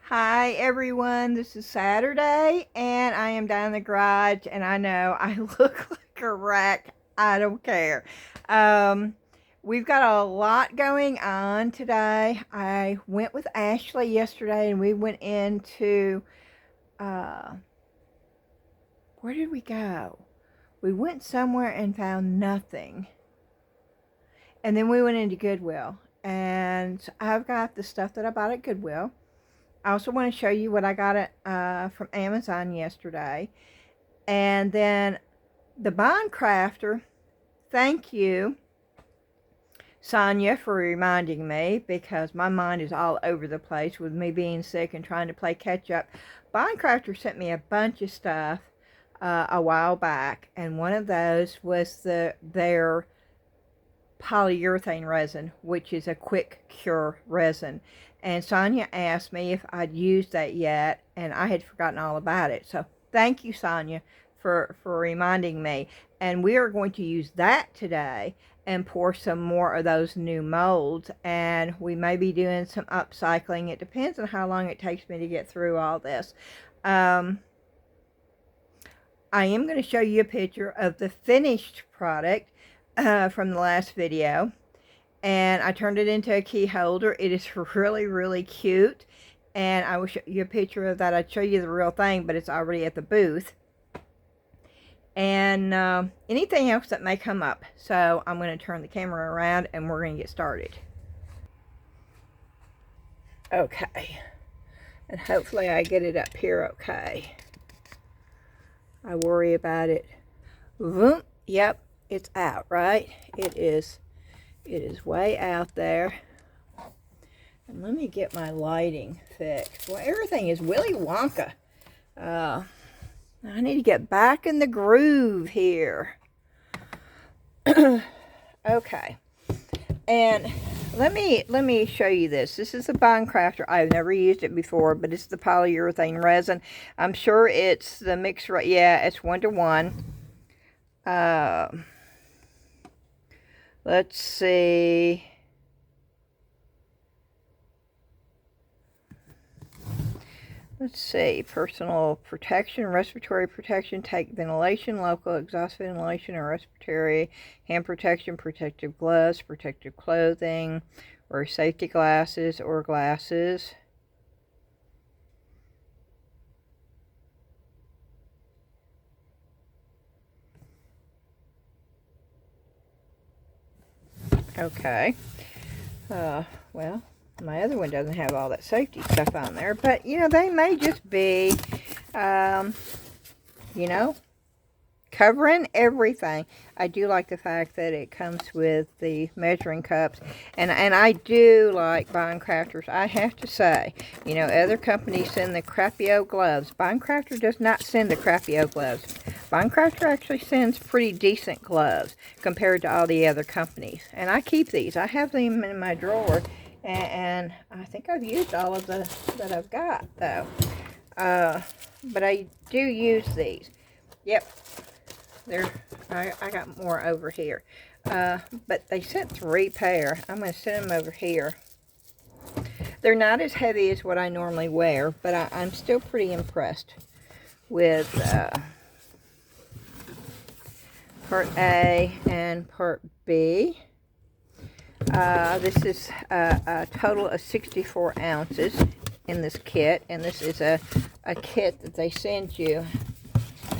Hi everyone, this is Saturday and I am down in the garage and I know I look like a wreck. I don't care. Um, we've got a lot going on today. I went with Ashley yesterday and we went into, uh, where did we go? We went somewhere and found nothing. And then we went into Goodwill and I've got the stuff that I bought at Goodwill. I also want to show you what I got from Amazon yesterday. And then the Bond Crafter, thank you, Sonia, for reminding me, because my mind is all over the place with me being sick and trying to play catch up. Bond Crafter sent me a bunch of stuff a while back, and one of those was their polyurethane resin, which is a quick cure resin. And Sonia asked me if I'd used that yet, and I had forgotten all about it. So thank you, Sonia, for reminding me. And we are going to use that today and pour some more of those new molds. And we may be doing some upcycling. It depends on how long it takes me to get through all this. I am going to show you a picture of the finished product from the last video. And I turned it into a key holder. It is really, really cute. And I will show you a picture of that. I'd show you the real thing, but it's already at the booth. And anything else that may come up. So I'm going to turn the camera around and we're going to get started. Okay. And hopefully I get it up here okay. I worry about it. Vroom. Yep, it's out, right? It is way out there. And let me get my lighting fixed. Well, everything is Willy Wonka. I need to get back in the groove here. Okay. And let me show you this. This is the Bond Crafter. I've never used it before, but it's the polyurethane resin. I'm sure it's the mix, right? Yeah, it's 1:1. Let's see. Let's see, personal protection, respiratory protection, take ventilation, local exhaust ventilation or respiratory, hand protection, protective gloves, protective clothing, or safety glasses or glasses. Okay. Well, my other one doesn't have all that safety stuff on there, but, you know, they may just be, you know, covering everything. I do like the fact that it comes with the measuring cups, and I do like Bond Crafters. I have to say, you know, other companies send the crappy old gloves. Bond Crafter does not send the crappy old gloves. Bond Crafter actually sends pretty decent gloves compared to all the other companies, and I keep these. I have them in my drawer, and I think I've used all of the that I've got, though. But I do use these. Yep. I got more over here. But they sent 3 pair. I'm going to send them over here. They're not as heavy as what I normally wear, but I'm still pretty impressed with part A and part B. This is a total of 64 ounces in this kit, and this is a kit that they send you.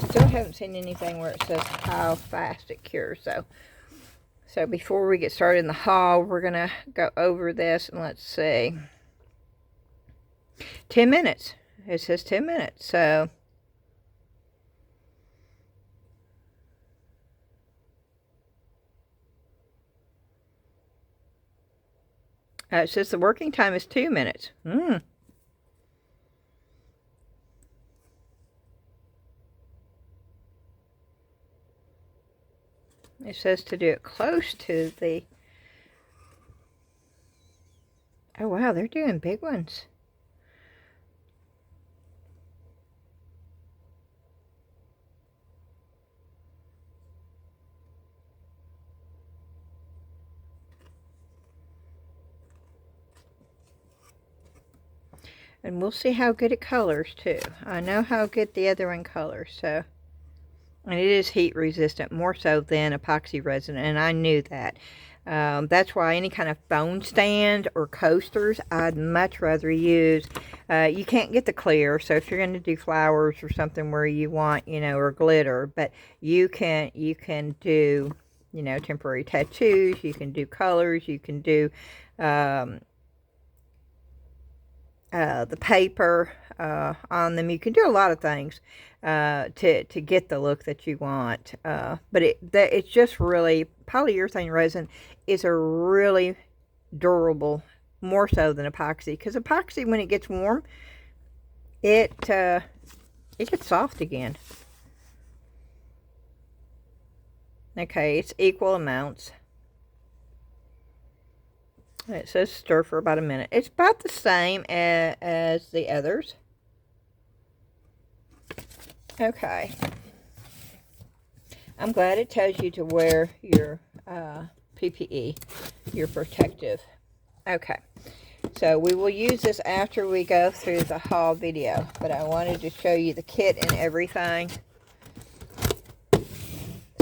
Still haven't seen anything where it says how fast it cures. So before we get started in the haul, we're going to go over this, and let's see. 10 minutes. It says 10 minutes. So it says the working time is 2 minutes. It says to do it close to the... Oh, wow, they're doing big ones. And we'll see how good it colors too. I know how good the other one colors, so. And it is heat resistant, more so than epoxy resin, and I knew that. That's why any kind of phone stand or coasters, I'd much rather use. You can't get the clear, so if you're going to do flowers or something where you want, you know, or glitter, but you can do, you know, temporary tattoos, you can do colors, you can do the paper on them. You can do a lot of things to get the look that you want. But it's just really, polyurethane resin is a really durable, more so than epoxy. Because epoxy, when it gets warm, it gets soft again. Okay, it's equal amounts. It says stir for about a minute. It's about the same as the others. Okay. I'm glad it tells you to wear your PPE, your protective. Okay. So we will use this after we go through the haul video. But I wanted to show you the kit and everything,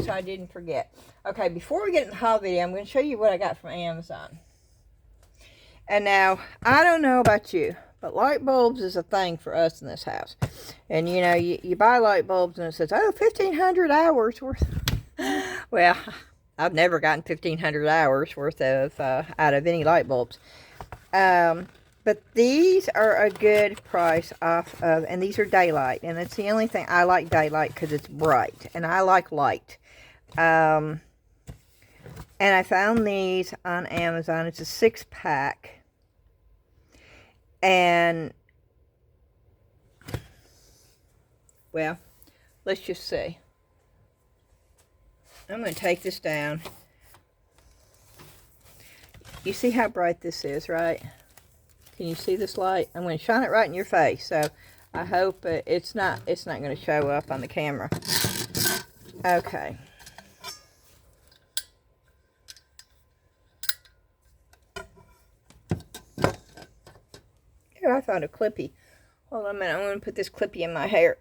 so I didn't forget. Okay, before we get in the haul video, I'm going to show you what I got from Amazon. And now, I don't know about you, but light bulbs is a thing for us in this house. And you know, you buy light bulbs and it says, oh, 1,500 hours worth. Well, I've never gotten 1,500 hours worth of out of any light bulbs. But these are a good price off of, and these are daylight. And it's the only thing, I like daylight because it's bright. And I like light. And I found these on Amazon. It's a 6-pack. And, well, let's just see. I'm going to take this down. You see how bright this is, right? Can you see this light? I'm going to shine it right in your face. So, I hope it's not going to show up on the camera. Okay. Here, I found a clippy. Hold on a minute. I'm going to put this clippy in my hair.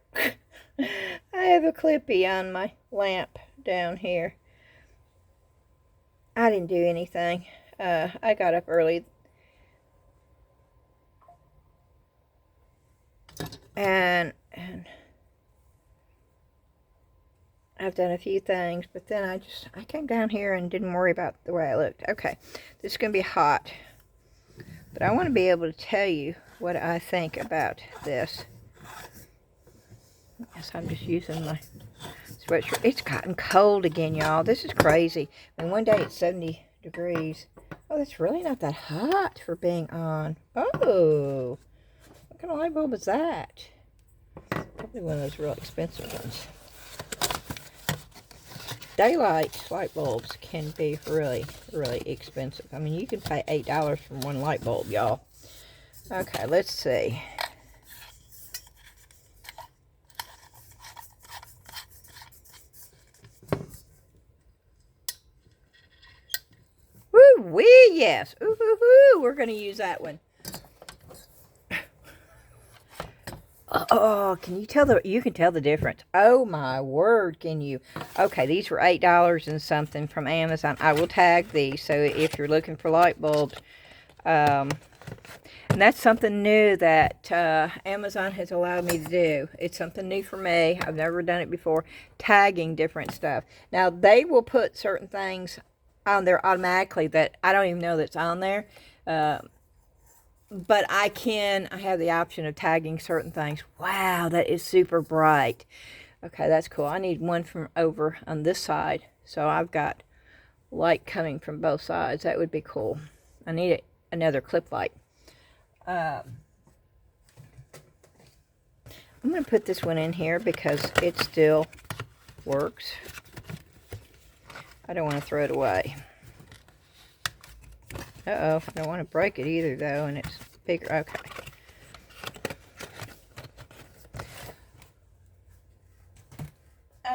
I have a clippy on my lamp down here. I didn't do anything. I got up early. And I've done a few things. But then I came down here and didn't worry about the way I looked. Okay. This is going to be hot. But I want to be able to tell you what I think about this. Yes, I'm just using my sweatshirt. It's gotten cold again, y'all. This is crazy. I mean, one day it's 70 degrees. Oh, that's really not that hot for being on. Oh, what kind of light bulb is that? Probably one of those real expensive ones. Daylight light bulbs can be really, really expensive. I mean, you can pay $8 for one light bulb, y'all. Okay, let's see. Woo-wee, yes. Ooh, we're going to use that one. Oh, can you tell you can tell the difference. Oh my word, can you? Okay, these were $8 and something from Amazon. I will tag these, so if you're looking for light bulbs, and that's something new that Amazon has allowed me to do. It's something new for me. I've never done it before. Tagging different stuff. Now, they will put certain things on there automatically that I don't even know that's on there. But I have the option of tagging certain things. Wow, that is super bright. Okay, that's cool. I need one from over on this side. So I've got light coming from both sides. That would be cool. I need another clip light. I'm going to put this one in here because it still works. I don't want to throw it away. Uh-oh, I don't want to break it either, though, and it's bigger. Okay.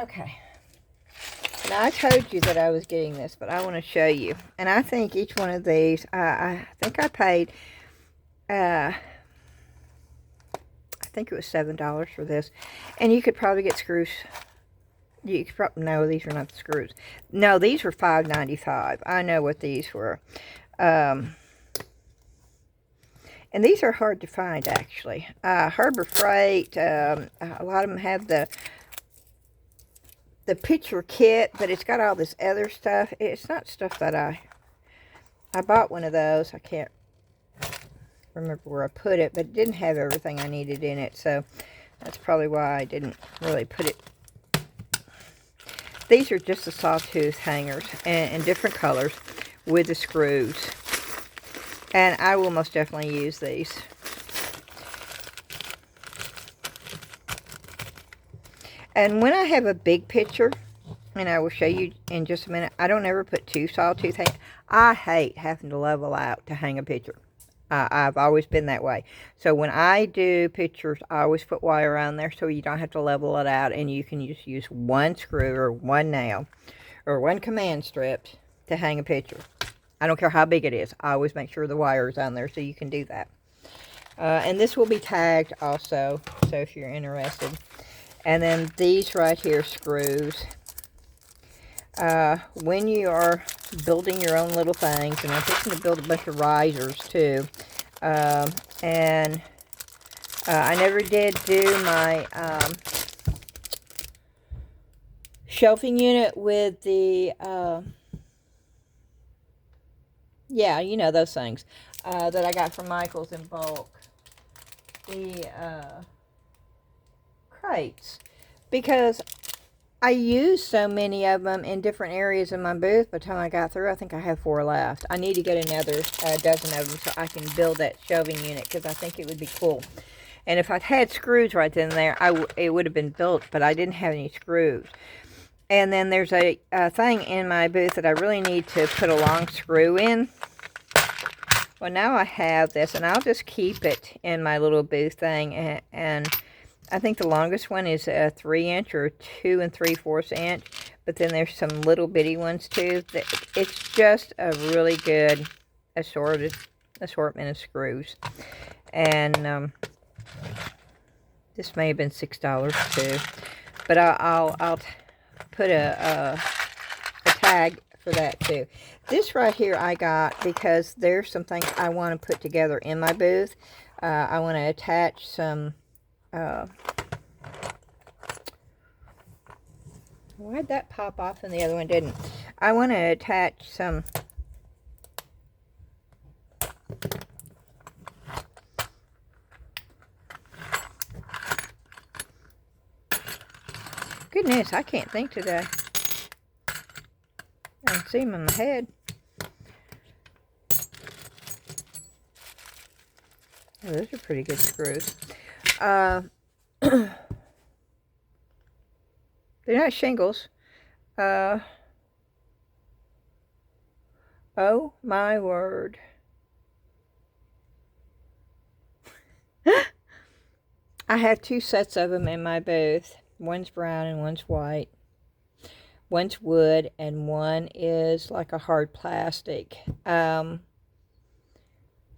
Okay. Now, I told you that I was getting this, but I want to show you. And I think each one of these, I think I paid think it was $7 for this. And you could probably get screws. You could probably, no, these are not the screws. No, these were $5.95. I know what these were. And these are hard to find, actually. Harbor Freight, a lot of them have the picture kit, but it's got all this other stuff. It's not stuff that I bought one of those. I can't remember where I put it, but it didn't have everything I needed in it, so that's probably why I didn't really put it. These are just the sawtooth hangers in different colors with the screws. And I will most definitely use these. And when I have a big picture, and I will show you in just a minute, I don't ever put two sawtooth hangers. I hate having to level out to hang a picture. I've always been that way. So when I do pictures, I always put wire on there so you don't have to level it out, and you can just use one screw or one nail or one command strip to hang a picture. I don't care how big it is. I always make sure the wire is on there so you can do that. And this will be tagged also, so if you're interested. And then these right here, screws. When you are building your own little things, and I'm fixing to build a bunch of risers too, and I never did do my shelving unit with the, yeah, you know those things, that I got from Michael's in bulk, the crates, because I used so many of them in different areas in my booth. By the time I got through, I think I have 4 left. I need to get another dozen of them so I can build that shelving unit, because I think it would be cool. And if I'd had screws right then and there, it would have been built, but I didn't have any screws. And then there's a thing in my booth that I really need to put a long screw in. Well, now I have this, and I'll just keep it in my little booth thing, and I think the longest one is a 3-inch or 2 3/4 inch, but then there's some little bitty ones too. It's just a really good assortment of screws. And this may have been $6 too, but I'll put a tag for that too. This right here I got because there's some things I want to put together in my booth. I want to attach some. Why'd that pop off and the other one didn't? I want to attach some goodness, I can't think today. I can see them in my head. Oh, those are pretty good screws. They're not shingles. Oh my word. I have 2 sets of them in my booth. One's brown and one's white. One's wood and one is like a hard plastic.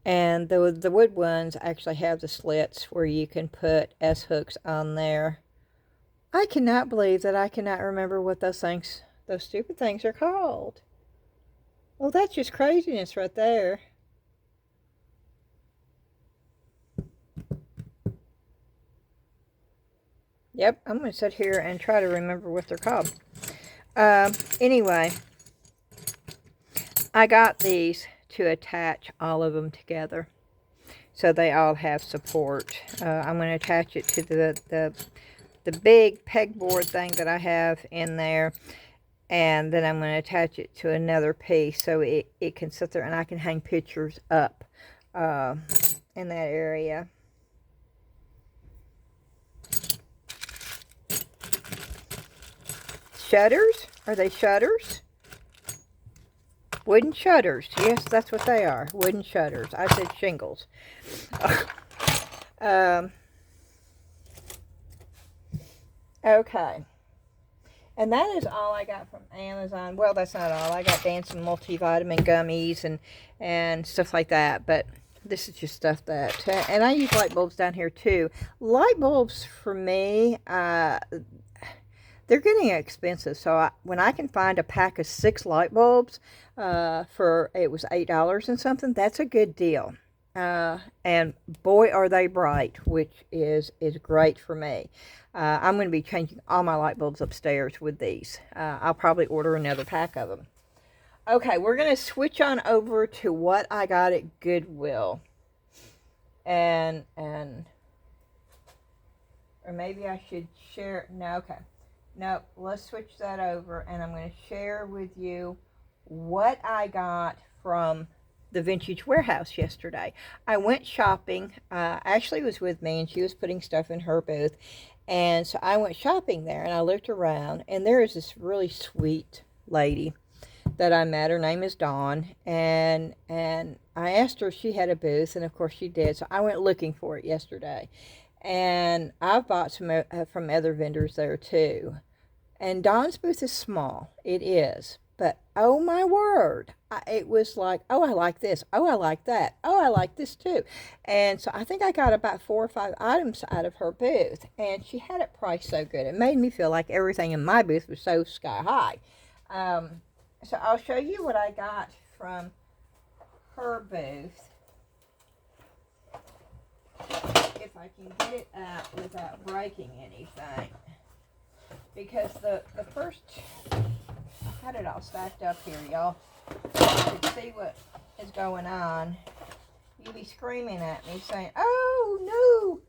And the wood ones actually have the slits where you can put S-hooks on there. I cannot believe that I cannot remember what those stupid things are called. Well, that's just craziness right there. Yep, I'm going to sit here and try to remember what they're called. Anyway, I got these to attach all of them together so they all have support. I'm going to attach it to the big pegboard thing that I have in there, and then I'm going to attach it to another piece so it can sit there and I can hang pictures up in that area. Shutters? Are they shutters? Wooden shutters. Yes, that's what they are. Wooden shutters. I said shingles. Okay. And that is all I got from Amazon. Well, that's not all. I got Dancing multivitamin gummies and stuff like that. But this is just stuff that, and I use light bulbs down here too. Light bulbs for me, they're getting expensive. So when I can find a pack of 6 light bulbs for, it was $8 and something, that's a good deal. And boy, are they bright, which is great for me. I'm going to be changing all my light bulbs upstairs with these. I'll probably order another pack of them. Okay, we're going to switch on over to what I got at Goodwill. Or maybe I should share. No, okay. No, let's switch that over, and I'm going to share with you what I got from the Vintage Warehouse yesterday. I went shopping. Ashley was with me, and she was putting stuff in her booth. And so I went shopping there, and I looked around, and there is this really sweet lady that I met. Her name is Dawn, and I asked her if she had a booth, and of course she did. So I went looking for it yesterday, and I've bought some from other vendors there too. And Dawn's booth is small. It is. But, oh my word, it was like, oh, I like this. Oh, I like that. Oh, I like this too. And so I think I got about 4 or 5 items out of her booth. And she had it priced so good. It made me feel like everything in my booth was so sky high. So I'll show you what I got from her booth. If I can get it out without breaking anything. Because the first... I had it all stacked up here, y'all. So you can see what is going on. You'll be screaming at me saying, oh,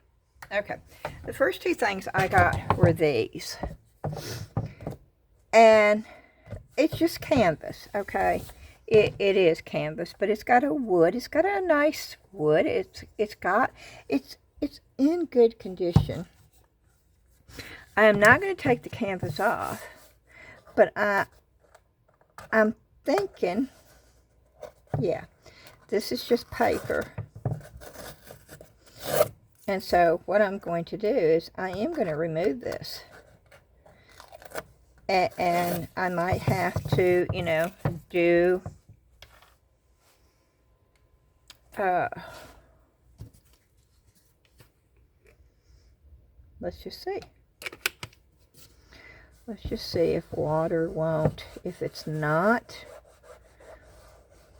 no. Okay. The first 2 things I got were these. And it's just canvas, okay? It is canvas, but it's got a wood. It's got a nice wood. It's in good condition. I am not going to take the canvas off, but I'm thinking, yeah, this is just paper. And so what I'm going to do is I am going to remove this. And I might have to, you know, do, let's just see. Let's just see if water won't, if it's not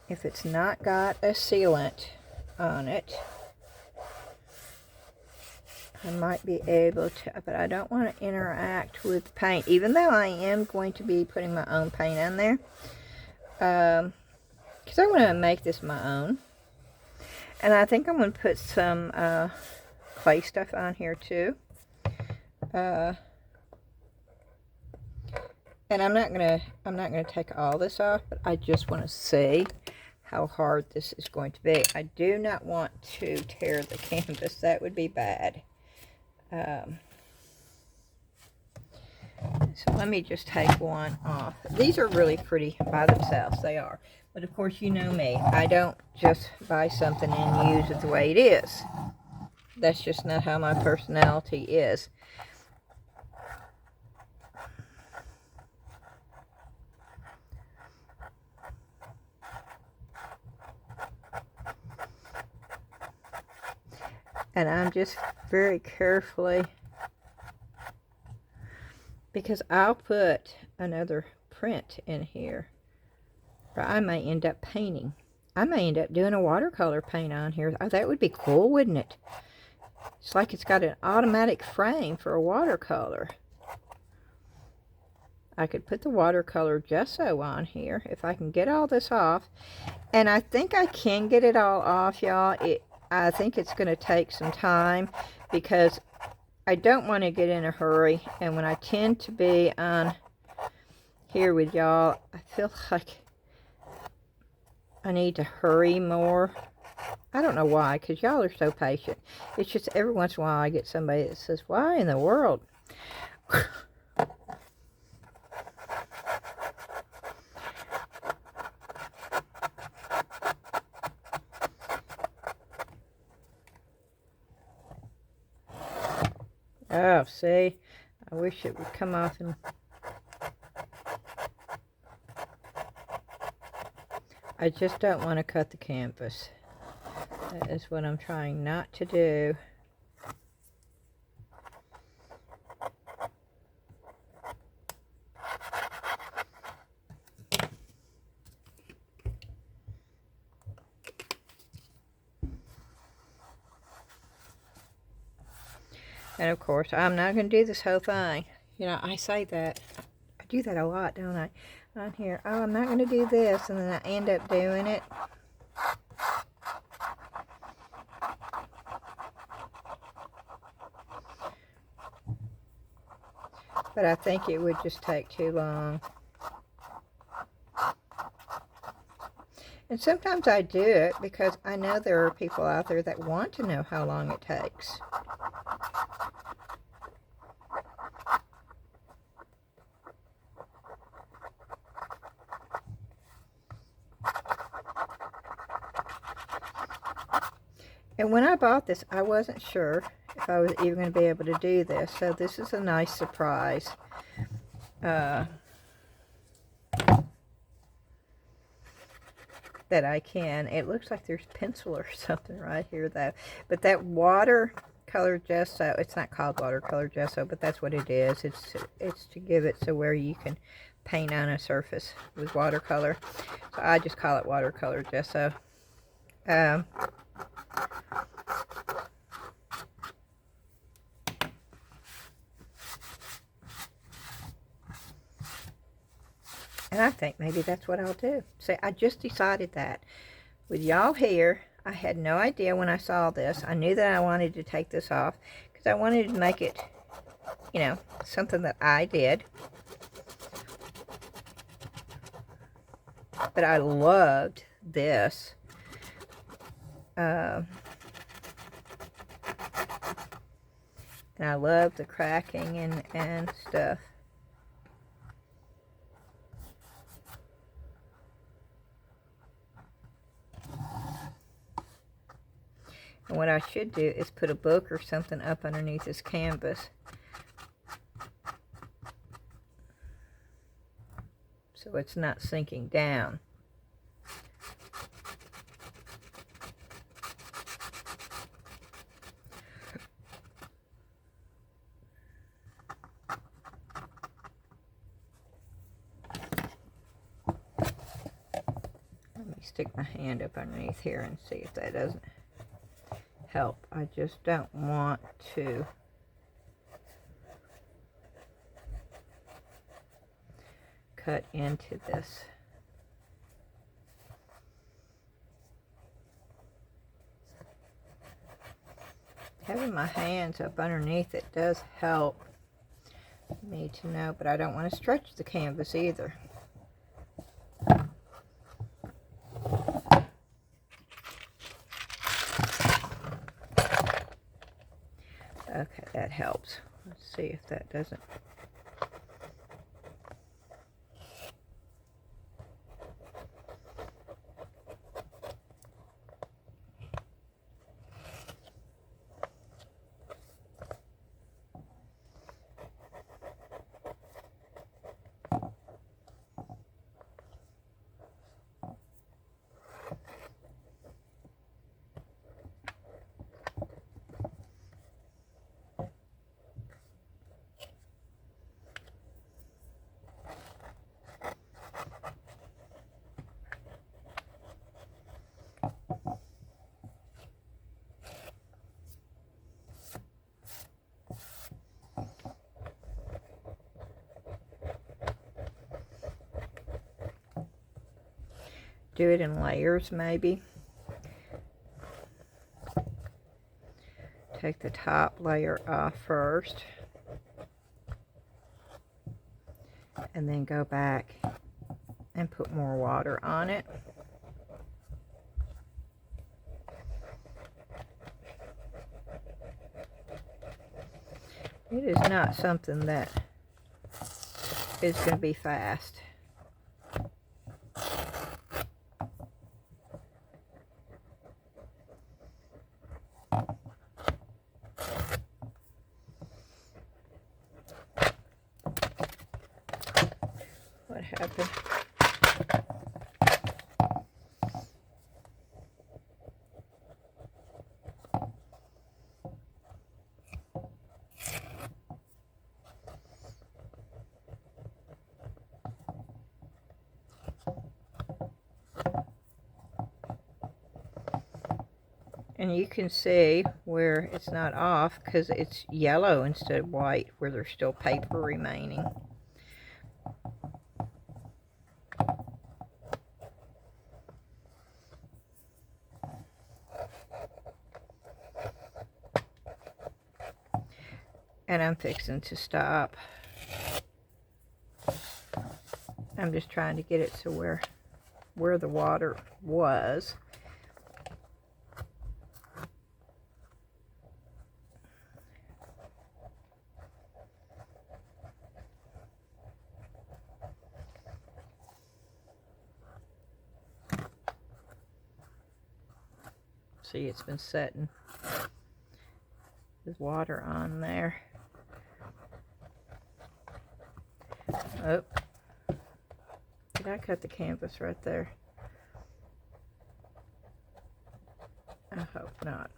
got a sealant on it, I might be able to, but I don't want to interact with paint, even though I am going to be putting my own paint on there, because I want to make this my own. And I think I'm going to put some clay stuff on here too. And I'm not gonna take all this off, but I just want to see how hard this is going to be. I do not want to tear the canvas. That would be bad. So let me just take one off. These are really pretty by themselves. They are. But of course, you know me. I don't just buy something and use it the way it is. That's just not how my personality is. And I'm just very carefully, because I'll put another print in here, or I may end up painting. I may end up doing a watercolor paint on here. Oh, that would be cool, wouldn't it? It's like it's got an automatic frame for a watercolor. I could put the watercolor gesso on here if I can get all this off. And I think I can get it all off, y'all. I think it's going to take some time because I don't want to get in a hurry. And when I tend to be on here with y'all, I feel like I need to hurry more. I don't know why, because y'all are so patient. It's just every once in a while I get somebody that says, why in the world? Oh, see? I wish it would come off and... I just don't want to cut the canvas. That is what I'm trying not to do. And of course, I'm not going to do this whole thing. You know, I say that. I do that a lot, don't I? On here, oh, I'm not going to do this, and then I end up doing it. But I think it would just take too long. And sometimes I do it because I know there are people out there that want to know how long it takes. And when I bought this, I wasn't sure if I was even going to be able to do this. So this is a nice surprise. That I can. It looks like there's pencil or something right here, though. But that watercolor gesso, it's not called watercolor gesso, but that's what it is. It's to give it so where you can paint on a surface with watercolor. So I just call it watercolor gesso. And I think maybe that's what I'll do. See, I just decided that. With y'all here, I had no idea when I saw this. I knew that I wanted to take this off because I wanted to make it, you know, something that I did. But I loved this. And I love the cracking and stuff. And what I should do is put a book or something up underneath this canvas. So it's not sinking down. Let me stick my hand up underneath here and see if that doesn't help. I just don't want to cut into this. Having my hands up underneath it does help me to know, but I don't want to stretch the canvas either. Okay, that helps. Let's see if that doesn't. Do it in layers, maybe. Take the top layer off first, and then go back and put more water on it. It is not something that is going to be fast. What happened? And you can see where it's not off because it's yellow instead of white, where there's still paper remaining. And I'm fixing to stop. I'm just trying to get it to where the water was. See, it's been setting. There's water on there. Oh, did I cut the canvas right there? I hope not.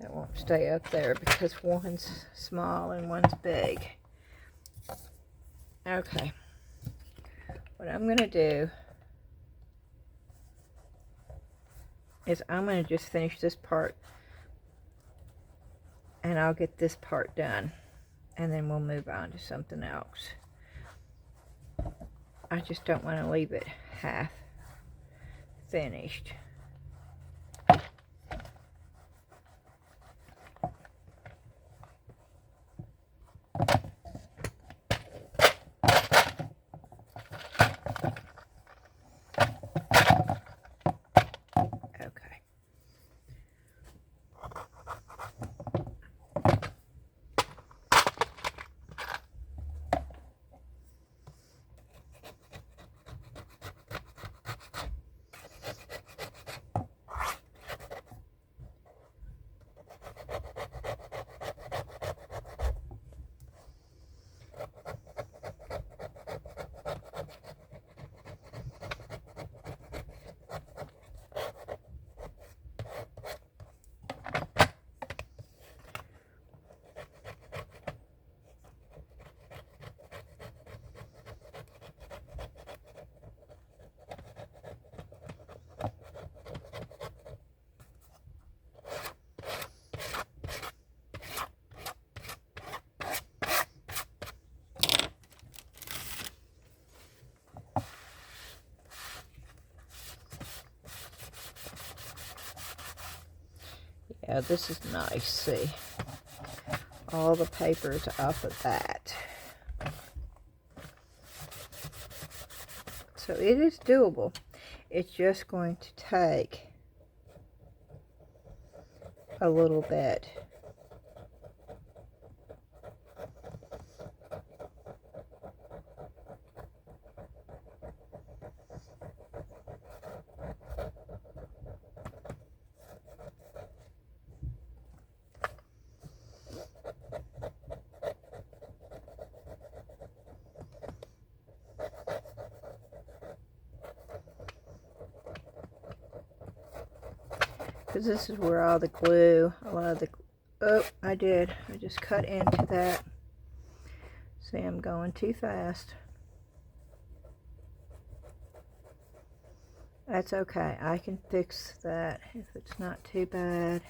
That won't stay up there because one's small and one's big. Okay. What I'm going to do is I'm going to just finish this part and I'll get this part done and then we'll move on to something else. I just don't want to leave it half finished. Yeah, this is nice. See, all the papers off of that. So it is doable. It's just going to take a little bit. Because this is where all the glue, a lot of the, oh, I just cut into that. See, I'm going too fast. That's okay, I can fix that if it's not too bad.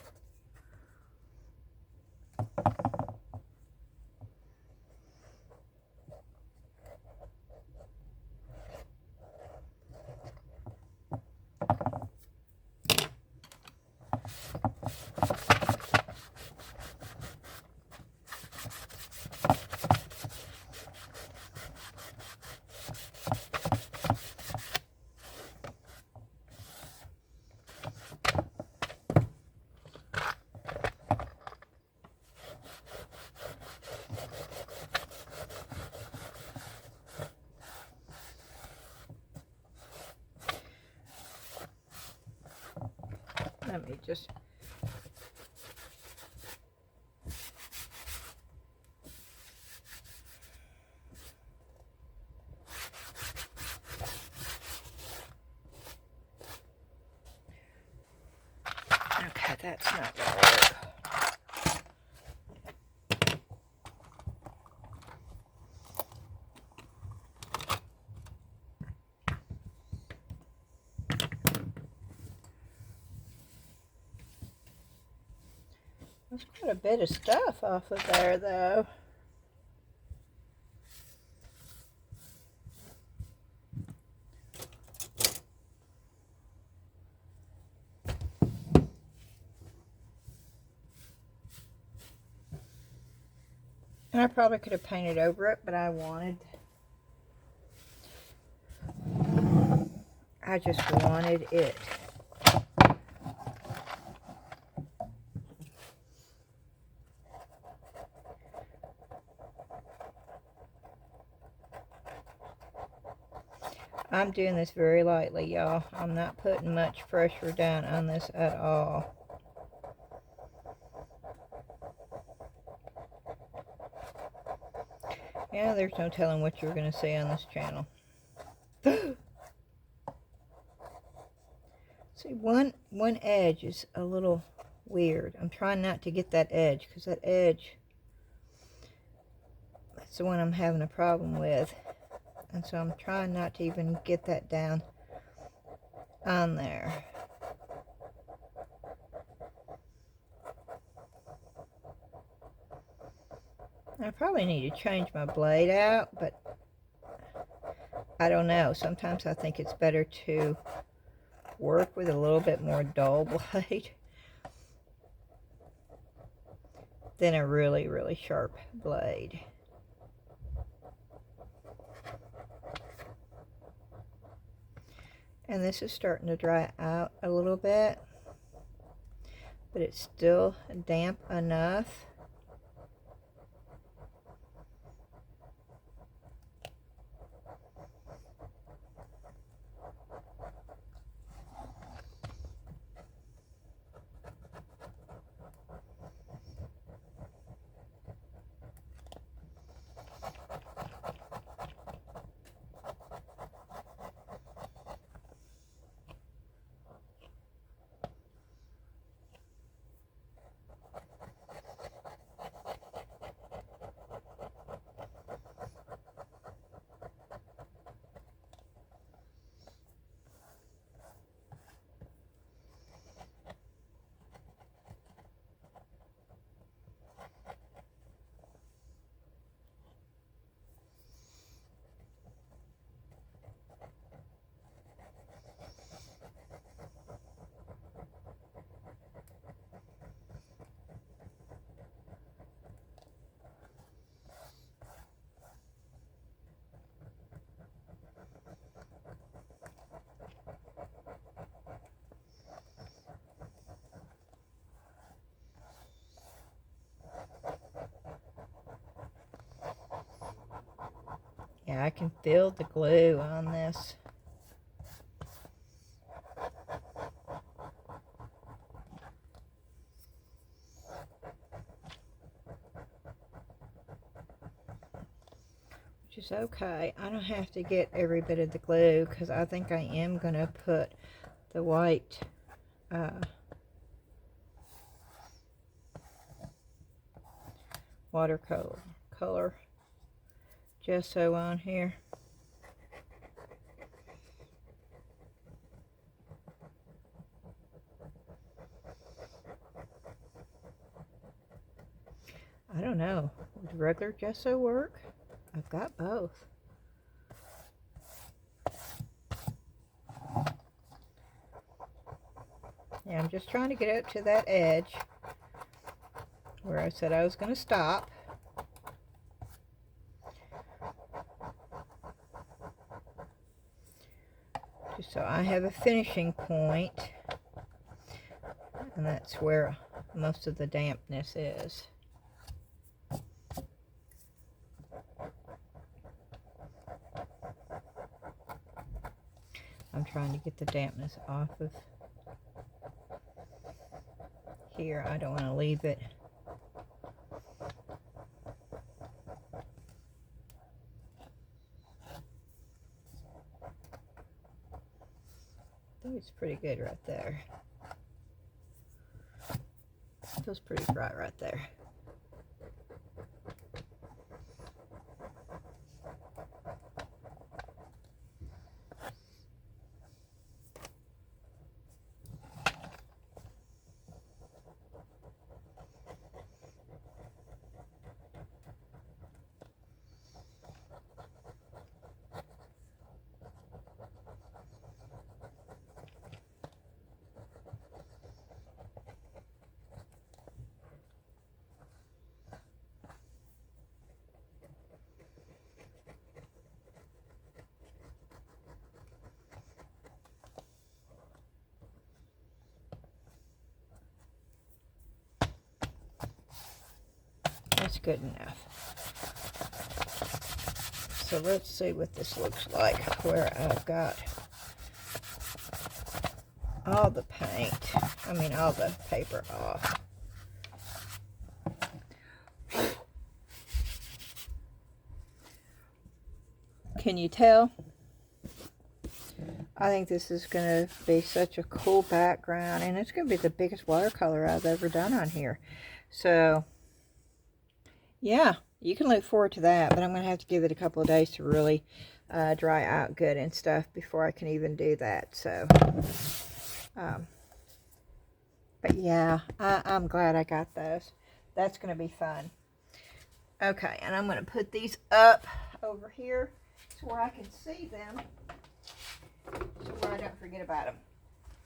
Let me just okay, that's not gonna work. There's quite a bit of stuff off of there, though. And I probably could have painted over it, but I just wanted it. I'm doing this very lightly, y'all. I'm not putting much pressure down on this at all. Yeah, there's no telling what you're going to see on this channel. See, one edge is a little weird. I'm trying not to get that edge, because that edge, that's the one I'm having a problem with. And so I'm trying not to even get that down on there. I probably need to change my blade out, but I don't know. Sometimes I think it's better to work with a little bit more dull blade than a really, really sharp blade. And this is starting to dry out a little bit, but it's still damp enough. Yeah, I can feel the glue on this. Which is okay. I don't have to get every bit of the glue, because I think I am going to put the white watercolor gesso on here. I don't know, would regular gesso work? I've got both. Yeah, I'm just trying to get up to that edge where I said I was going to stop. Just so I have a finishing point, and that's where most of the dampness is. I'm trying to get the dampness off of here. I don't want to leave it I think it's pretty good right there. Feels pretty bright right there. good enough. So let's see what this looks like, where I've got all the paint, all the paper off. Can you tell? I think this is going to be such a cool background, and it's going to be the biggest watercolor I've ever done on here. So, yeah, you can look forward to that, but I'm going to have to give it a couple of days to really dry out good and stuff before I can even do that. So, but yeah, I'm glad I got those. That's going to be fun. Okay, and I'm going to put these up over here so where I can see them, so where I don't forget about them.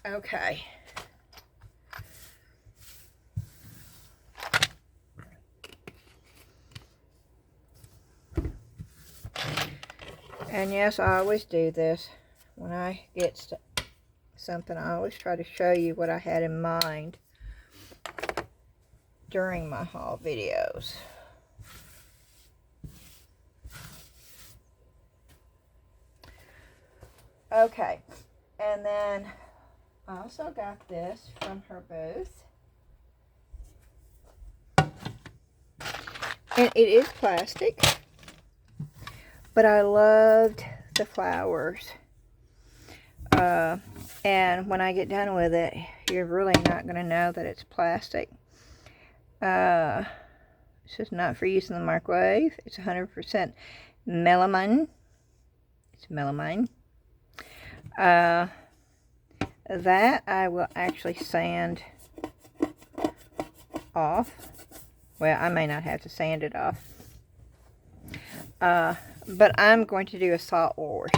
Okay. And yes, I always do this. When I get something, I always try to show you what I had in mind during my haul videos. Okay, and then I also got this from her booth. And it is plastic, but I loved the flowers. And when I get done with it, you're really not going to know that it's plastic. This is not for use in the microwave. It's 100% melamine. It's melamine. That I will actually sand off. Well, I may not have to sand it off. But I'm going to do a salt wash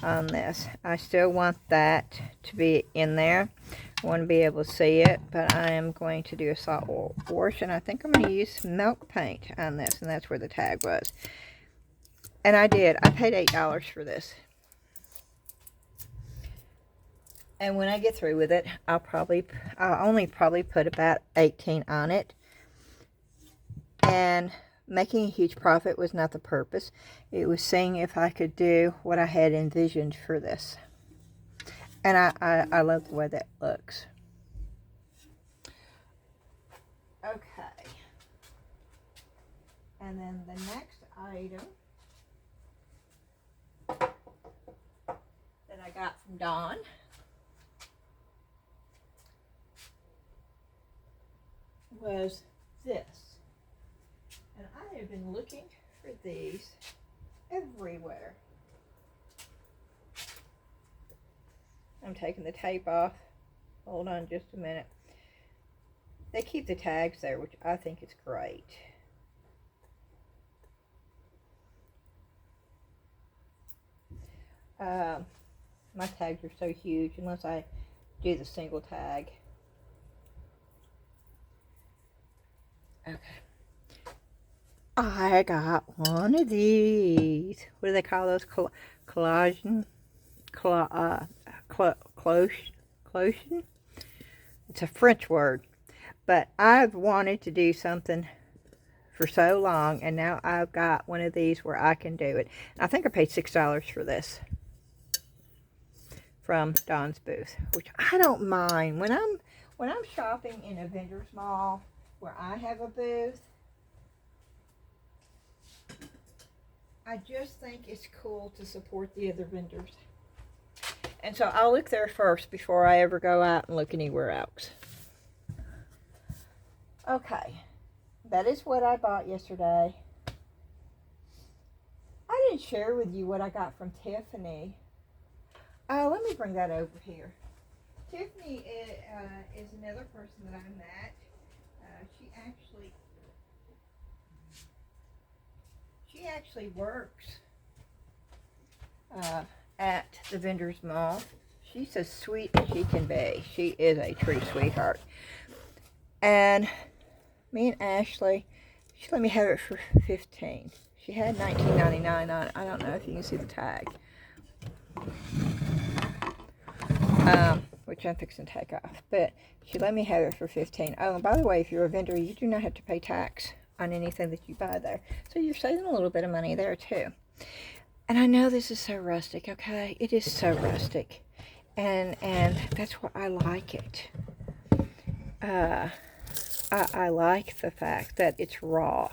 on this. I still want that to be in there. I want to be able to see it, but I am going to do a salt wash, and I think I'm going to use milk paint on this, and that's where the tag was. And I did. I paid $8 for this. And when I get through with it, I'll only probably put about 18 on it. And making a huge profit was not the purpose. It was seeing if I could do what I had envisioned for this. And I love the way that looks. Okay. And then the next item that I got from Dawn was this. And I have been looking for these everywhere. I'm taking the tape off. Hold on just a minute. They keep the tags there, which I think is great. My tags are so huge unless I do the single tag. Okay. I got one of these. What do they call those? Collation? Clotion? It's a French word. But I've wanted to do something for so long, and now I've got one of these where I can do it. I think I paid $6 for this from Dawn's booth, which I don't mind. When I'm shopping in a vendor's mall where I have a booth, I just think it's cool to support the other vendors. And so I'll look there first before I ever go out and look anywhere else. Okay, that is what I bought yesterday. I didn't share with you what I got from Tiffany. Let me bring that over here. Tiffany is another person that I met. She actually works at the vendor's mall. She's as sweet as she can be. She is a true sweetheart. And me and Ashley, she let me have it for $15. She had $19.99 on it. I don't know if you can see the tag. Which I'm fixing to take off. But she let me have it for $15. Oh, and by the way, if you're a vendor, you do not have to pay tax on anything that you buy there. So you're saving a little bit of money there too. And I know this is so rustic, okay? It is so rustic. And that's why I like it. I like the fact that it's raw.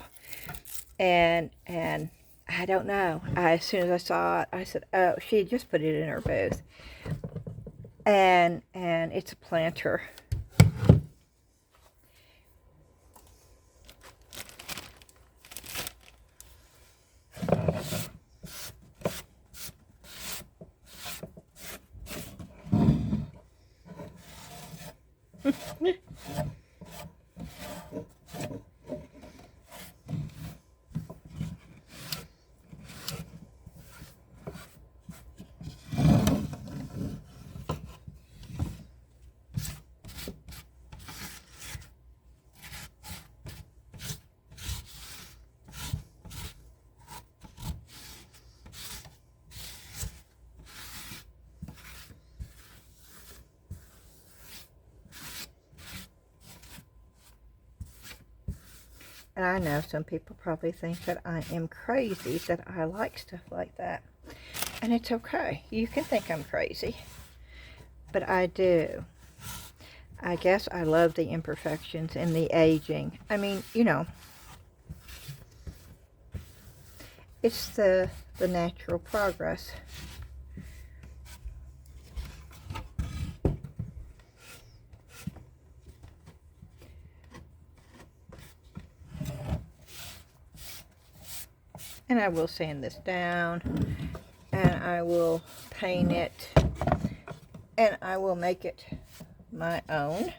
And I don't know. As soon as I saw it, I said, oh, she had just put it in her booth. And it's a planter. And I know some people probably think that I am crazy, that I like stuff like that. And it's okay. You can think I'm crazy. But I do. I guess I love the imperfections and the aging. I mean, you know, it's the natural progress. And I will sand this down, and I will paint it, and I will make it my own.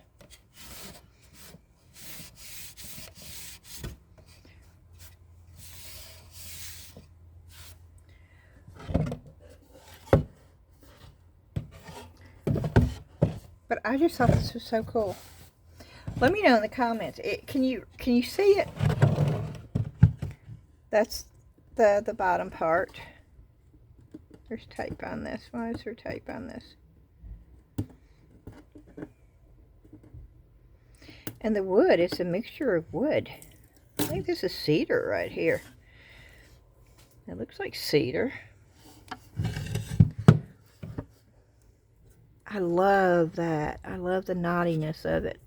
But I just thought this was so cool. Let me know in the comments. Can you see it? That's the bottom part. There's tape on this. Why is there tape on this? And the wood, it's a mixture of wood. I think this is cedar right here. It looks like cedar. I love that. I love the knottiness of it.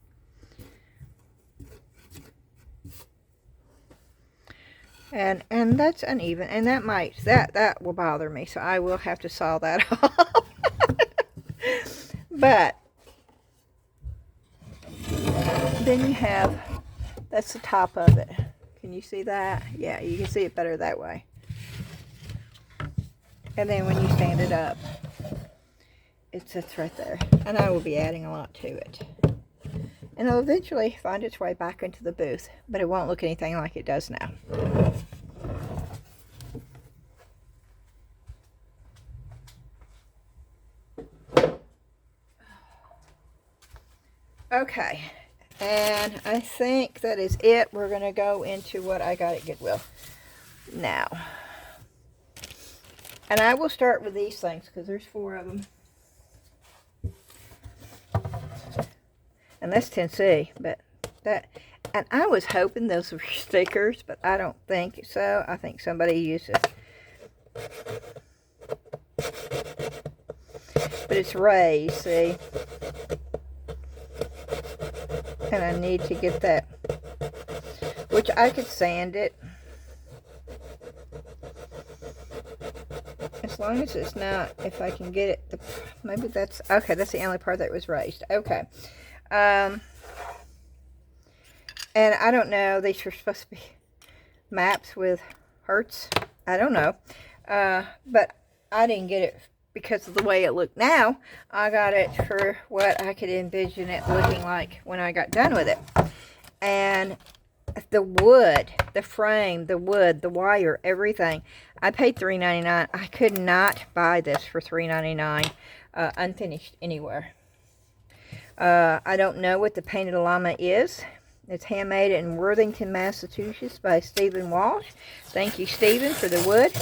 And that's uneven, and that will bother me, so I will have to saw that off. But then you have, that's the top of it. Can you see that? Yeah, you can see it better that way. And then when you stand it up, it sits right there. And I will be adding a lot to it. And it'll eventually find its way back into the booth, but it won't look anything like it does now. Okay, and I think that is it. We're going to go into what I got at Goodwill now. And I will start with these things because there's 4 of them. And that's Tennessee, but that, and I was hoping those were stickers, but I don't think so. I think somebody used it. But it's raised, see? And I need to get that, which I could sand it. As long as it's not, if I can get it, maybe that's, okay, that's the only part that was raised. Okay. And I don't know, these were supposed to be maps with hearts. I don't know. But I didn't get it because of the way it looked now. I got it for what I could envision it looking like when I got done with it. And the wood, the frame, the wood, the wire, everything. I paid $3.99. I could not buy this for $3.99 unfinished anywhere. I don't know what the painted llama is. It's handmade in Worthington, Massachusetts by Stephen Walsh. Thank you, Stephen, for the wood.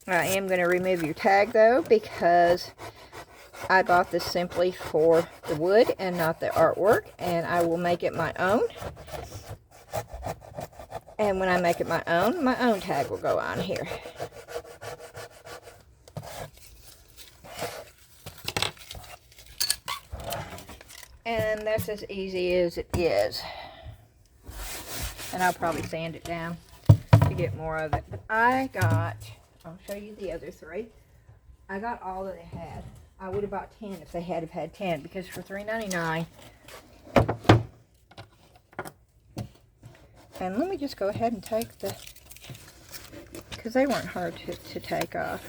I am going to remove your tag, though, because I bought this simply for the wood and not the artwork, and I will make it my own. And when I make it my own tag will go on here. And that's as easy as it is. And I'll probably sand it down to get more of it. But I got, I'll show you the other 3. I got all that they had. I would have bought 10 if they had 10, because for $3.99. And let me just go ahead and take the, because they weren't hard to take off.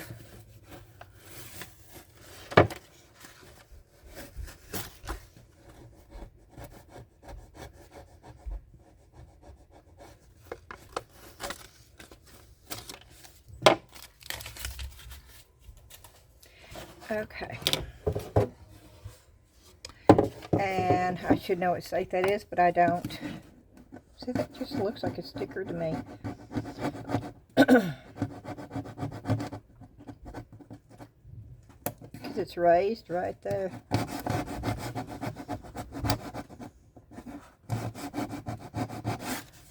Okay. And I should know what state that is, but I don't. See, that just looks like a sticker to me. Because it's raised right there.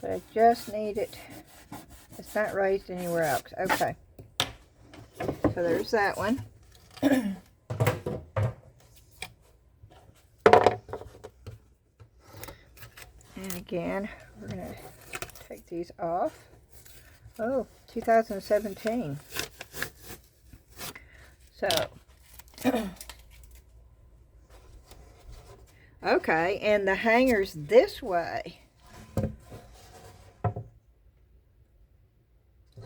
But I just need it. It's not raised anywhere else. Okay. So there's that one. And again, we're going to take these off. Oh, 2017. So, okay, and the hanger's this way.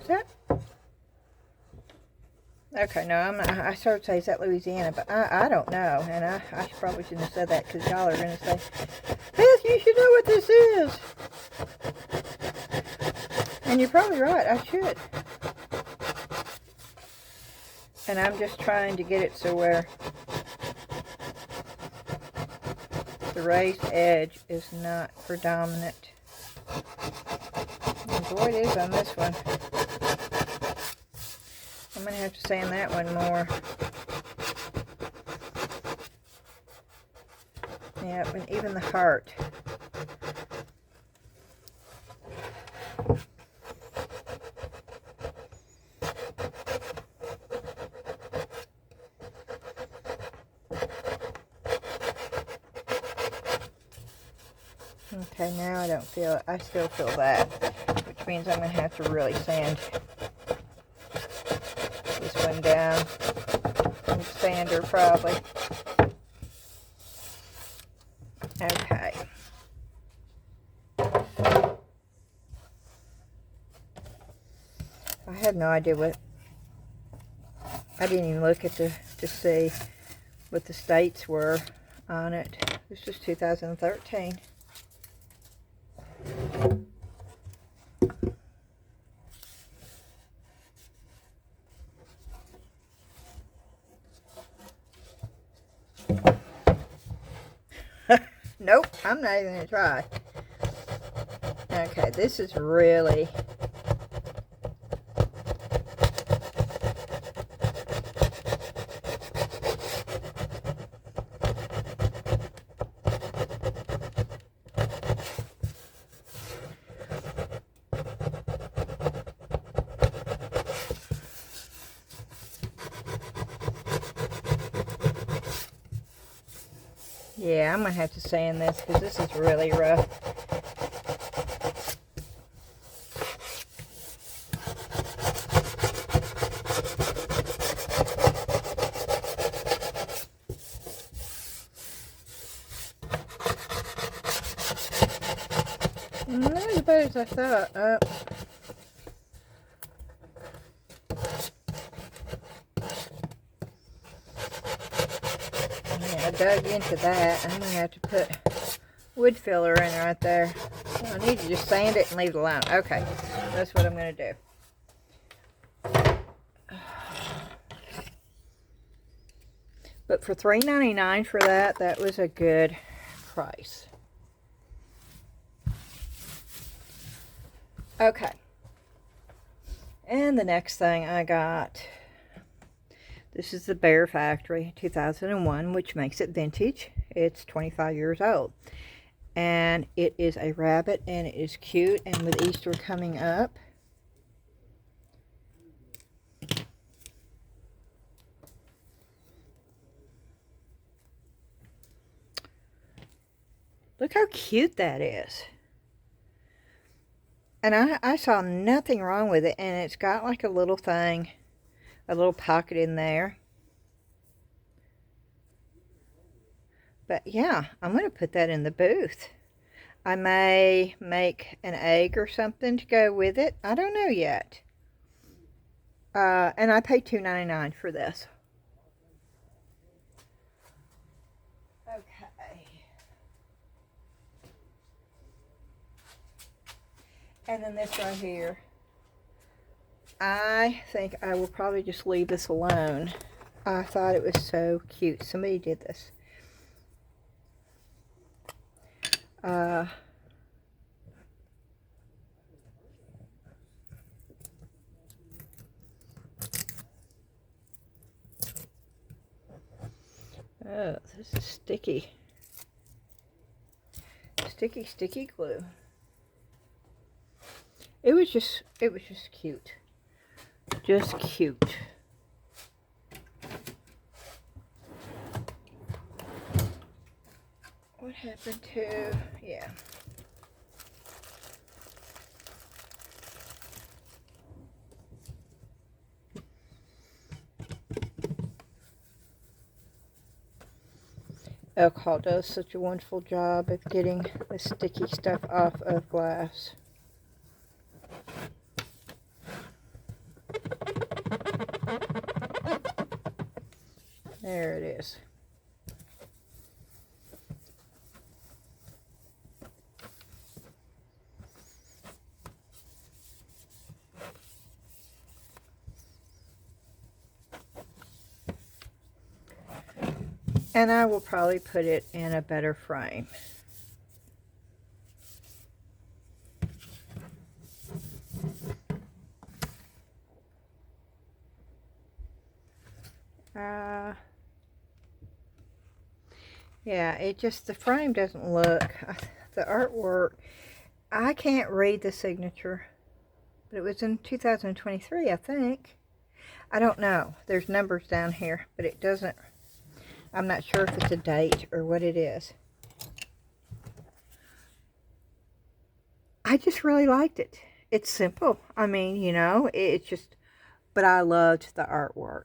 Is that? Okay, no, I'm not. I started to say, is that Louisiana? But I don't know. And I probably shouldn't have said that, because y'all are going to say, Beth, you should know what this is. And you're probably right. I should. And I'm just trying to get it so where the raised edge is not predominant. And boy, it is on this one. I'm going to have to sand that one more. Yeah, and even the heart. Okay, now I don't feel it. I still feel that, which means I'm going to have to really sand this one down. And sander probably. Okay. I had no idea what, I didn't even look at to see what the states were on it. This was 2013. Nope, I'm not even going to try. Okay, this is really... Yeah, I'm going to have to sand this because this is really rough. Not as bad as I thought. I dug into that. I'm going to have to put wood filler in right there. I need to just sand it and leave it alone. Okay, that's what I'm going to do. But for $3.99 for that, that was a good price. Okay. And the next thing I got, this is the Bear Factory 2001, which makes it vintage. It's 25 years old. And it is a rabbit, and it is cute. And with Easter coming up, look how cute that is. And I saw nothing wrong with it. And it's got like a little thing, a little pocket in there. But yeah, I'm going to put that in the booth. I may make an egg or something to go with it. I don't know yet. And I paid $2.99 for this. Okay. And then this right here. I think I will probably just leave this alone. I thought it was so cute. Somebody did this. Oh, this is sticky. Sticky glue. It was just cute. Just cute. What happened to, yeah. Alcohol does such a wonderful job of getting the sticky stuff off of glass. There it is. And I will probably put it in a better frame. Yeah, it just, the frame doesn't look, the artwork, I can't read the signature, but it was in 2023, I think. I don't know. There's numbers down here, but it doesn't, I'm not sure if it's a date or what it is. I just really liked it. It's simple. I mean, you know, it's just, but I loved the artwork.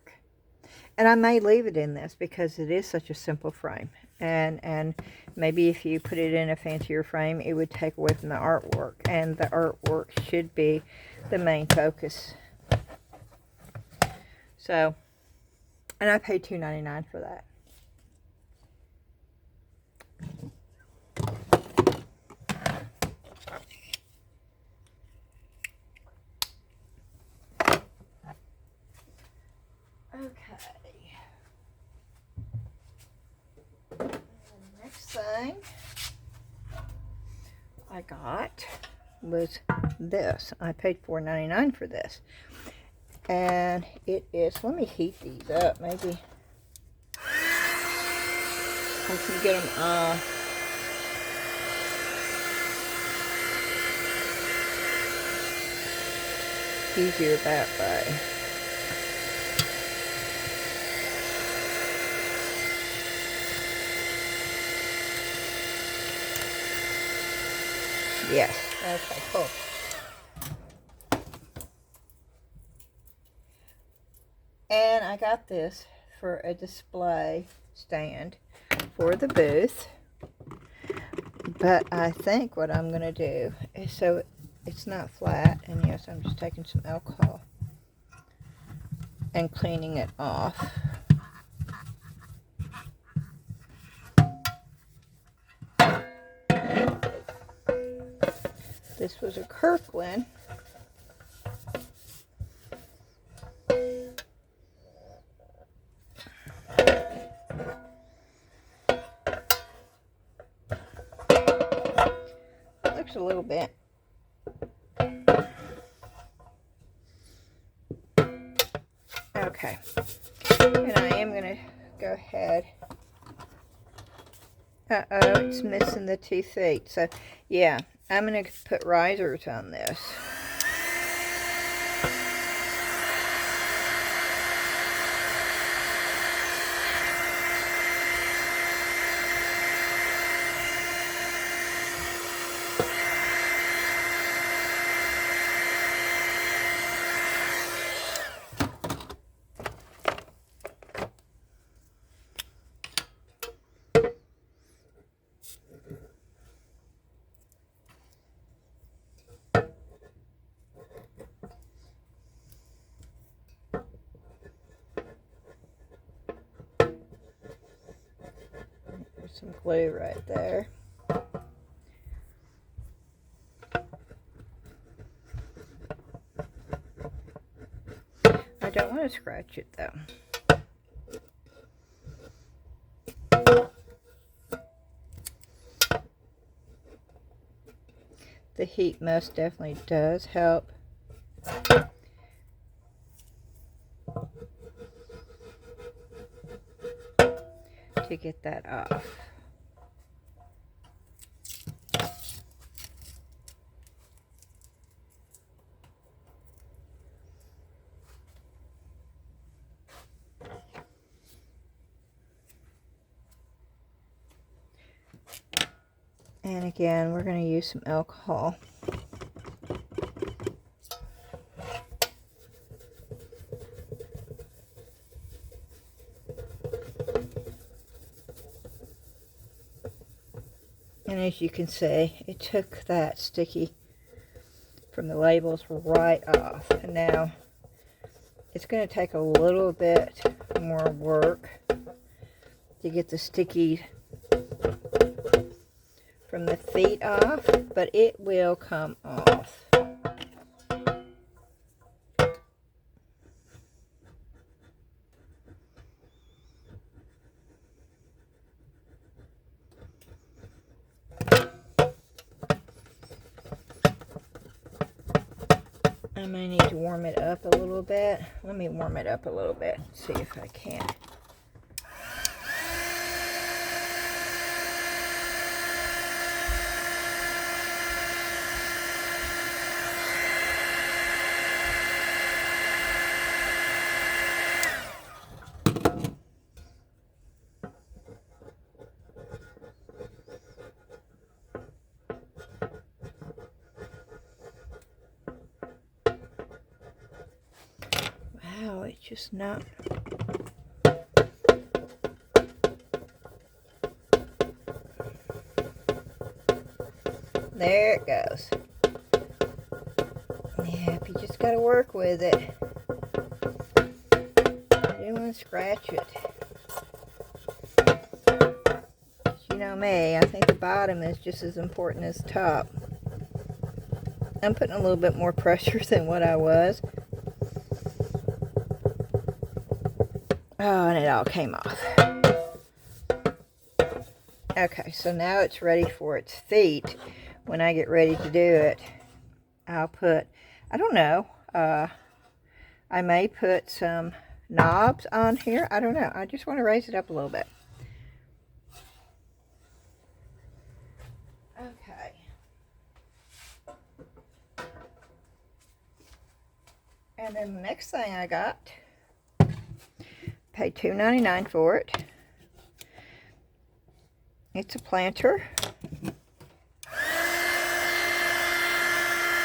And I may leave it in this because it is such a simple frame. And maybe if you put it in a fancier frame, it would take away from the artwork. And the artwork should be the main focus. So, and I paid $2.99 for that. Thing I got was this. I paid $4.99 for this, and it is, let me heat these up, maybe I can get them easier that way. Yes. Okay, cool. And I got this for a display stand for the booth. But I think what I'm going to do is, so it's not flat, and yes, I'm just taking some alcohol and cleaning it off. This was a Kirkland. It looks a little bit. Okay. And I am going to go ahead Uh-oh, it's missing the 2 feet. So, yeah, I'm going to put risers on this. Some glue right there. I don't want to scratch it though. The heat most definitely does help. To get that off. And again, we're going to use some alcohol. And as you can see, it took that sticky from the labels right off. And now it's going to take a little bit more work to get the sticky from the feet off, but it will come off. I may need to warm it up a little bit. Let me warm it up a little bit, see if I can. Wow, it's just not. There it goes. Yep, you just gotta work with it. You don't want to scratch it. You know me, I think the bottom is just as important as the top. I'm putting a little bit more pressure than what I was. Oh, and it all came off. Okay, so now it's ready for its feet. When I get ready to do it, I'll put, I don't know, I may put some knobs on here. I don't know. I just want to raise it up a little bit. Okay. And then the next thing I got, paid $2.99 for it. It's a planter.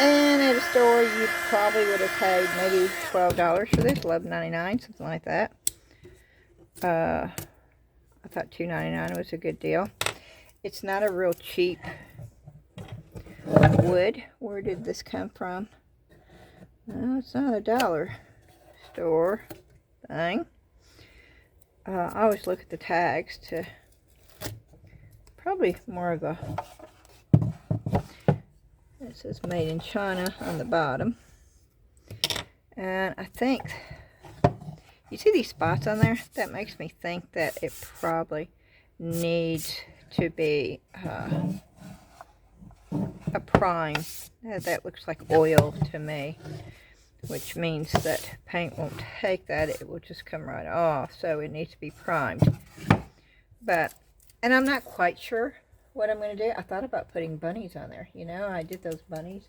And at a store, you probably would have paid maybe $12 for this, $11.99, something like that. I thought $2.99 was a good deal. It's not a real cheap wood. Where did this come from? No, it's not a dollar store thing. I always look at the tags to probably more of a, it says made in China on the bottom. And I think, you see these spots on there? That makes me think that it probably needs to be a prime. That looks like oil to me, which means that paint won't take that. It will just come right off. So it needs to be primed. But And I'm not quite sure what I'm going to do. I thought about putting bunnies on there. You know, I did those bunnies.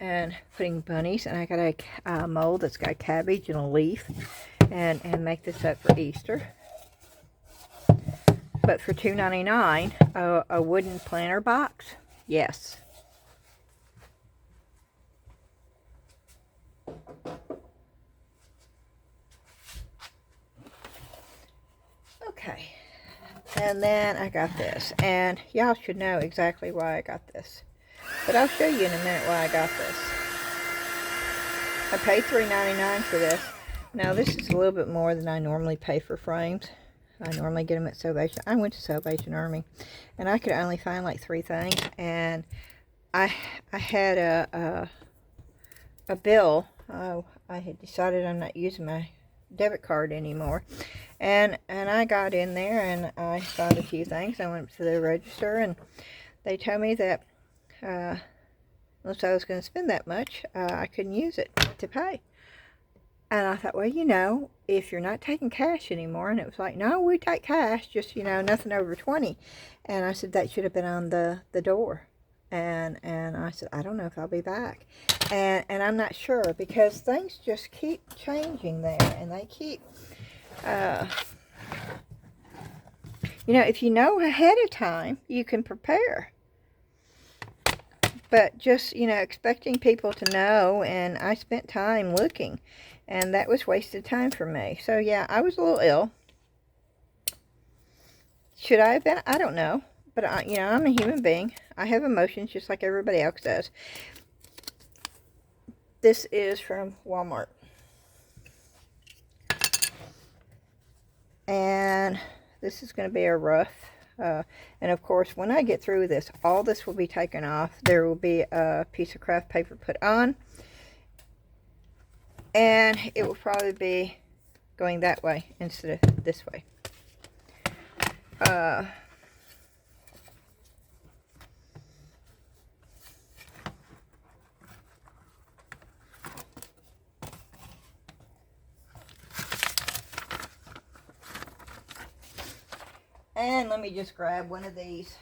And putting bunnies. And I got a mold that's got cabbage and a leaf. And make this up for Easter. But for $2.99, a wooden planter box, yes. Okay, and then I got this, and y'all should know exactly why I got this. But I'll show you in a minute why I got this. I paid $3.99 for this. Now this is a little bit more than I normally pay for frames. I normally get them at Salvation. I went to Salvation Army, and I could only find like 3 things. And I had a bill. Oh, I had decided I'm not using my debit card anymore, and I got in there and I found a few things. I went to the register, and they told me that unless I was going to spend that much, I couldn't use it to pay. And I thought, well, you know, if you're not taking cash anymore, and it was like, no, we take cash, just, you know, nothing over 20. And I said, that should have been on the door. And I said, I don't know if I'll be back. And I'm not sure, because things just keep changing there, and they keep, you know, if you know ahead of time, you can prepare. But just, you know, expecting people to know, and I spent time looking, and that was wasted time for me. So, yeah, I was a little ill. Should I have been? I don't know. But, you know, I'm a human being. I have emotions just like everybody else does. This is from Walmart. And this is going to be a rough. And, of course, when I get through this, all this will be taken off. There will be a piece of craft paper put on. And it will probably be going that way instead of this way. And let me just grab one of these.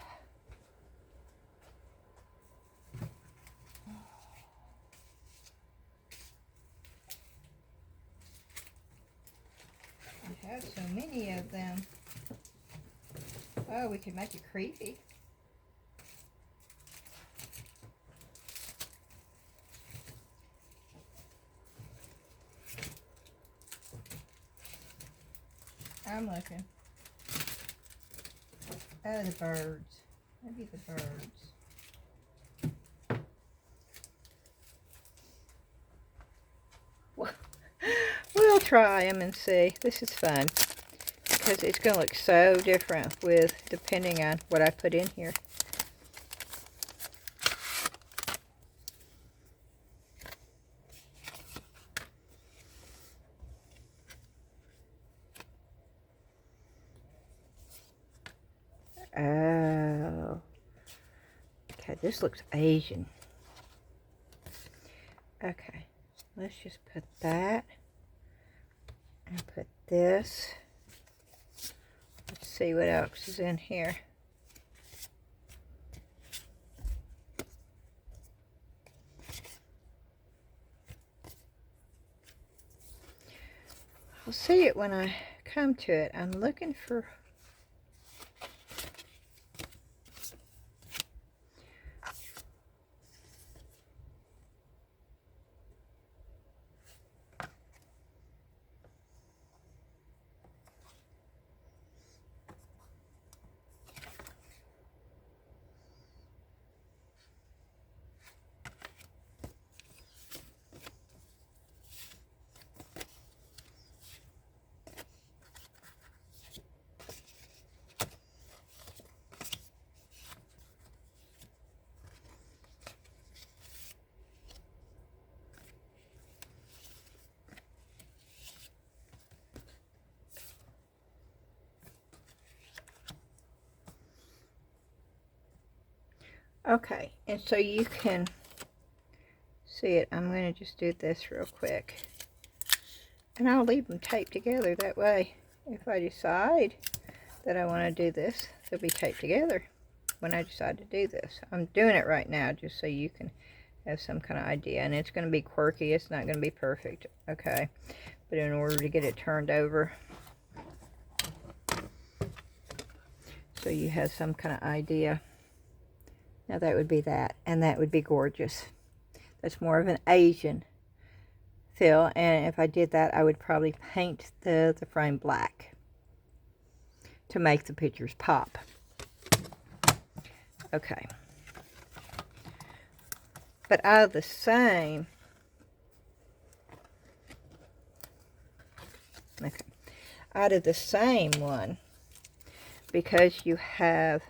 I have so many of them. Oh, we could make it creepy. I'm looking. Oh, the birds. Maybe the birds. We'll try them and see. This is fun, because it's going to look so different with depending on what I put in here. Oh. Okay, this looks Asian. Okay, let's just put that. And put this. Let's see what else is in here. I'll see it when I come to it. I'm looking for... Okay, and so you can see it. I'm going to just do this real quick. And I'll leave them taped together that way. If I decide that I want to do this. They'll be taped together when I decide to do this. I'm doing it right now just so you can have some kind of idea. And it's going to be quirky. It's not going to be perfect. Okay. But in order to get it turned over, so you have some kind of idea. Now that would be that. And that would be gorgeous. That's more of an Asian feel. And if I did that, I would probably paint the frame black to make the pictures pop. Okay. But out of the same, okay, out of the same one, because you have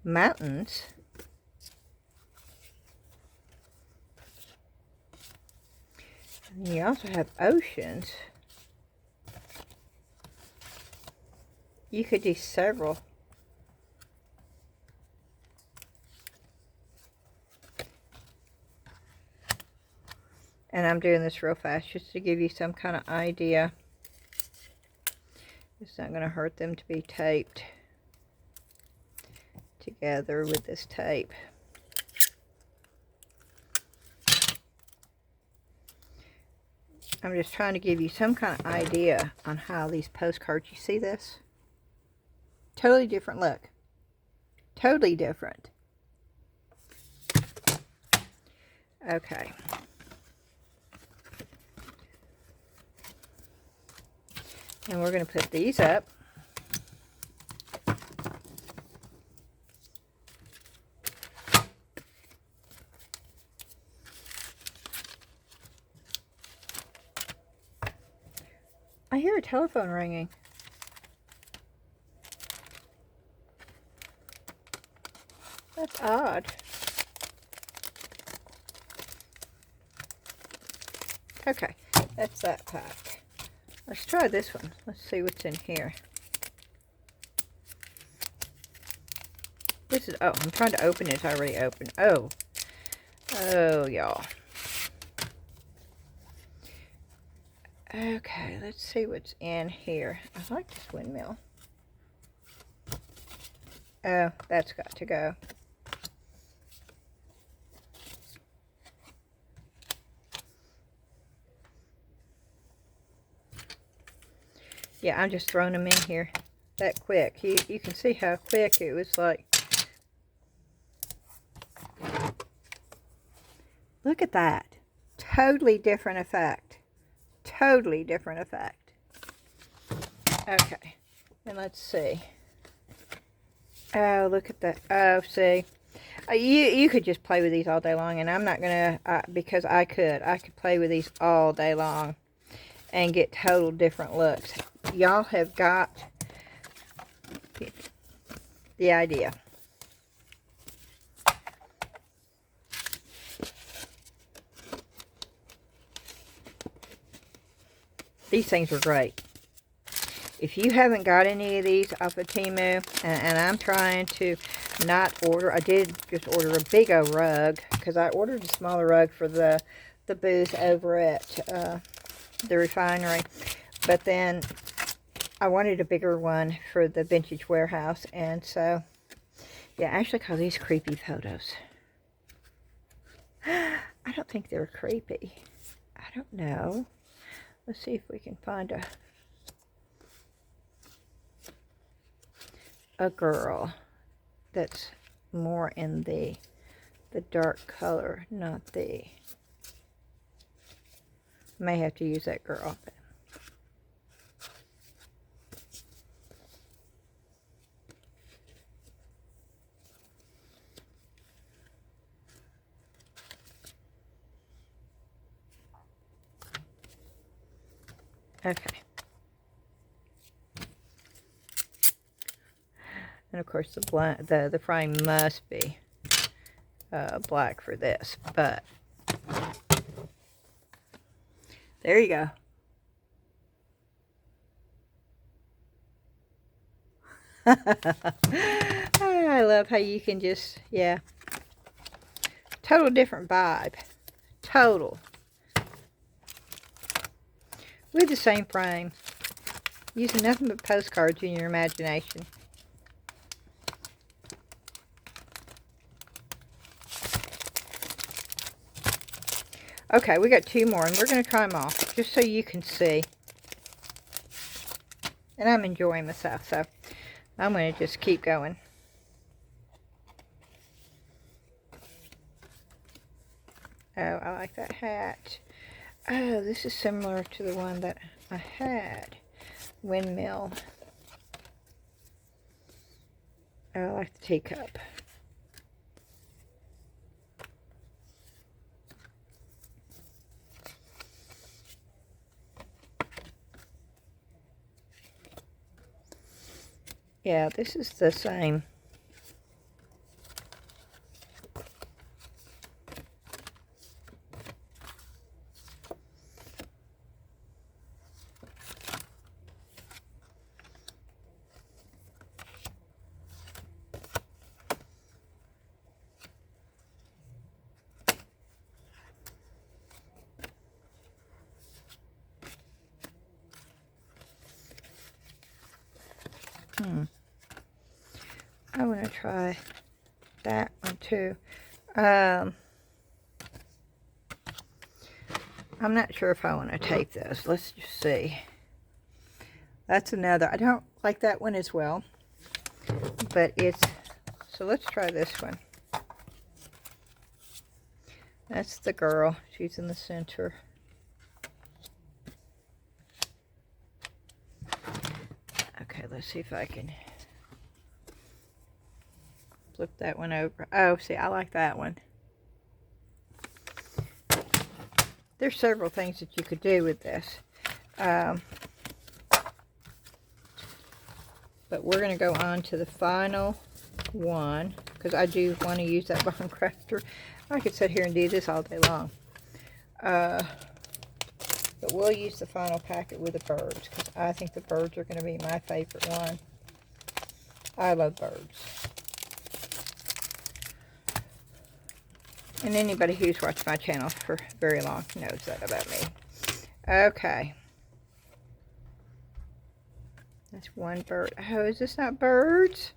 mountains, and you also have oceans, you could do several. And I'm doing this real fast just to give you some kind of idea. It's not going to hurt them to be taped together with this tape. I'm just trying to give you some kind of idea on how these postcards, you see this? Totally different look. Totally different. Okay. And we're going to put these up. I hear a telephone ringing. That's odd. Okay, that's that pack. Let's try this one. Let's see what's in here. This is, oh, I'm trying to open it. It's already open. Oh. Oh, y'all. Okay, let's see what's in here. I like this windmill. Oh, that's got to go. Yeah, I'm just throwing them in here that quick. You can see how quick it was like. Look at that. Totally different effect. Totally different effect. Okay, and let's see. Oh, look at that. Oh, see. You could just play with these all day long, and I'm not going to, because I could play with these all day long and get total different looks. Y'all have got the idea. These things are great. If you haven't got any of these off of Temu, and I'm trying to not order, I did just order a big old rug, because I ordered a smaller rug for the booth over at the refinery, but then I wanted a bigger one for the vintage warehouse. And so, yeah, I actually call these creepy photos. I don't think they're creepy. I don't know. Let's see if we can find a girl that's more in the dark color, not the, may have to use that girl. Okay. And of course the frame must be black for this, but there you go. I love how you can just, yeah, total different vibe, total, with the same frame. Using nothing but postcards in your imagination. Okay, we got 2 more, and we're going to try them all, just so you can see. And I'm enjoying myself, so I'm going to just keep going. Oh, I like that hat. Oh, this is similar to the one that I had. Windmill. Oh, I like the teacup. Yeah, this is the same. I want to try that one too. I'm not sure if I want to tape this. Let's just see. That's another. I don't like that one as well. But it's... So let's try this one. That's the girl. She's in the center. Okay, let's see if I can flip that one over. Oh, see, I like that one. There's several things that you could do with this. But we're going to go on to the final one, because I do want to use that bone crafter. I could sit here and do this all day long. But we'll use the final packet with the birds, because I think the birds are going to be my favorite one. I love birds. And anybody who's watched my channel for very long knows that about me. Okay. That's one bird. Oh, is this not birds?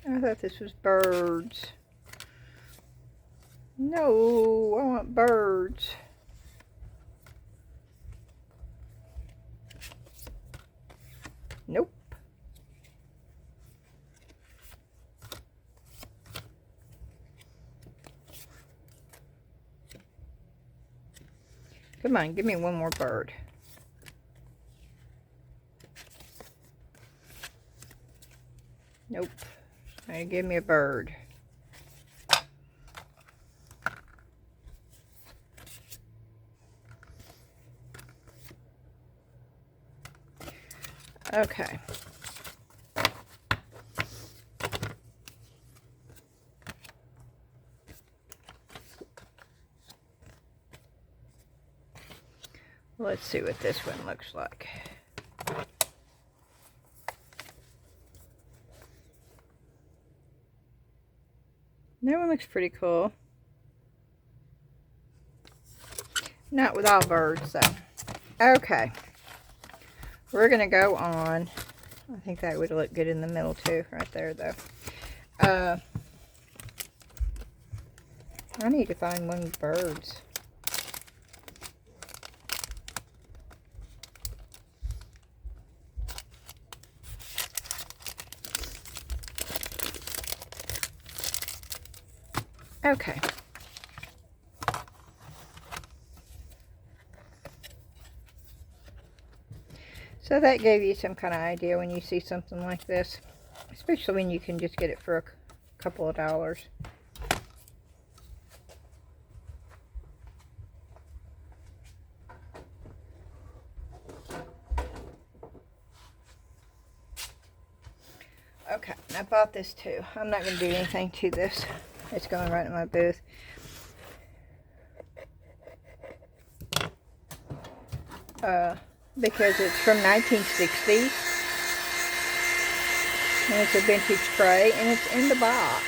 I thought this was birds. No, I want birds. Nope. Come on, give me one more bird. Nope. Now give me a bird. Okay. Let's see what this one looks like. That one looks pretty cool. Not with all birds, though. Okay. We're going to go on. I think that would look good in the middle, too. Right there, though. I need to find one with birds. Okay. So that gave you some kind of idea when you see something like this. Especially when you can just get it for a couple of dollars. Okay, I bought this too. I'm not going to do anything to this. It's going right in my booth. Because it's from 1960. And it's a vintage tray. And it's in the box.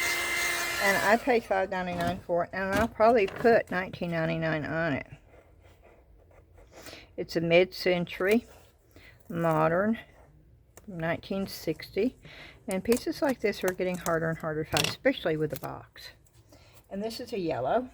And I paid $5.99 for it. And I'll probably put $19.99 on it. It's a mid-century. modern, 1960. And pieces like this are getting harder and harder to find, especially with the box. And this is a yellow.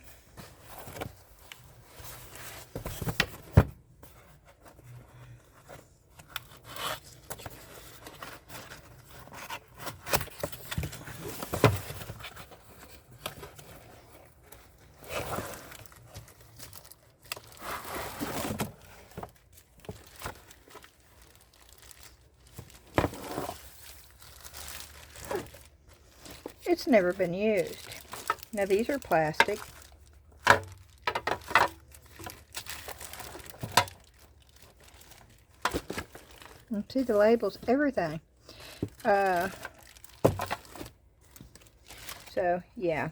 It's never been used. Now these are plastic. You see the labels, everything. So yeah.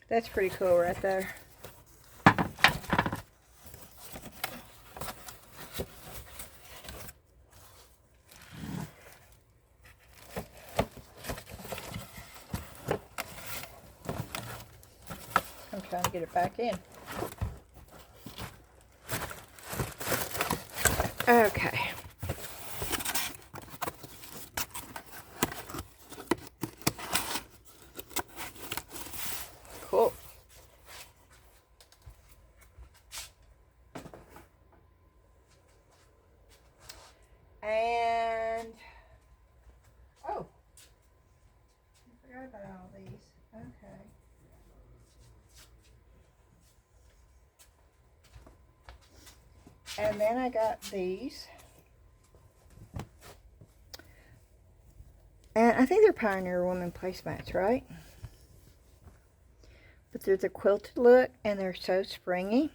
That's pretty cool right there. I'm trying to get it back in. Okay. Cool. And, oh, I forgot about all these. Okay. And then I got these. And I think they're Pioneer Woman placemats, right? But they're the quilted look, and they're so springy.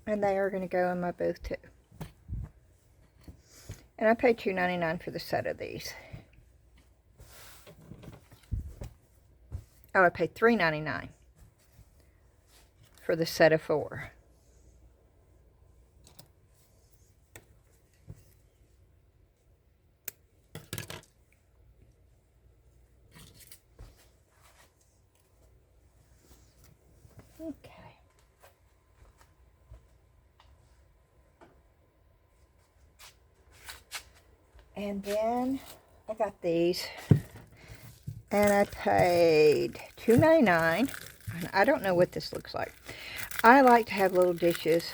And they are going to go in my booth too. And I paid $2.99 for the set of these. Oh, I paid $3.99 for the set of 4. Okay. And then I got these, and I paid $2.99. And I don't know what this looks like. I like to have little dishes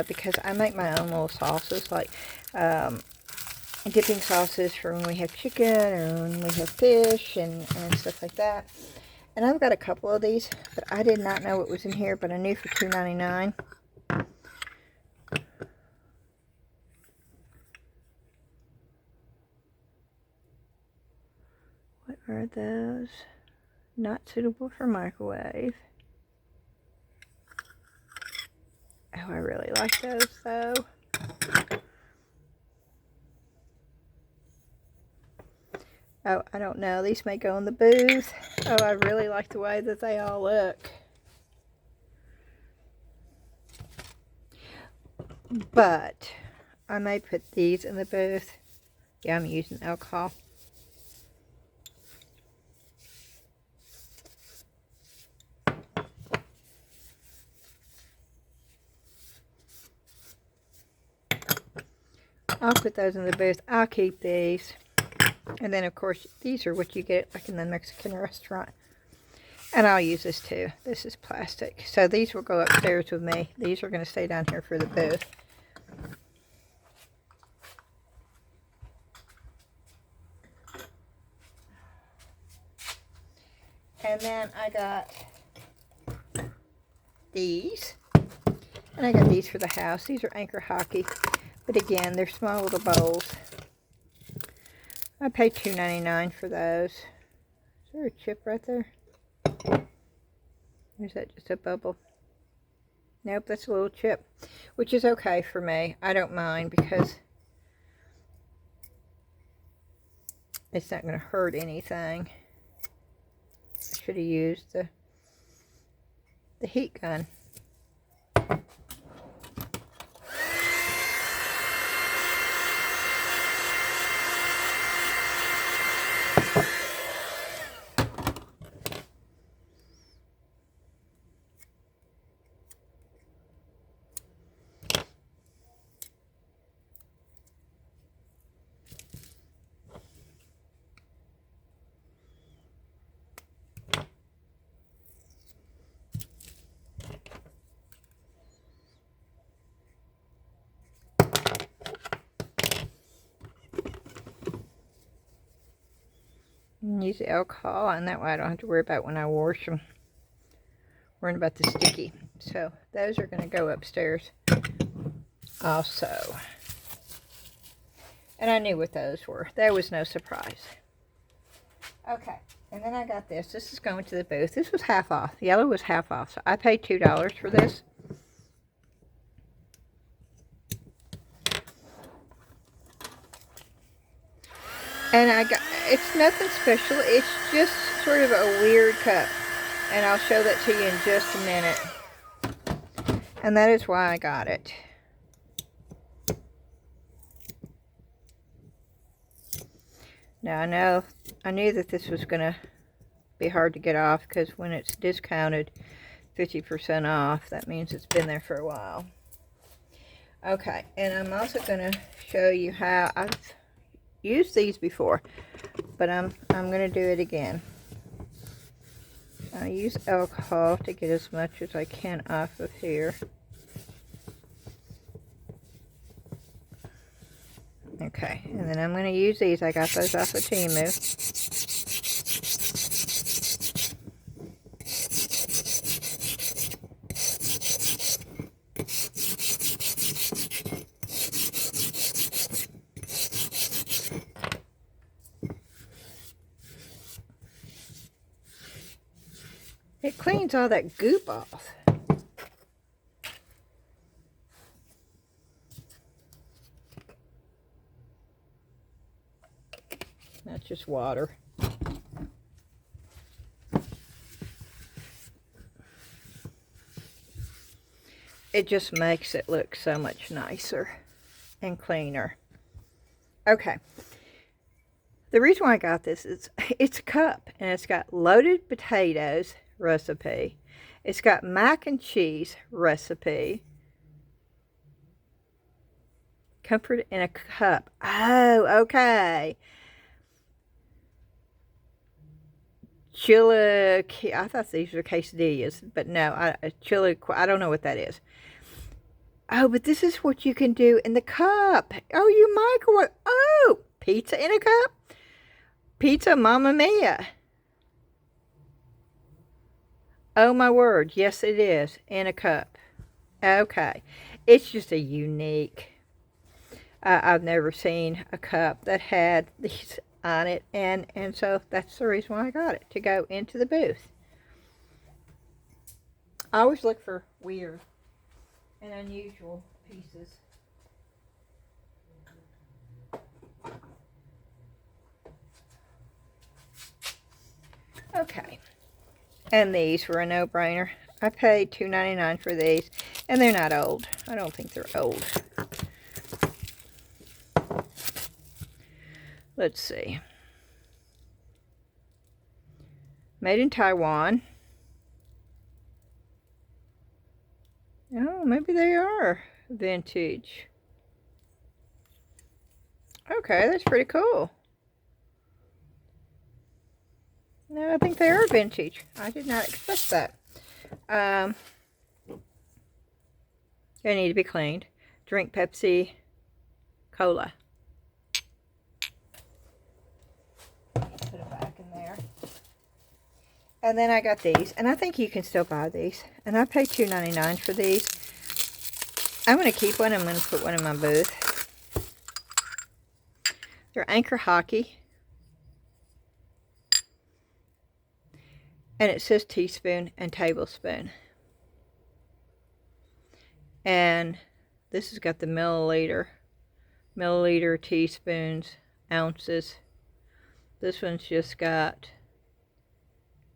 because I make my own little sauces, like dipping sauces for when we have chicken or when we have fish and stuff like that. And I've got a couple of these, but I did not know what was in here, but I knew for $2.99. What are those? Not suitable for microwave. Oh, I really like those though. Oh, I don't know. These may go in the booth. Oh, I really like the way that they all look. But I may put these in the booth. Yeah, I'm using alcohol. I'll put those in the booth. I'll keep these. And then, of course, these are what you get like in the Mexican restaurant. And I'll use this too. This is plastic. So these will go upstairs with me. These are going to stay down here for the booth. And then I got these. And I got these for the house. These are Anchor Hockey. But again, they're small little bowls. I paid $2.99 for those. Is there a chip right there? Or is that just a bubble? Nope, that's a little chip. Which is okay for me. I don't mind because it's not going to hurt anything. I should have used the heat gun. use the alcohol, and that way I don't have to worry about when I wash them. Worrying about the sticky. So those are going to go upstairs also. And I knew what those were. There was no surprise. Okay, and then I got this. This is going to the booth. This was half off. Yellow was half off, so I paid $2 for this. And I got, it's nothing special. It's just sort of a weird cup. And I'll show that to you in just a minute. And that is why I got it. Now I knew that this was going to be hard to get off, because when it's discounted 50% off, that means it's been there for a while. Okay, and I'm also going to show you how I've used these before, but I'm going to do it again. I use alcohol to get as much as I can off of here. Okay, and then I'm going to use these. I got those off of Temu. It cleans all that goop off. That's just water. It just makes it look so much nicer and cleaner. Okay. The reason why I got this is it's a cup, and it's got loaded potatoes recipe. It's got mac and cheese recipe. Comfort in a cup. Oh, okay. Chili, I thought these were quesadillas, but no, chili, I don't know what that is. Oh, but this is what you can do in the cup. Oh, you microwave. Oh, pizza in a cup? Pizza Mamma Mia. Oh, my word. Yes, it is. In a cup. Okay. It's just a unique. I've never seen a cup that had these on it. And so that's the reason why I got it. To go into the booth. I always look for weird and unusual pieces. Okay, and these were a no-brainer. I paid $2.99 for these, and they're not old. I don't think they're old. Let's see. Made in Taiwan. Oh, maybe they are vintage. Okay, that's pretty cool. No, I think they are vintage. I did not expect that. They need to be cleaned. Drink Pepsi Cola. Put it back in there. And then I got these. And I think you can still buy these. And I paid $2.99 for these. I'm going to keep one. I'm going to put one in my booth. They're Anchor Hockey. And it says teaspoon and tablespoon. And this has got the milliliter, teaspoons, ounces. This one's just got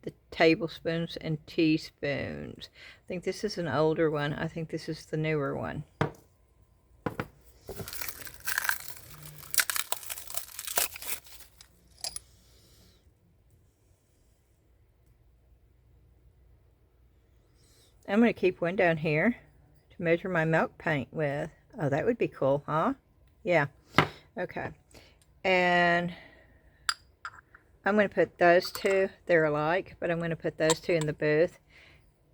the tablespoons and teaspoons. I think this is an older one. I think this is the newer one. I'm going to keep one down here to measure my milk paint with. Oh, that would be cool, huh? Yeah. Okay. And I'm going to put those two. They're alike, but I'm going to put those two in the booth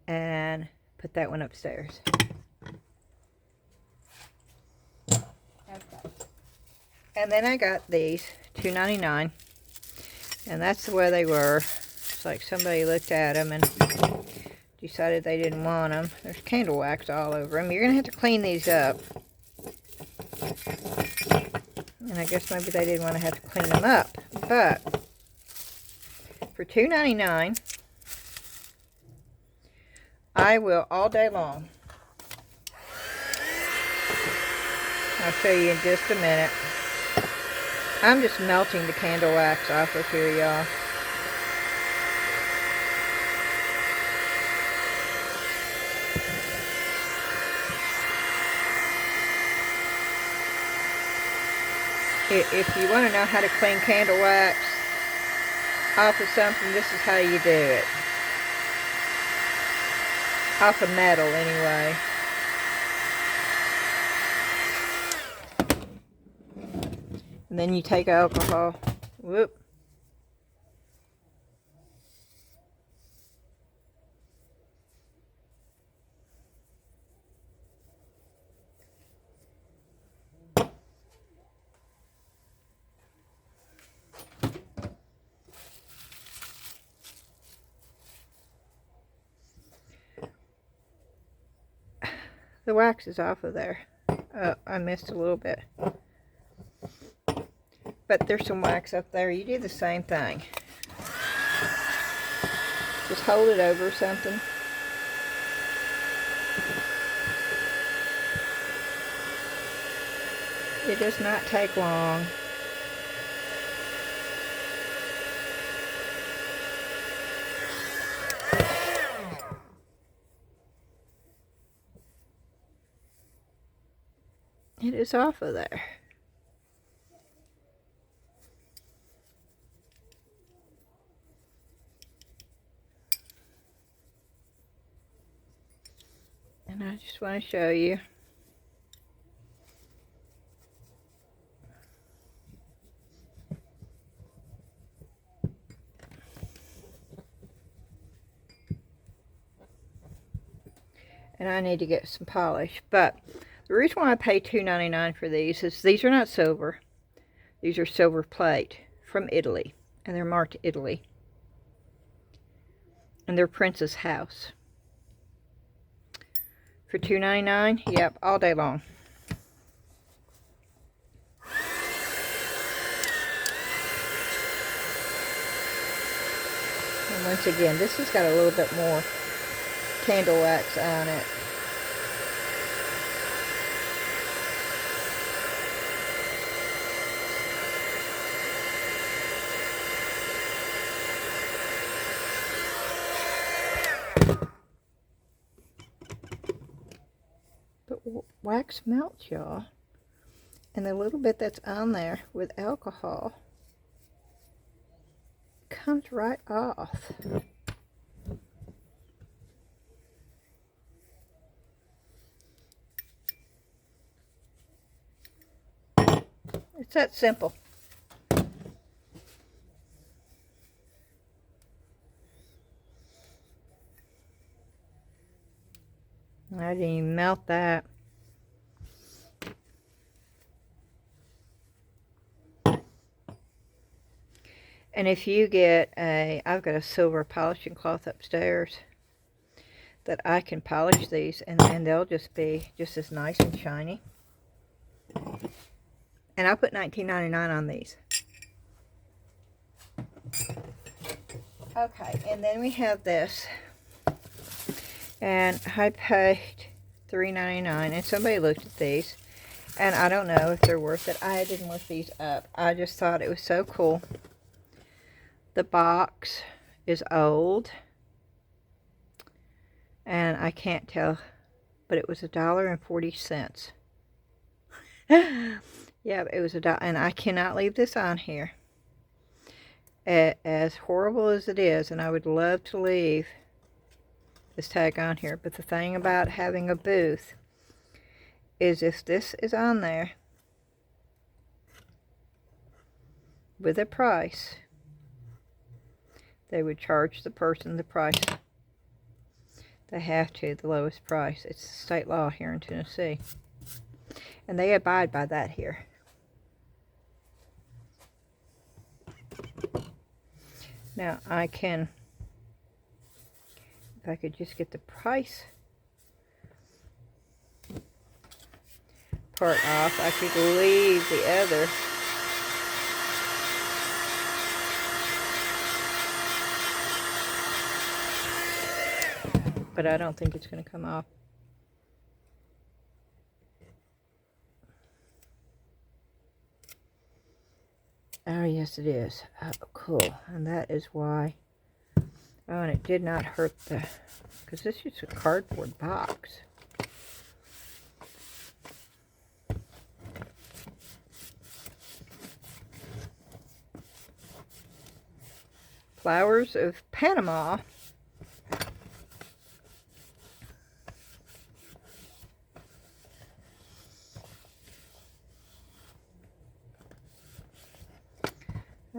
and put that one upstairs. Okay. And then I got these, $2.99. And that's the way they were. It's like somebody looked at them and decided they didn't want them. There's candle wax all over them. You're going to have to clean these up. And I guess maybe they didn't want to have to clean them up. But for $2.99, I will all day long. I'll show you in just a minute. I'm just melting the candle wax off of here, y'all. If you want to know how to clean candle wax off of something, this is how you do it. Off of metal, anyway. And then you take alcohol. Whoop. The wax is off of there. I missed a little bit. But there's some wax up there. You do the same thing. Just hold it over something. It does not take long. It is off of there. And I just want to show you. And I need to get some polish. But the reason why I pay $2.99 for these is these are not silver. These are silver plate from Italy. And they're marked Italy. And they're Princess House. For $2.99, yep, all day long. And once again, this has got a little bit more candle wax on it. But wax melts, y'all. And the little bit that's on there with alcohol comes right off. It's that simple. I didn't even melt that. And if you get I've got a silver polishing cloth upstairs that I can polish these and they'll just be just as nice and shiny. And I put $19.99 on these. Okay, and then we have this. And I paid $3.99, and somebody looked at these, and I don't know if they're worth it. I didn't look these up. I just thought it was so cool. The box is old, and I can't tell, but it was $1.40. Yeah, it was $1, and I cannot leave this on here. As horrible as it is, and I would love to leave this tag on here, but the thing about having a booth is if this is on there with a price, they would charge the person the price. They have to, the lowest price. It's state law here in Tennessee, and they abide by that here. Now I can, if I could just get the price part off, I could leave the other. But I don't think it's going to come off. Oh, yes, it is. Oh, cool. And that is why. Oh, and it did not hurt the, because this is a cardboard box. Flowers of Panama.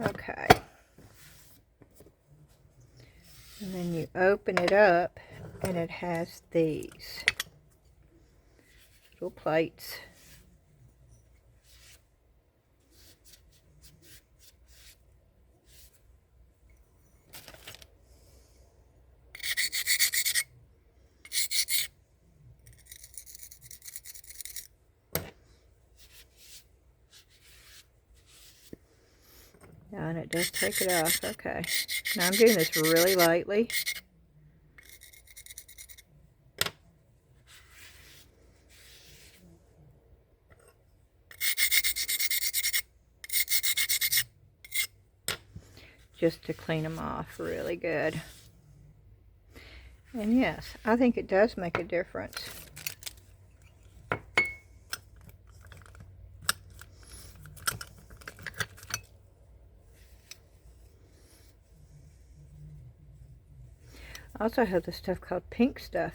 Okay. And then you open it up and it has these little plates. And it does take it off. Okay. Now I'm doing this really lightly. Just to clean them off really good. And yes, I think it does make a difference. I also have this stuff called pink stuff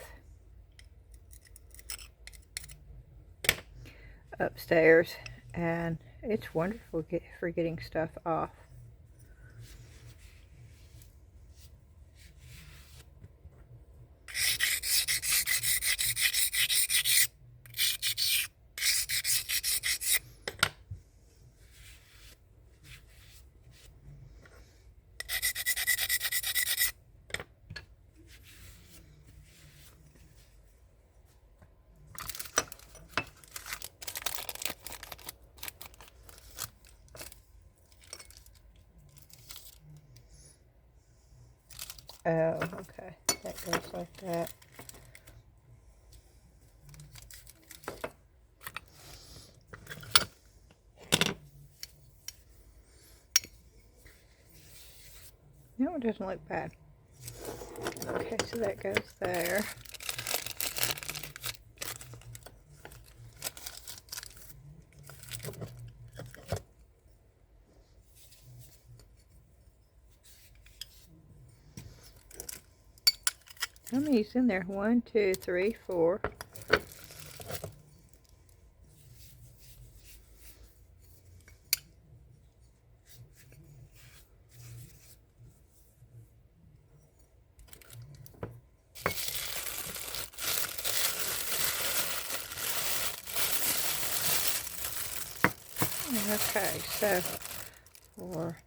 upstairs, and it's wonderful for getting stuff off. Oh, okay. That goes like that. No, it doesn't look bad. Okay, so that goes there. How many's in there? 1, 2, 3, 4. Okay, so 4,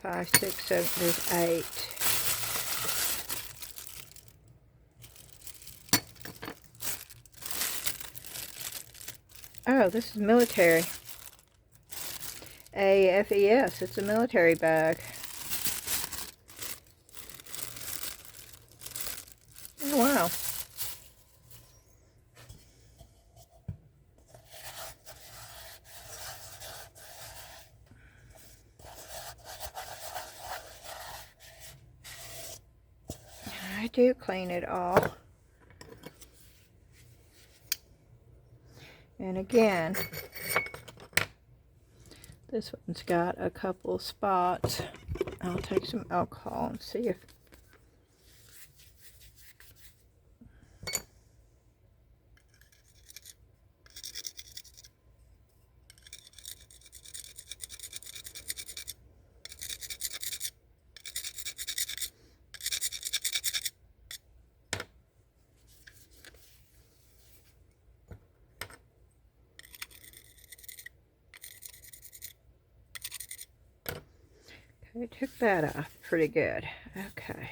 5, 6, 7, there's 8. Oh, this is military. AFES, it's a military bag. Oh, wow. I do clean it all. And again, this one's got a couple of spots. I'll take some alcohol and see if It took that off pretty good. Okay.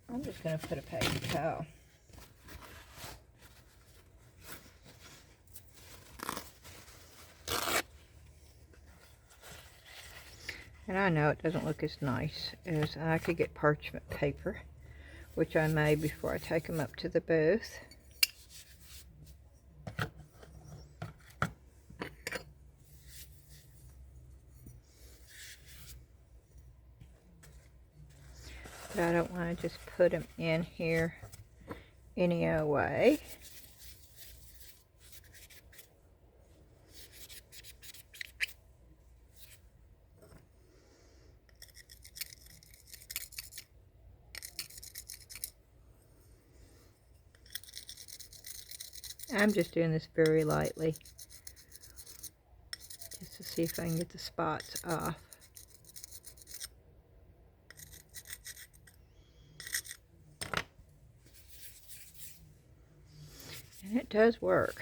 I'm just going to put a paper towel. And I know it doesn't look as nice as I could get parchment paper, which I made before I take them up to the booth. But I don't want to just put them in here any old way. I'm just doing this very lightly, just to see if I can get the spots off. And it does work.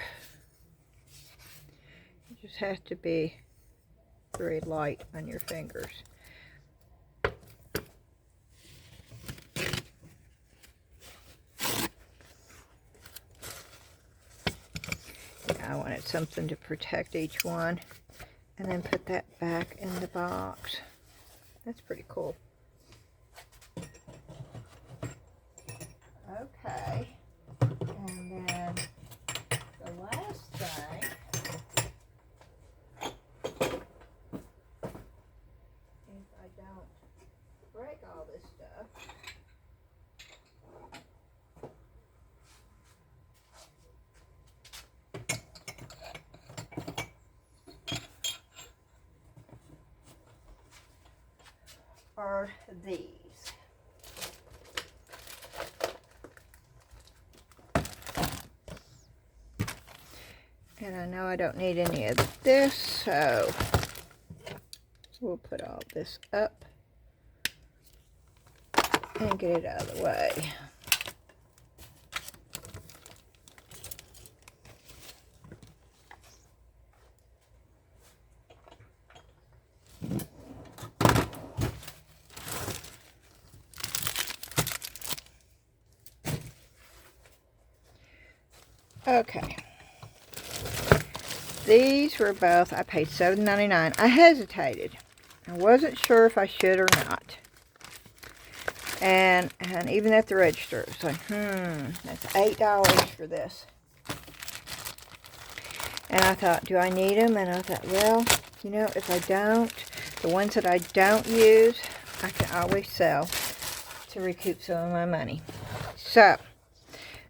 You just have to be very light on your fingers. I wanted something to protect each one, and then put that back in the box. That's pretty cool. Okay, and then the last thing, if I don't break all this stuff, are these. And I know I don't need any of this, so we'll put all this up and get it out of the way. Okay. These were both, I paid $7.99. I hesitated. I wasn't sure if I should or not. And even at the register, it was like, that's $8 for this. And I thought, do I need them? And I thought, well, you know, if I don't, the ones that I don't use, I can always sell to recoup some of my money. So,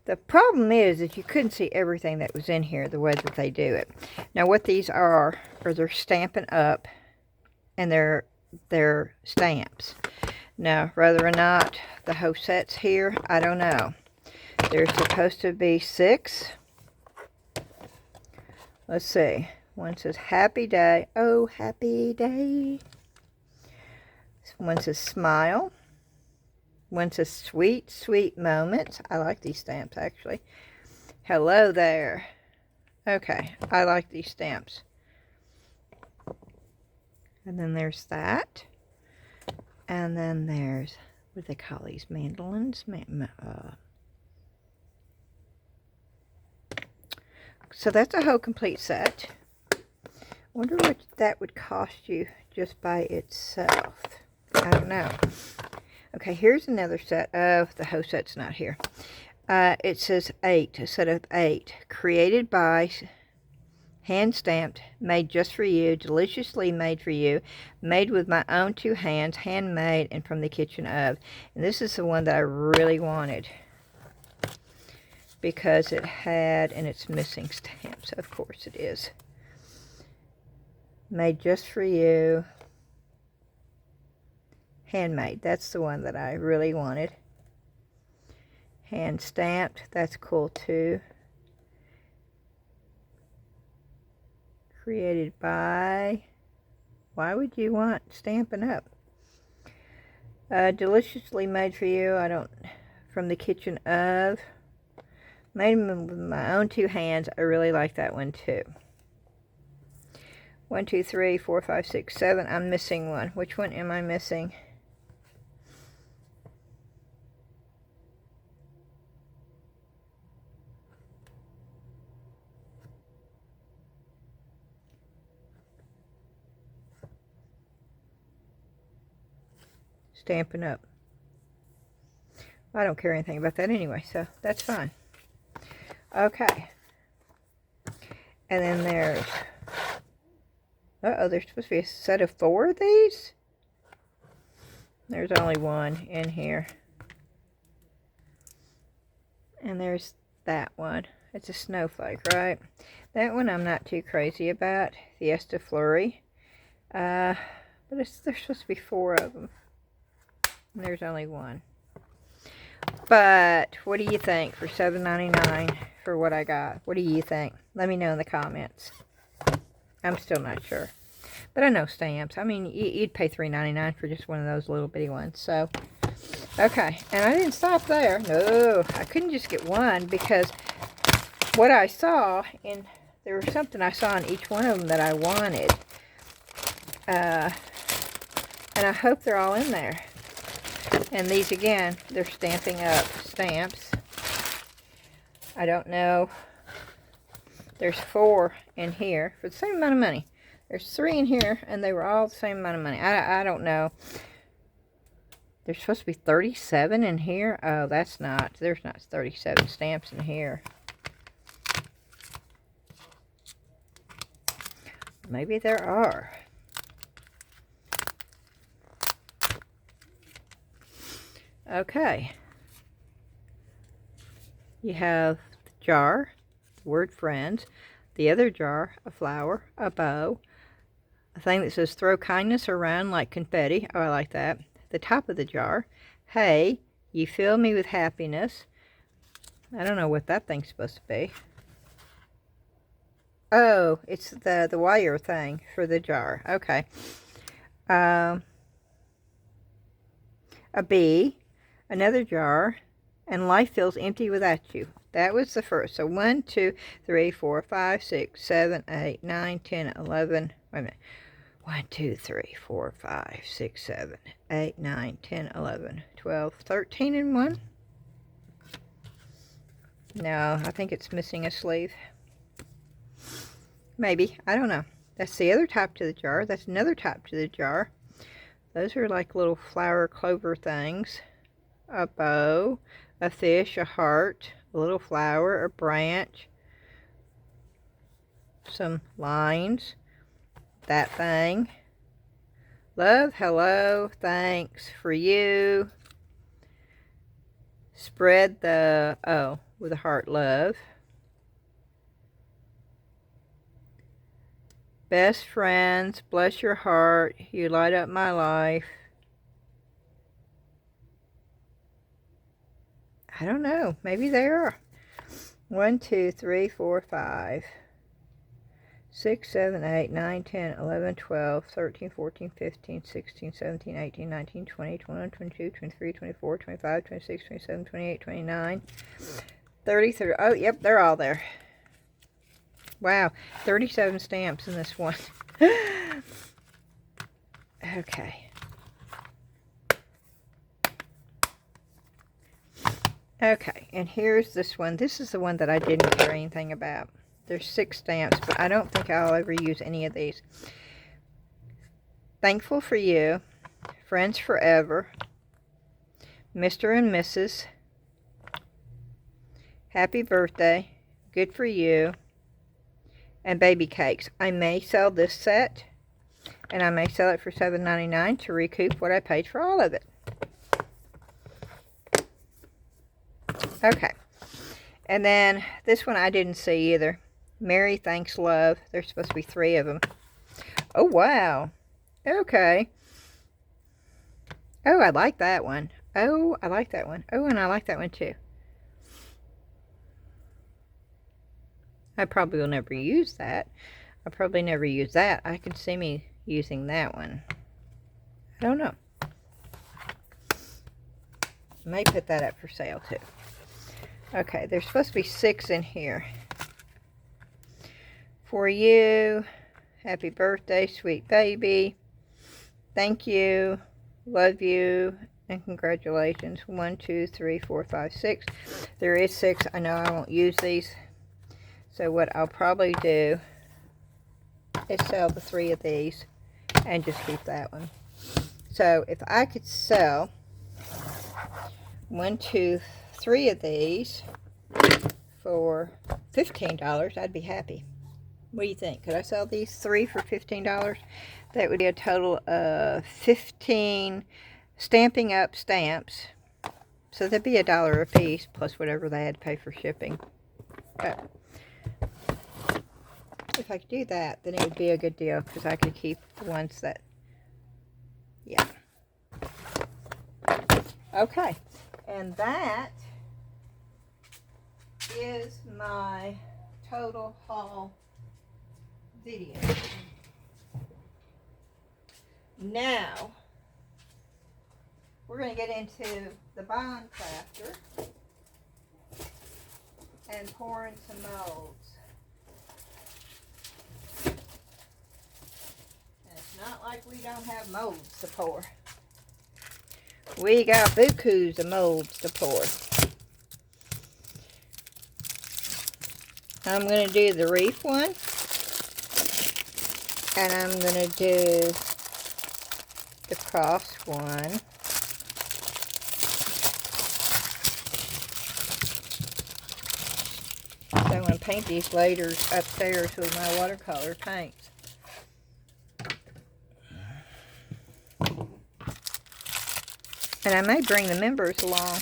the problem is that you couldn't see everything that was in here the way that they do it. Now, what these are they're Stampin' Up, and they're stamps. Now, whether or not the whole set's here, I don't know. There's supposed to be 6. Let's see. One says happy day. Oh, happy day. One says smile. One says sweet, sweet moments. I like these stamps, actually. Hello there. Okay, I like these stamps. And then there's that. And then there's, what do they call these? Mandolins? So that's a whole complete set. I wonder what that would cost you just by itself. I don't know. Okay, here's another set. Oh, the whole set's not here. It says 8, a set of 8. Created by, hand stamped, made just for you, deliciously made for you, made with my own 2 hands, handmade, and from the kitchen of. And this is the one that I really wanted, because it had, and it's missing stamps, of course it is. Made just for you. Handmade, that's the one that I really wanted. Hand stamped, that's cool too. Created by, why would you want Stampin' Up? Deliciously made for you, from the kitchen of. Made them with my own 2 hands. I really like that one too. 1, 2, 3, 4, 5, 6, 7. I'm missing one. Which one am I missing? Stampin' Up. I don't care anything about that anyway, so that's fine. Okay. And then there's... Uh-oh, there's supposed to be a set of 4 of these? There's only one in here. And there's that one. It's a snowflake, right? That one I'm not too crazy about. Fiesta Flurry. But there's supposed to be 4 of them. And there's only one. But what do you think for $7.99 for what I got? What do you think? Let me know in the comments. I'm still not sure. But I know stamps. I mean, you'd pay $3.99 for just one of those little bitty ones. So, okay. And I didn't stop there. No, I couldn't just get one because what I saw, and there was something I saw in each one of them that I wanted. And I hope they're all in there. And these, again, they're Stampin' Up stamps. I don't know. There's 4 in here for the same amount of money. There's 3 in here, and they were all the same amount of money. I don't know. There's supposed to be 37 in here. Oh, that's not. There's not 37 stamps in here. Maybe there are. Okay. You have the jar, the word friends, the other jar, a flower, a bow, a thing that says throw kindness around like confetti. Oh, I like that. The top of the jar, hey, you fill me with happiness. I don't know what that thing's supposed to be. Oh, it's the wire thing for the jar. Okay. A bee, another jar, and life feels empty without you. That was the first. So 1, 2, 3, 4, 5, 6, 7, 8, 9, 10, 11. Wait a minute. 1, 2, 3, 4, 5, 6, 7, 8, 9, 10, 11, 12, 13 in one. No, I think it's missing a sleeve. Maybe. I don't know. That's the other top to the jar. That's another top to the jar. Those are like little flower clover things. A bow, a fish, a heart, a little flower, a branch, some lines, that thing. Love, hello, thanks, for you. Spread the, oh, with a heart, love. Best friends, bless your heart, you light up my life. I don't know. Maybe they are. 1, 2, 3, 4, 5, 6, 7, 8, 9, 10, 11, 12, 13, 14, 15, 16, 17, 18, 19, 20, 21, 22, 23, 24, 25, 26, 27, 28, 29, 30, 30. Oh, yep, they're all there. Wow, 37 stamps in this one. Okay. Okay, and here's this one. This is the one that I didn't care anything about. There's 6 stamps, but I don't think I'll ever use any of these. Thankful for you. Friends forever. Mr. and Mrs. Happy birthday. Good for you. And baby cakes. I may sell this set, and I may sell it for $7.99 to recoup what I paid for all of it. Okay. And then this one I didn't see either. Mary Thanks Love. There's supposed to be 3 of them. Oh, wow. Okay. Oh, I like that one. Oh, I like that one. Oh, and I like that one too. I probably will never use that. I'll probably never use that. I can see me using that one. I don't know. May put that up for sale too. Okay, there's supposed to be 6 in here. For you, happy birthday, sweet baby. Thank you, love you, and congratulations. 1, 2, 3, 4, 5, 6. There is 6. I know I won't use these. So what I'll probably do is sell the 3 of these and just keep that one. So if I could sell 1, 2, 3 of these for $15, I'd be happy. What do you think? Could I sell these 3 for $15? That would be a total of 15 Stampin' Up! Stamps. So that'd be $1 a piece, plus whatever they had to pay for shipping. But if I could do that, then it would be a good deal, because I could keep the ones that, yeah. Okay, and that is my total haul video. Now, we're going to get into the bond crafter and pour in some molds. And it's not like we don't have molds to pour. We got bukus of molds to pour. I'm going to do the reef one. And I'm going to do the cross one. So I'm going to paint these later upstairs with my watercolor paints. And I may bring the members along.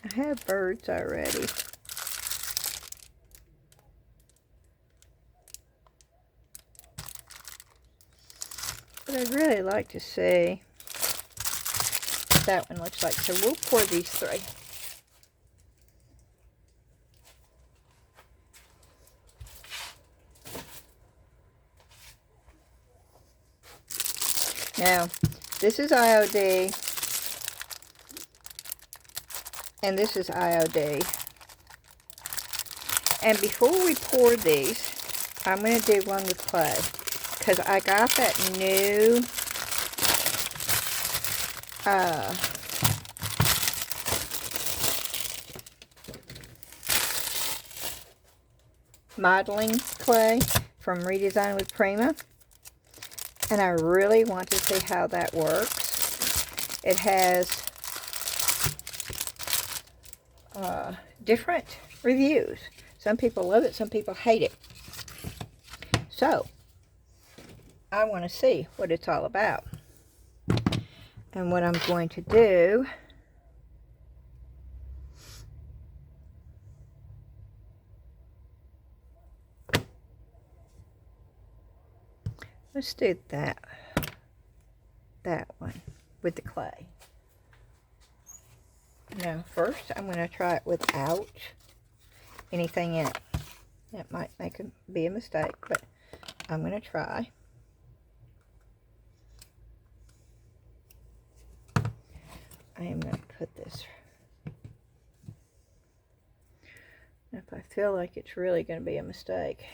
I have birds already. But I'd really like to see what that one looks like. So we'll pour these 3. Now, this is IOD. And this is IOD. And before we pour these, I'm going to do one with clay. Because I got that new modeling clay from Redesign with Prima. And I really want to see how that works. It has different reviews. Some people love it, some people hate it. So, I want to see what it's all about. And what I'm going to do let's do that one with the clay. Now, first I'm going to try it without anything in it. That might be a mistake, but I'm going to try. I am going to put this. If I feel like it's really going to be a mistake.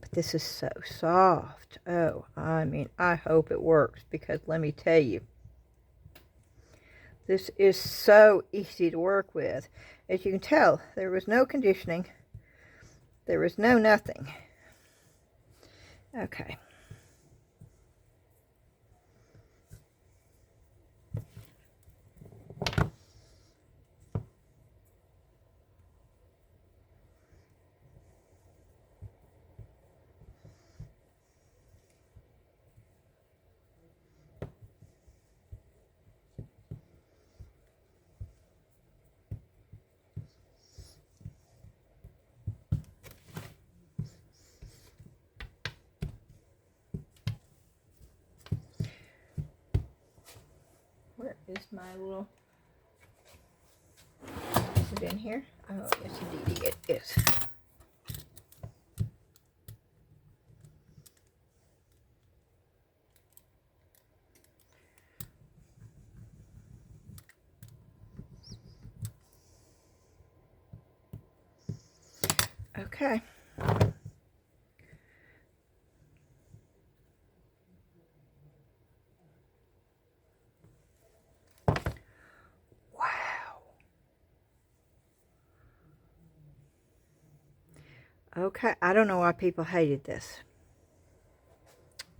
But this is so soft. Oh, I mean, I hope it works, because let me tell you, this is so easy to work with. As you can tell, there was no conditioning. There was no nothing. Okay. Where is my little... Is it in here? Oh, yes, indeed it is. Okay. Wow. Okay, I don't know why people hated this.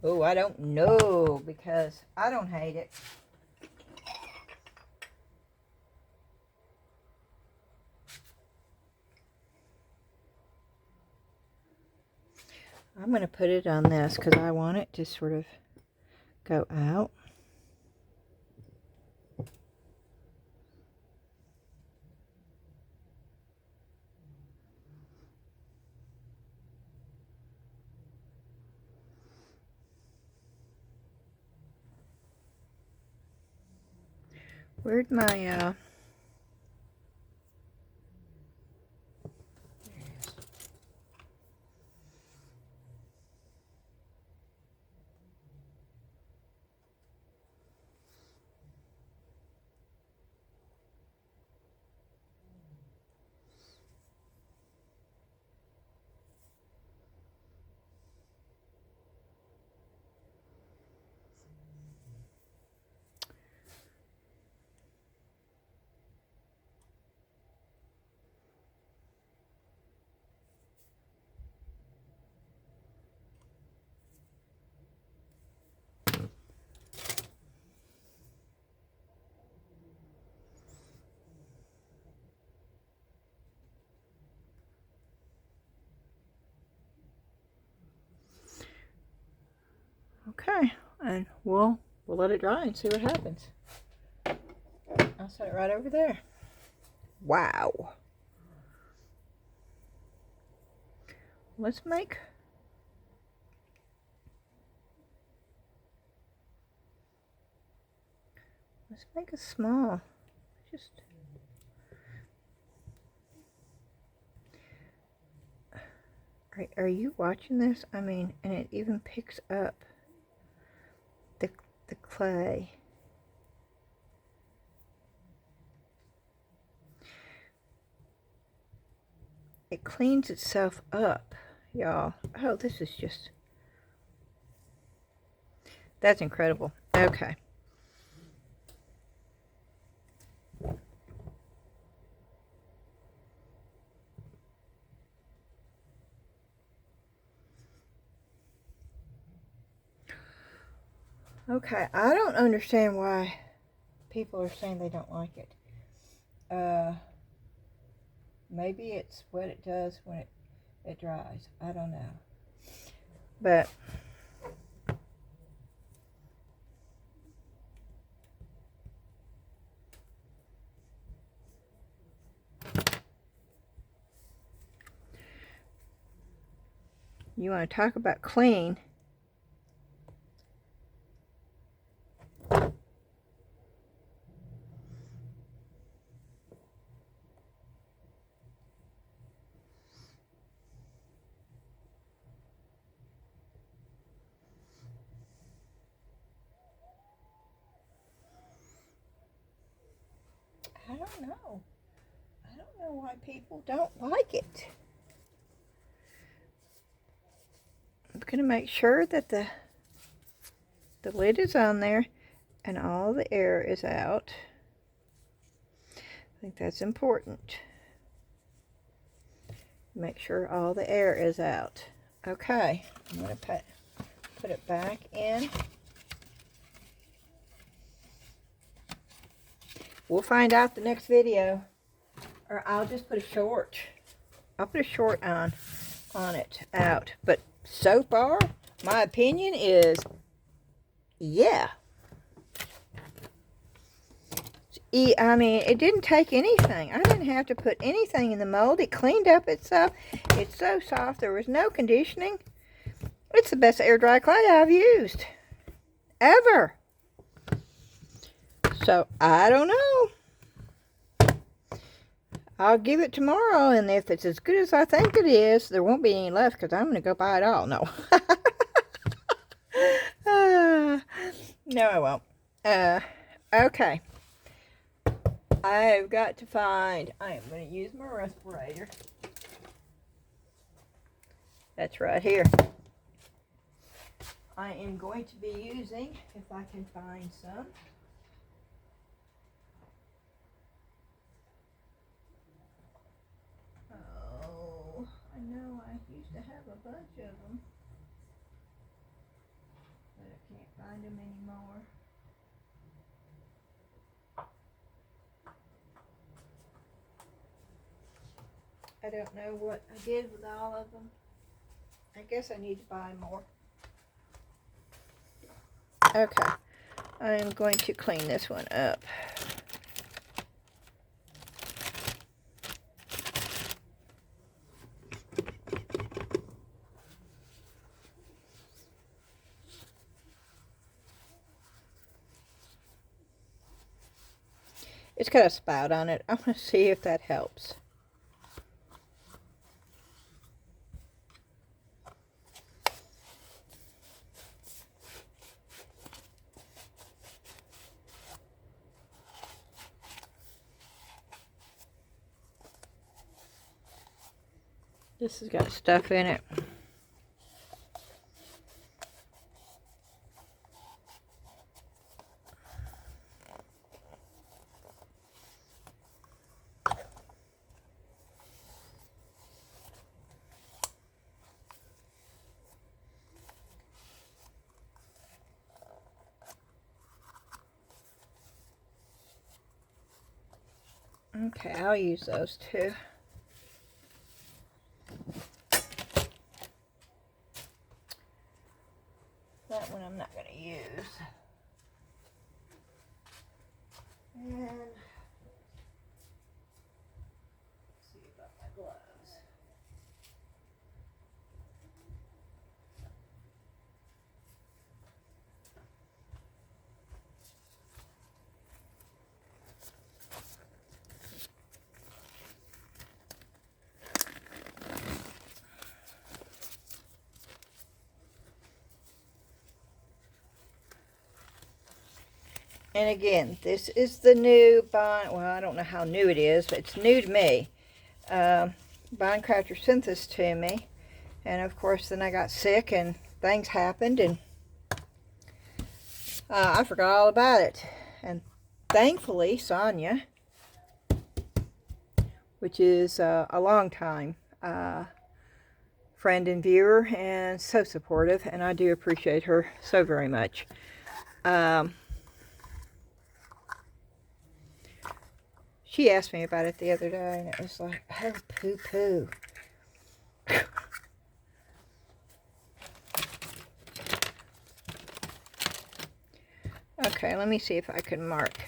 Oh, I don't know, because I don't hate it. I'm going to put it on this because I want it to sort of go out. Where'd my, okay, and we'll let it dry and see what happens. I'll set it right over there. Wow. Let's make a small. Just are you watching this? I mean, and it even picks up the clay. It cleans itself up, y'all. Oh, this is just, that's incredible. Okay. Okay, I don't understand why people are saying they don't like it. Maybe it's what it does when it dries. I don't know. But you want to talk about clean. I don't know. I don't know why people don't like it. I'm going to make sure that the lid is on there and all the air is out. I think that's important. Make sure all the air is out. Okay, I'm going to put it back in. We'll find out the next video, or I'll just put a short. I'll put a short on it out. But so far, my opinion is, yeah. I mean, it didn't take anything. I didn't have to put anything in the mold. It cleaned up itself. It's so soft. There was no conditioning. It's the best air dry clay I've used ever. So, I don't know. I'll give it tomorrow, and if it's as good as I think it is, there won't be any left because I'm going to go buy it all. No. No, I won't. Okay. I've got to find, I am going to use my respirator. That's right here. I am going to be using, if I can find some. Oh, I know I used to have a bunch of them, but I can't find them anymore. I don't know what I did with all of them. I guess I need to buy more. Okay, I am going to clean this one up. It's got a spout on it. I want to see if that helps. This has got stuff in it. Okay, I'll use those too. That one I'm not going to use. And let's see about my gloves. And again, this is the new Bond, well, I don't know how new it is, but it's new to me. Bond Crafter sent this to me. And of course, then I got sick and things happened and I forgot all about it. And thankfully, Sonia, which is a long time friend and viewer and so supportive, and I do appreciate her so very much. She asked me about it the other day, and it was like, oh, poo-poo. Okay, let me see if I can mark.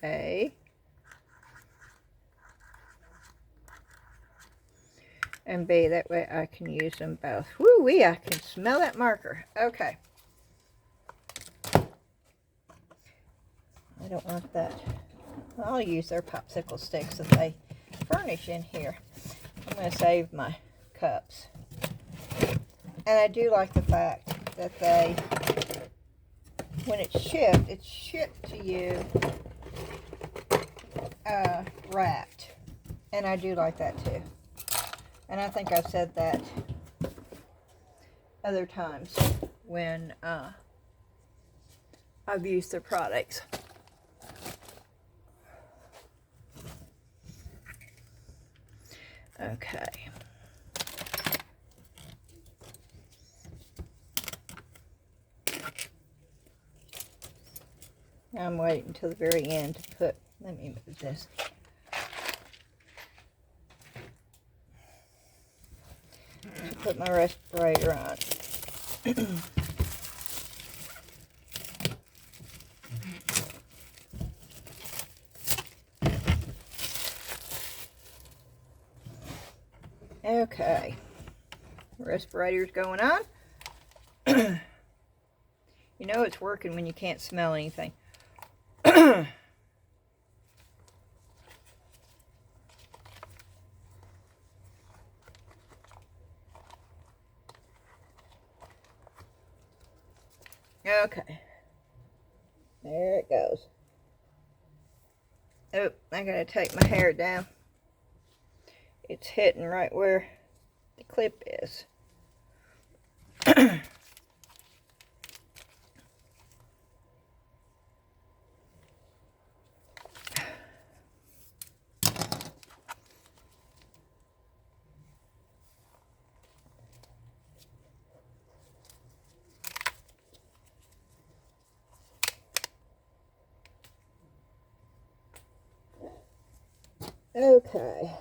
A. And B, that way I can use them both. Woo-wee, I can smell that marker. Okay. I don't want that. I'll use their popsicle sticks that they furnish in here. I'm going to save my cups. And I do like the fact that they, when it's shipped to you wrapped. And I do like that too. And I think I've said that other times when I've used their products. Okay. Now I'm waiting until the very end to put, let me move this. To put my respirator on. Okay, respirator's going on. You You know it's working when you can't smell anything. Okay. There it goes. Oh, I gotta take my hair down. It's hitting right where the clip is. Okay.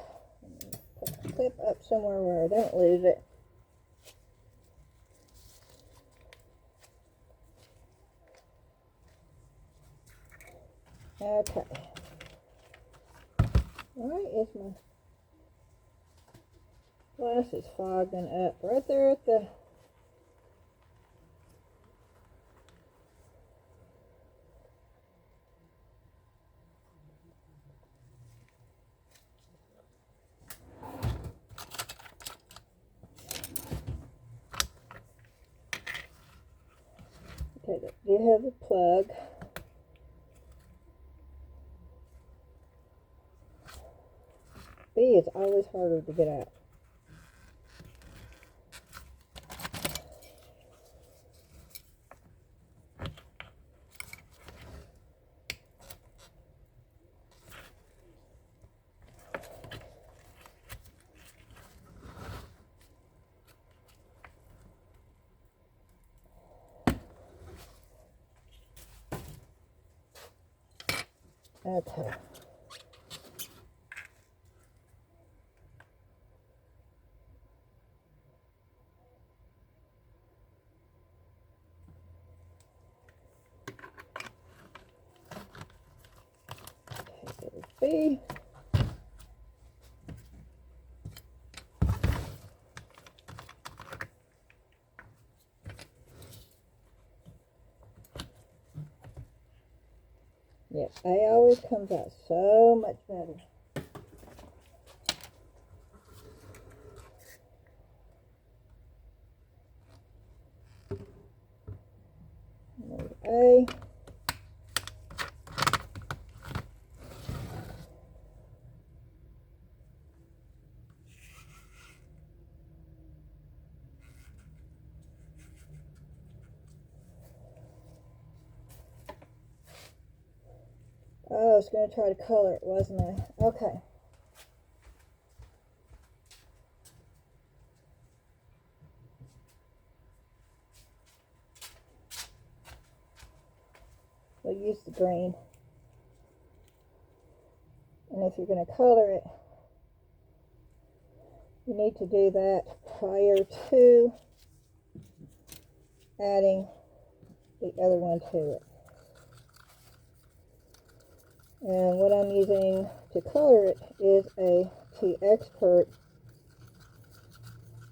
Put the clip up somewhere where I don't lose it. Okay. Why is my glasses fogging up? Right there at the... Okay, do have the plug. B is always harder to get out. Okay. There's B. Yep, A always comes out so much better. A. Oh, I was going to try to color it, wasn't I? Okay. We'll use the green. And if you're going to color it, you need to do that prior to adding the other one to it. And what I'm using to color it is a T Expert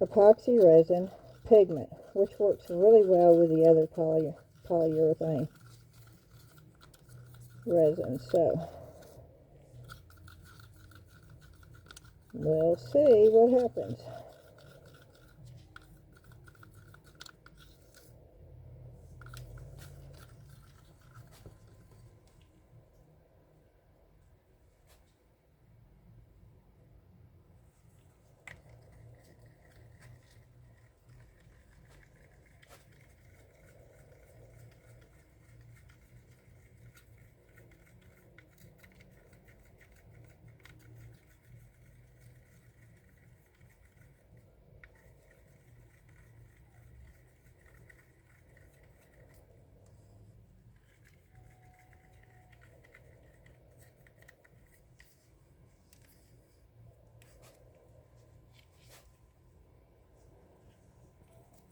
epoxy resin pigment, which works really well with the other polyurethane resin. So we'll see what happens.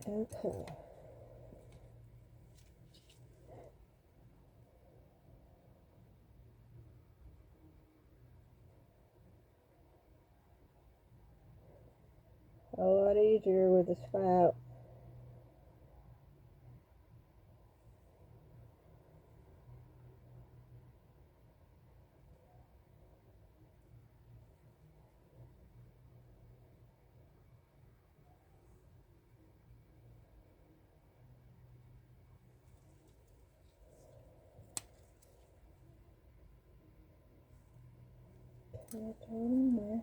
Okay. A lot easier with the spout. That's all in there.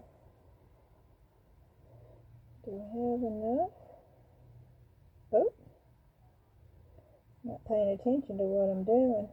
Do I have enough? Oh, not paying attention to what I'm doing.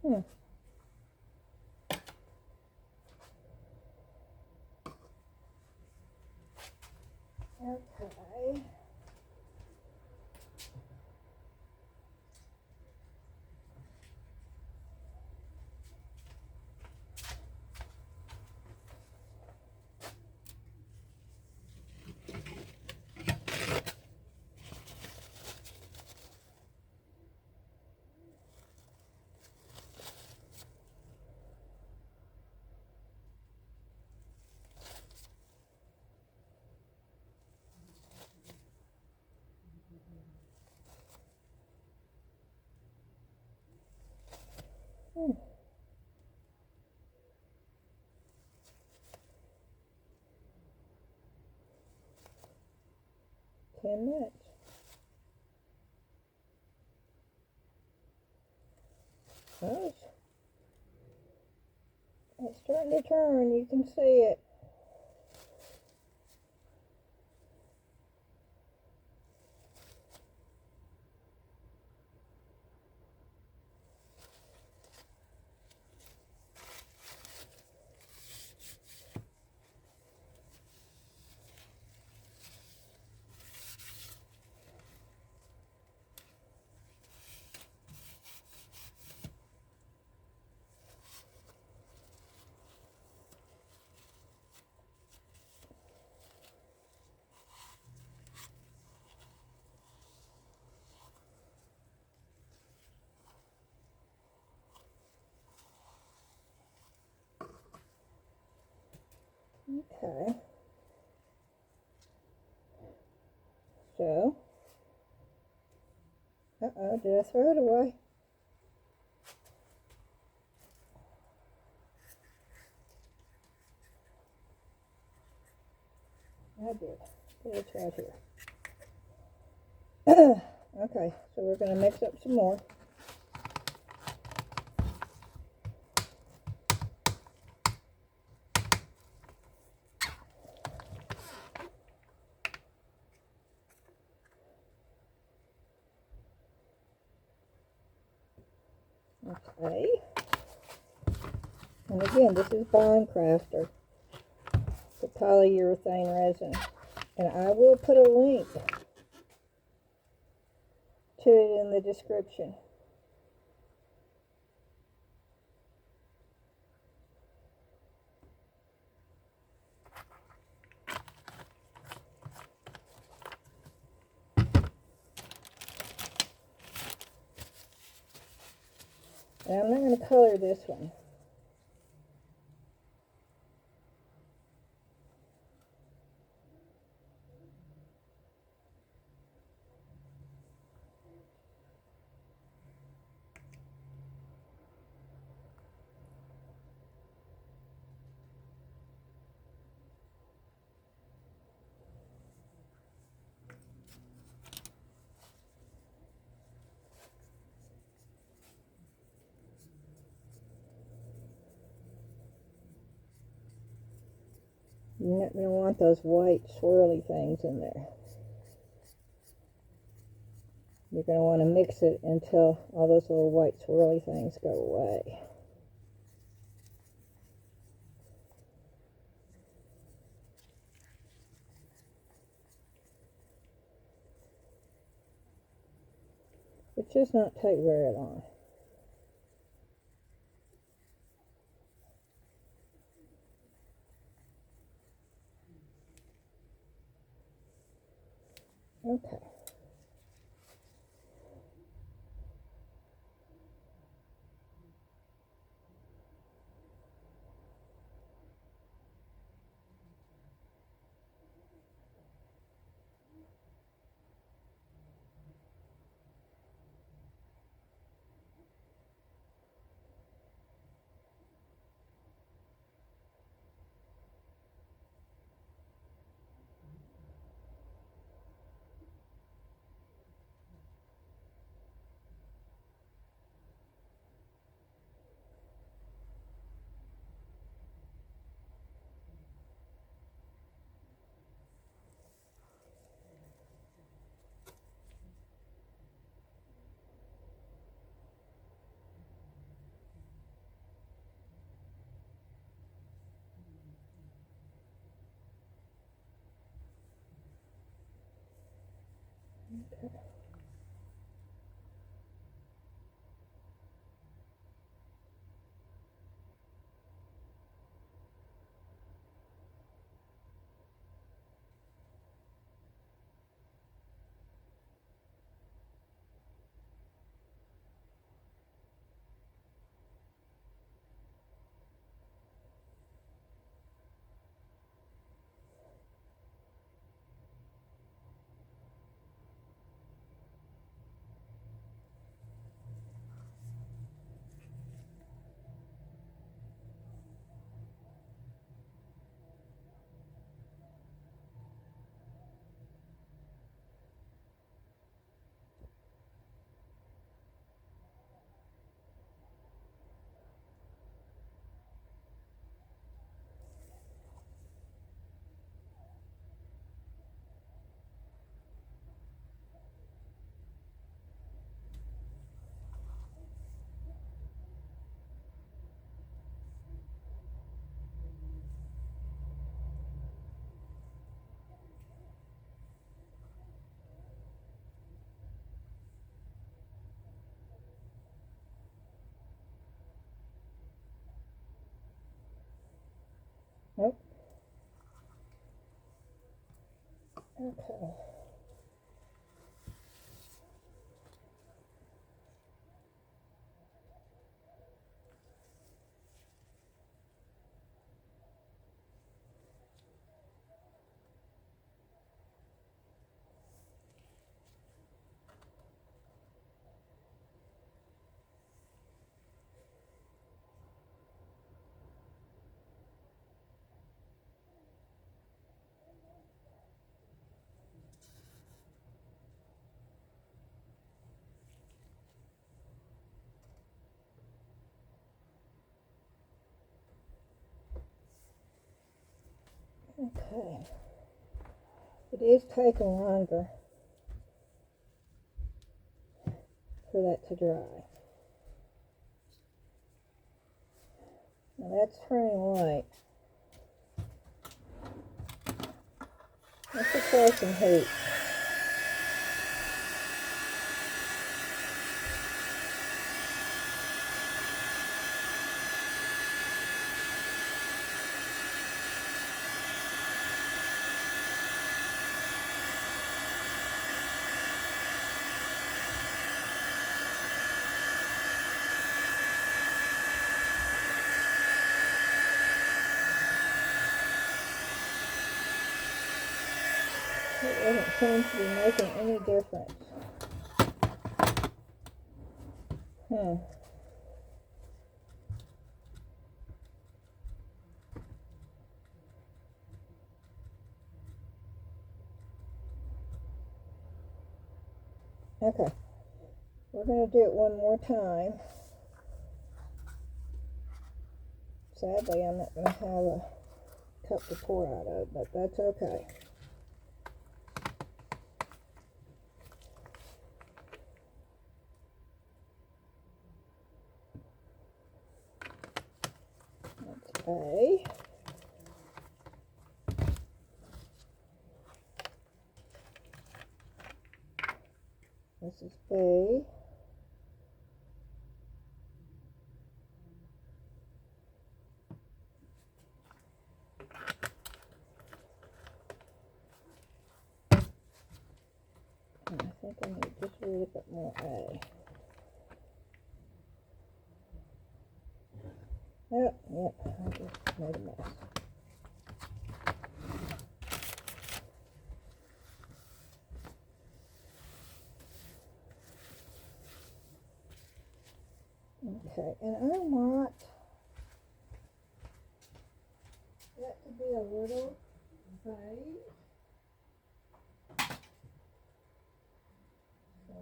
Okay. Can match. Oh, it's starting to turn. You can see it. Okay. So, uh-oh, did I throw it away? I did. It's right here. Okay, so we're going to mix up some more. Okay. And again, this is Bond Crafter, the polyurethane resin. And I will put a link to it in the description. And I'm not going to color this one. You're not going to want those white swirly things in there. You're going to want to mix it until all those little white swirly things go away. It does not take very long. Okay. Nope. Okay. Okay. It is taking longer for that to dry. Now that's turning white. Let's apply some heat. It doesn't seem to be making any difference. Okay, we're going to do it one more time. Sadly, I'm not going to have a cup to pour out of, but that's okay. That's A. This is B. need just a little bit more A. Oh, yep, I just made a mess. Okay, and I want that to be a little beige. So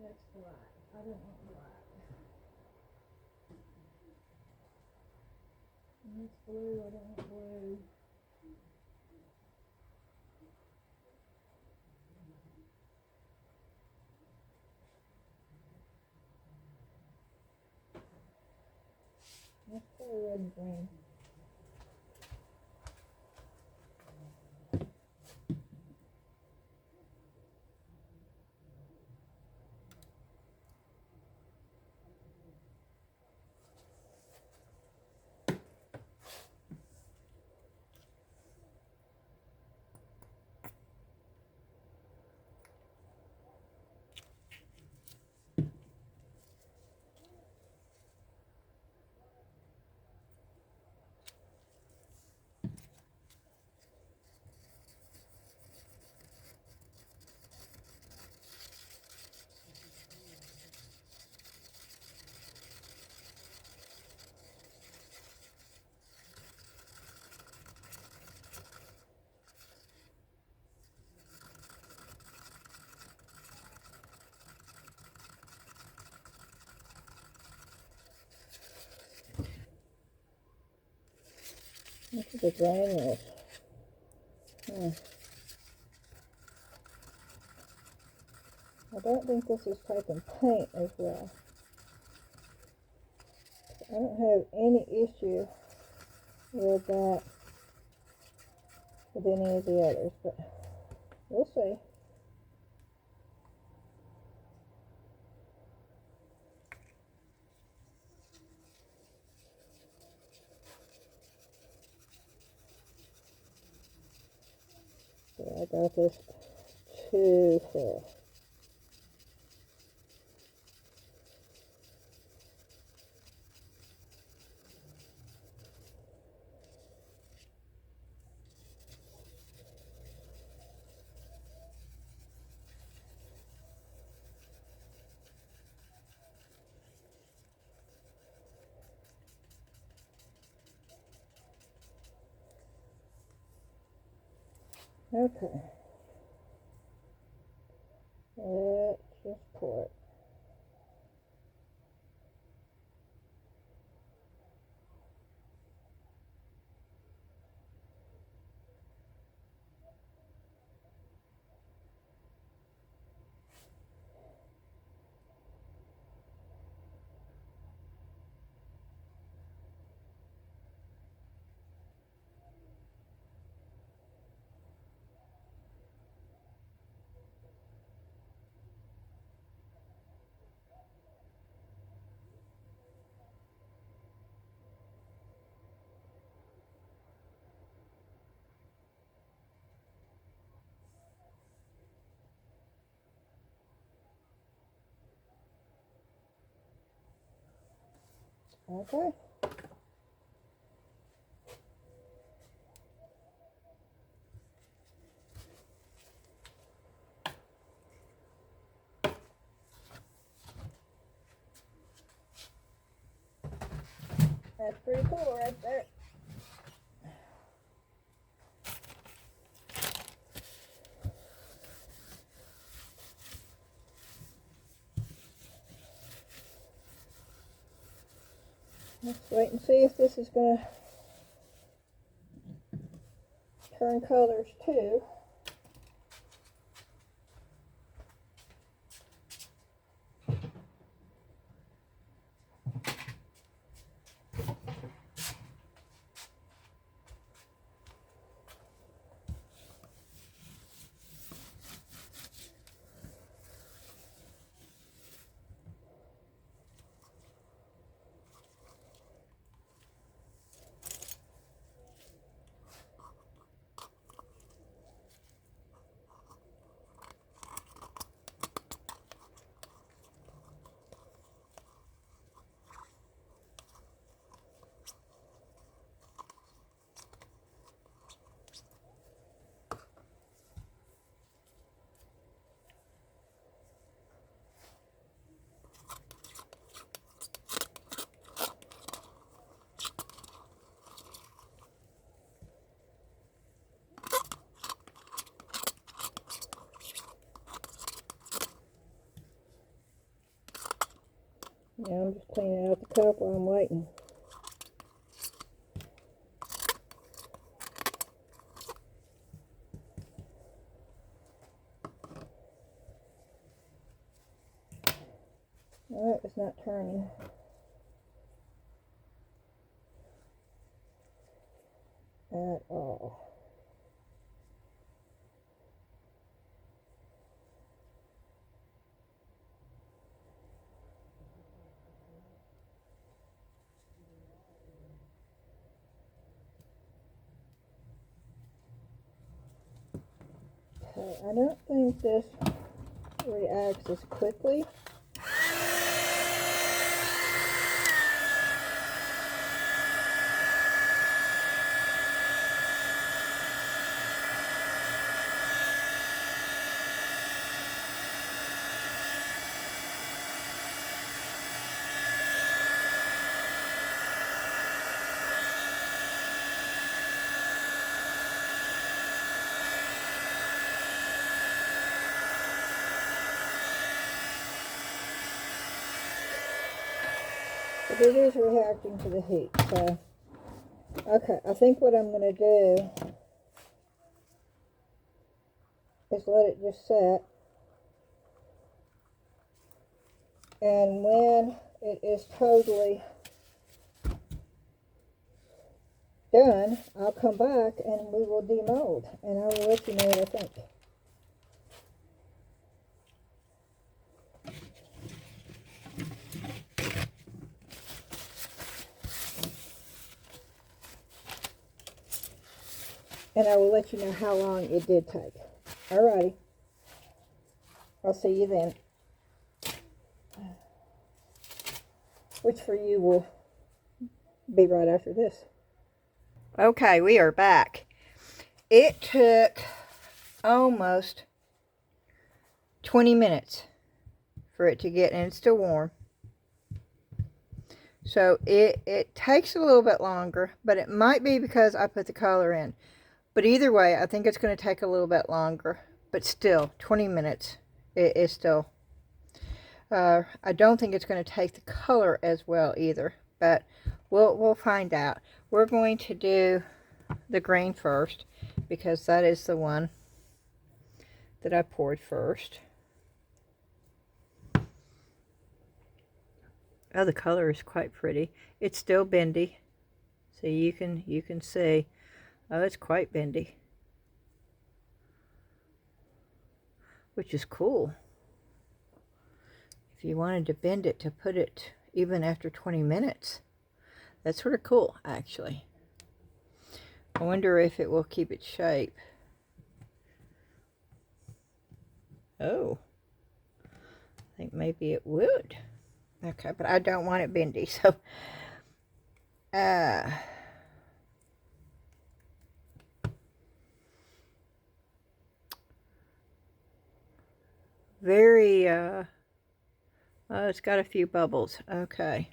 that's black. I don't want black. And that's blue. I don't want blue. Let's put red and green. Look at the granules. I don't think this is taking paint as well. I don't have any issue with that with any of the others, but we'll see. So I got this too full. Okay. Let's just pour it. Okay. That's pretty cool right there. Let's wait and see if this is going to turn colors too. Now I'm just cleaning out the cup while I'm waiting. Alright, it's not turning. At all. Okay, I don't think this reacts as quickly. But it is reacting to the heat, so okay, I think what I'm going to do is let it just set, and when it is totally done, I'll come back and we will demold, and I will let you know what I think. And I will let you know how long it did take. Alrighty. I'll see you then. Which for you will be right after this. Okay, we are back. It took almost 20 minutes for it to get, and it's still warm. So it takes a little bit longer, but it might be because I put the color in. But either way, I think it's going to take a little bit longer. But still, 20 minutes is still... I don't think it's going to take the color as well either. But we'll find out. We're going to do the green first, because that is the one that I poured first. Oh, the color is quite pretty. It's still bendy. So you can see... Oh, it's quite bendy, which is cool. If you wanted to bend it to put it even after 20 minutes, that's sort of cool, actually. I wonder if it will keep its shape. Oh, I think maybe it would. Okay, but I don't want it bendy, so very, oh, it's got a few bubbles. Okay.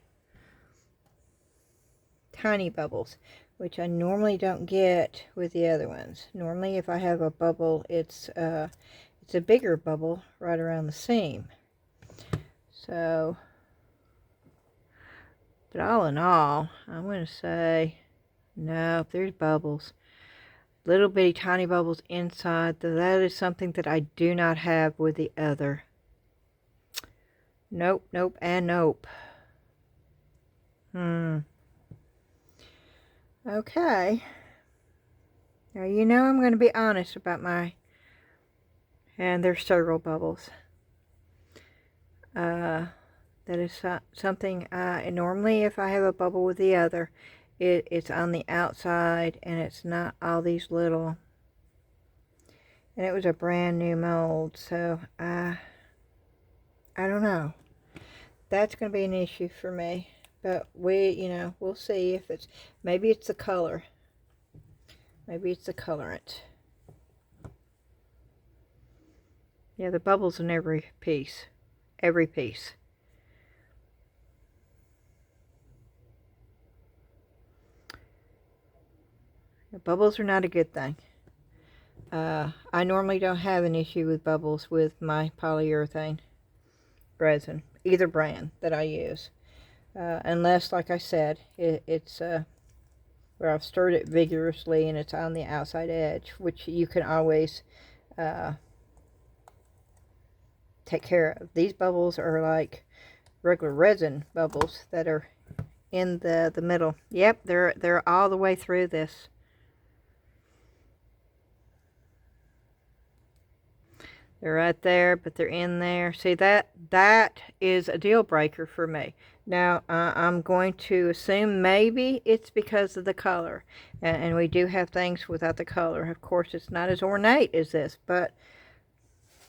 Tiny bubbles, which I normally don't get with the other ones. Normally, if I have a bubble, it's a bigger bubble right around the seam. So, but all in all, I'm going to say, no, there's bubbles. Little bitty tiny bubbles inside. That is something that I do not have with the other. Nope, nope, and nope. Okay. Now, you know I'm going to be honest about my... And there's several bubbles. That is something normally if I have a bubble with the other, it's on the outside and it's not all these little. And it was a brand new mold, so I don't know. That's going to be an issue for me. But we'll see if it's, maybe it's the color. Maybe it's the colorant. Yeah, the bubbles in every piece. Every piece. The bubbles are not a good thing. I normally don't have an issue with bubbles with my polyurethane resin, either brand that I use. unless, like I said, it's where I've stirred it vigorously and it's on the outside edge, which you can always take care of. These bubbles are like regular resin bubbles that are in the middle. Yep, they're all the way through this. They're right there, but they're in there. See, that is a deal breaker for me. Now, I'm going to assume maybe it's because of the color. And we do have things without the color. Of course, it's not as ornate as this, but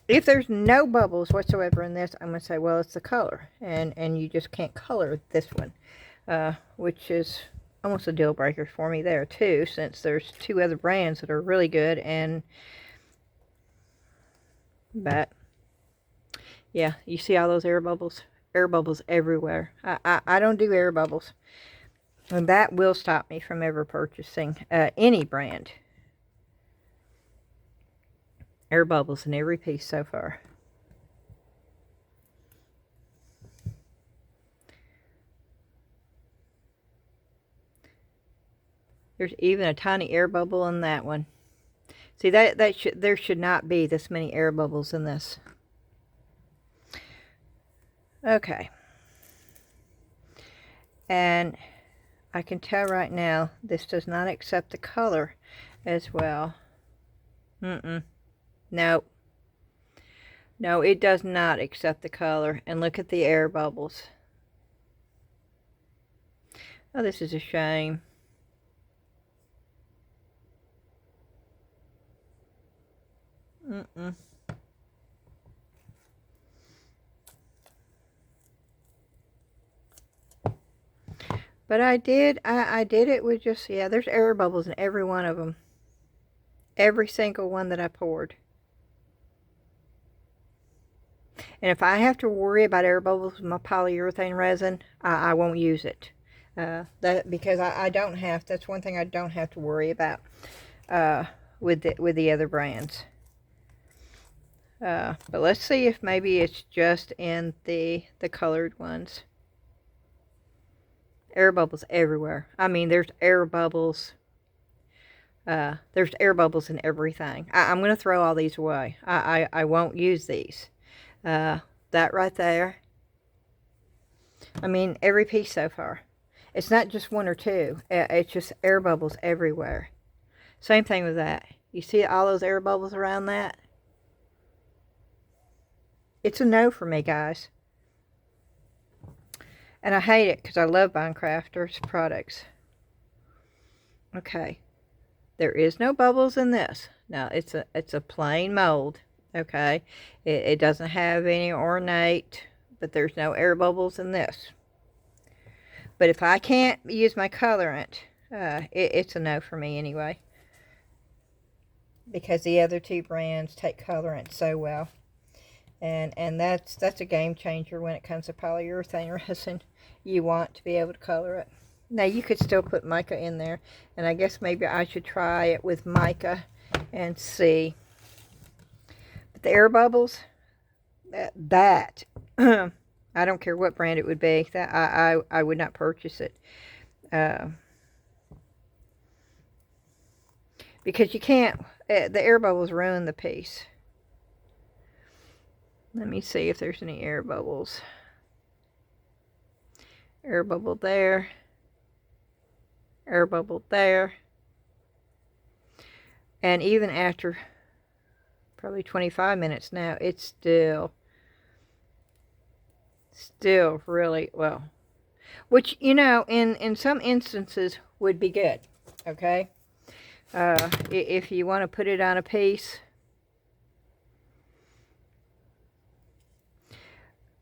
if there's no bubbles whatsoever in this, I'm going to say, well, it's the color. And you just can't color this one, which is almost a deal breaker for me there, too, since there's two other brands that are really good. But yeah, you see all those air bubbles everywhere. I don't do air bubbles, and that will stop me from ever purchasing any brand. Air bubbles in every piece so far. There's even a tiny air bubble in that one. See, there should not be this many air bubbles in this. Okay. And I can tell right now this does not accept the color as well. No. No, it does not accept the color. And look at the air bubbles. Oh, this is a shame. But I did it with just, yeah, there's air bubbles in every one of them. Every single one that I poured. And if I have to worry about air bubbles with my polyurethane resin, I won't use it. Because I don't have, that's one thing I don't have to worry about with the other brands. But let's see if maybe it's just in the colored ones. Air bubbles everywhere. I mean, there's air bubbles. There's air bubbles in everything. I'm going to throw all these away. I won't use these. That right there. I mean, every piece so far. It's not just one or two. It's just air bubbles everywhere. Same thing with that. You see all those air bubbles around that? It's a no for me, guys. And I hate it because I love buying crafters products. Okay. There is no bubbles in this. Now, it's a plain mold. Okay. It doesn't have any ornate, but there's no air bubbles in this. But if I can't use my colorant, it's a no for me anyway. Because the other two brands take colorant so well. And that's a game changer when it comes to polyurethane resin. You want to be able to color it. Now you could still put mica in there, and I guess maybe I should try it with mica and see. But the air bubbles, that I don't care what brand it would be, that I would not purchase it. Because you can't, the air bubbles ruin the piece. Let me see if there's any air bubbles. Air bubble there. Air bubble there. And even after probably 25 minutes now, it's still really, well, which, you know, in some instances would be good, okay? If you want to put it on a piece.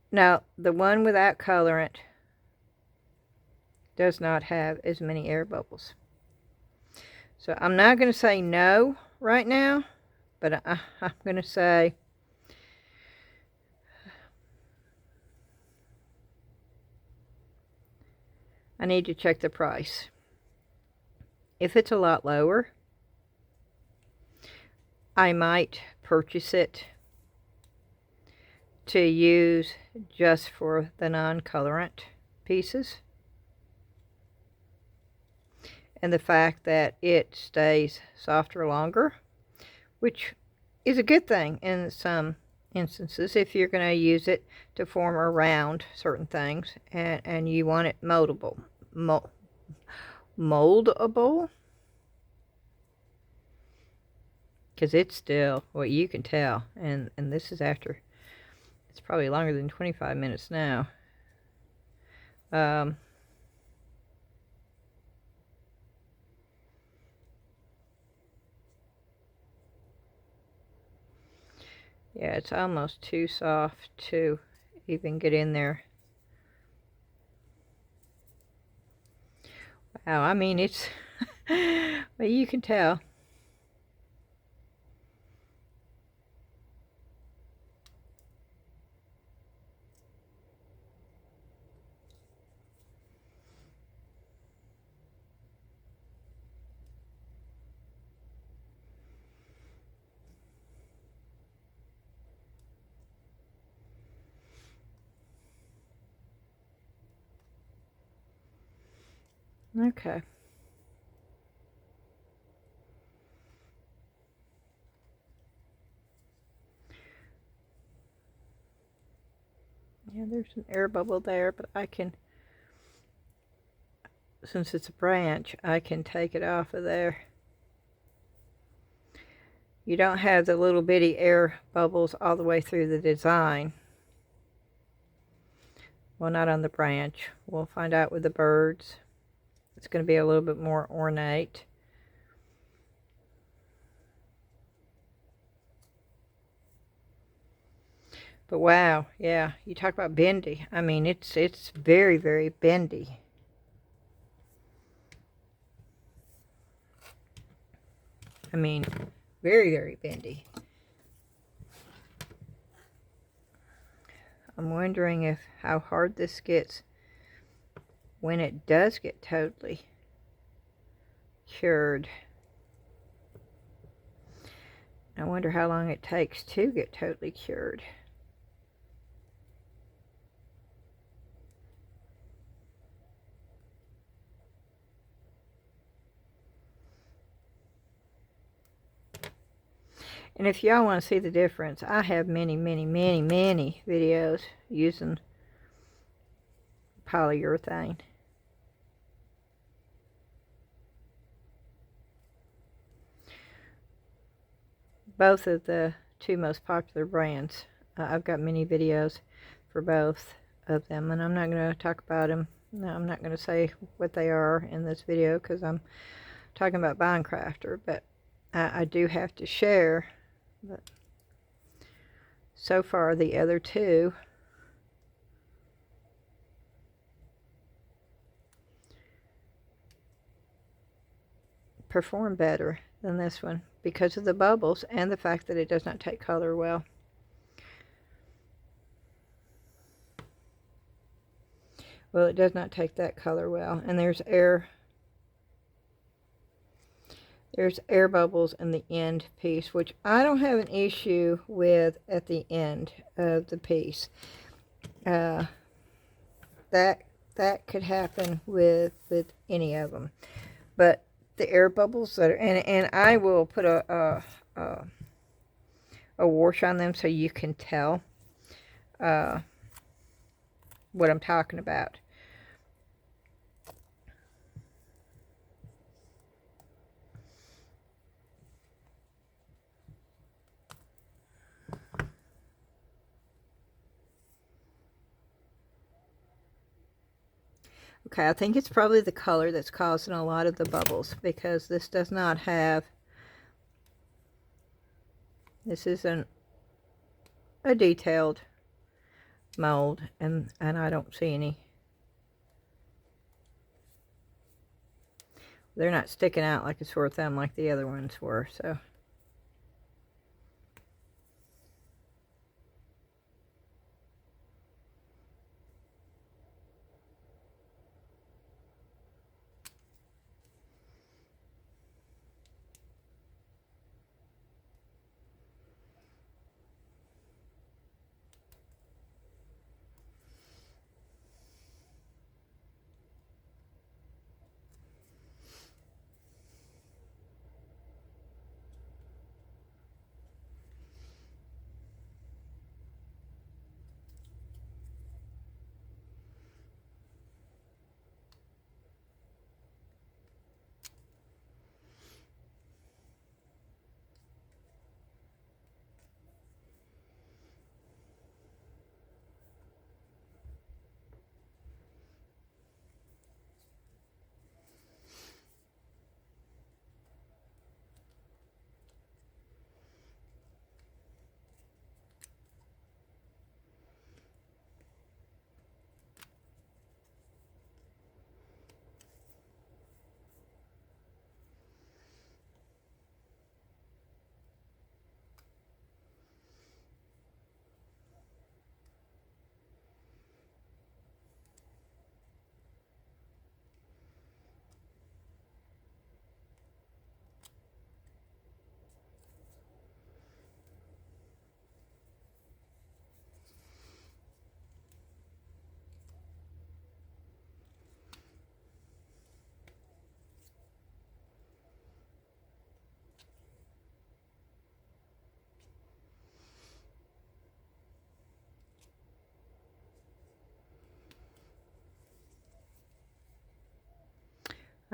Now, the one without colorant does not have as many air bubbles. So I'm not going to say no right now, but I'm going to say I need to check the price. If it's a lot lower, I might purchase it to use just for the non-colorant pieces. And the fact that it stays softer longer, which is a good thing in some instances if you're going to use it to form around certain things and you want it moldable. Moldable? Because it's still, well, you can tell, and this is after, it's probably longer than 25 minutes now. Yeah, it's almost too soft to even get in there. Wow, I mean, it's, well, you can tell. Okay. Yeah, there's an air bubble there, but I can, since it's a branch, I can take it off of there. You don't have the little bitty air bubbles all the way through the design. Well, not on the branch. We'll find out with the birds. It's going to be a little bit more ornate. But wow, yeah, you talk about bendy. I mean, it's very, very bendy. I mean, very, very bendy. I'm wondering if how hard this gets when it does get totally cured. I wonder how long it takes to get totally cured. And if y'all want to see the difference, I have many, many, many, many videos using polyurethane. Both of the two most popular brands. I've got many videos for both of them, and I'm not going to talk about them. No, I'm not going to say what they are in this video because I'm talking about Bondcrafter, but I do have to share. But so far, the other two perform better than this one because of the bubbles and the fact that it does not take color well. Well, it does not take that color well, and there's air bubbles in the end piece, which I don't have an issue with at the end of the piece. That could happen with any of them, but the air bubbles that are, and I will put a wash on them so you can tell what I'm talking about. Okay, I think it's probably the color that's causing a lot of the bubbles because this does not have, this isn't a detailed mold, and I don't see any. They're not sticking out like a sore thumb like the other ones were, so.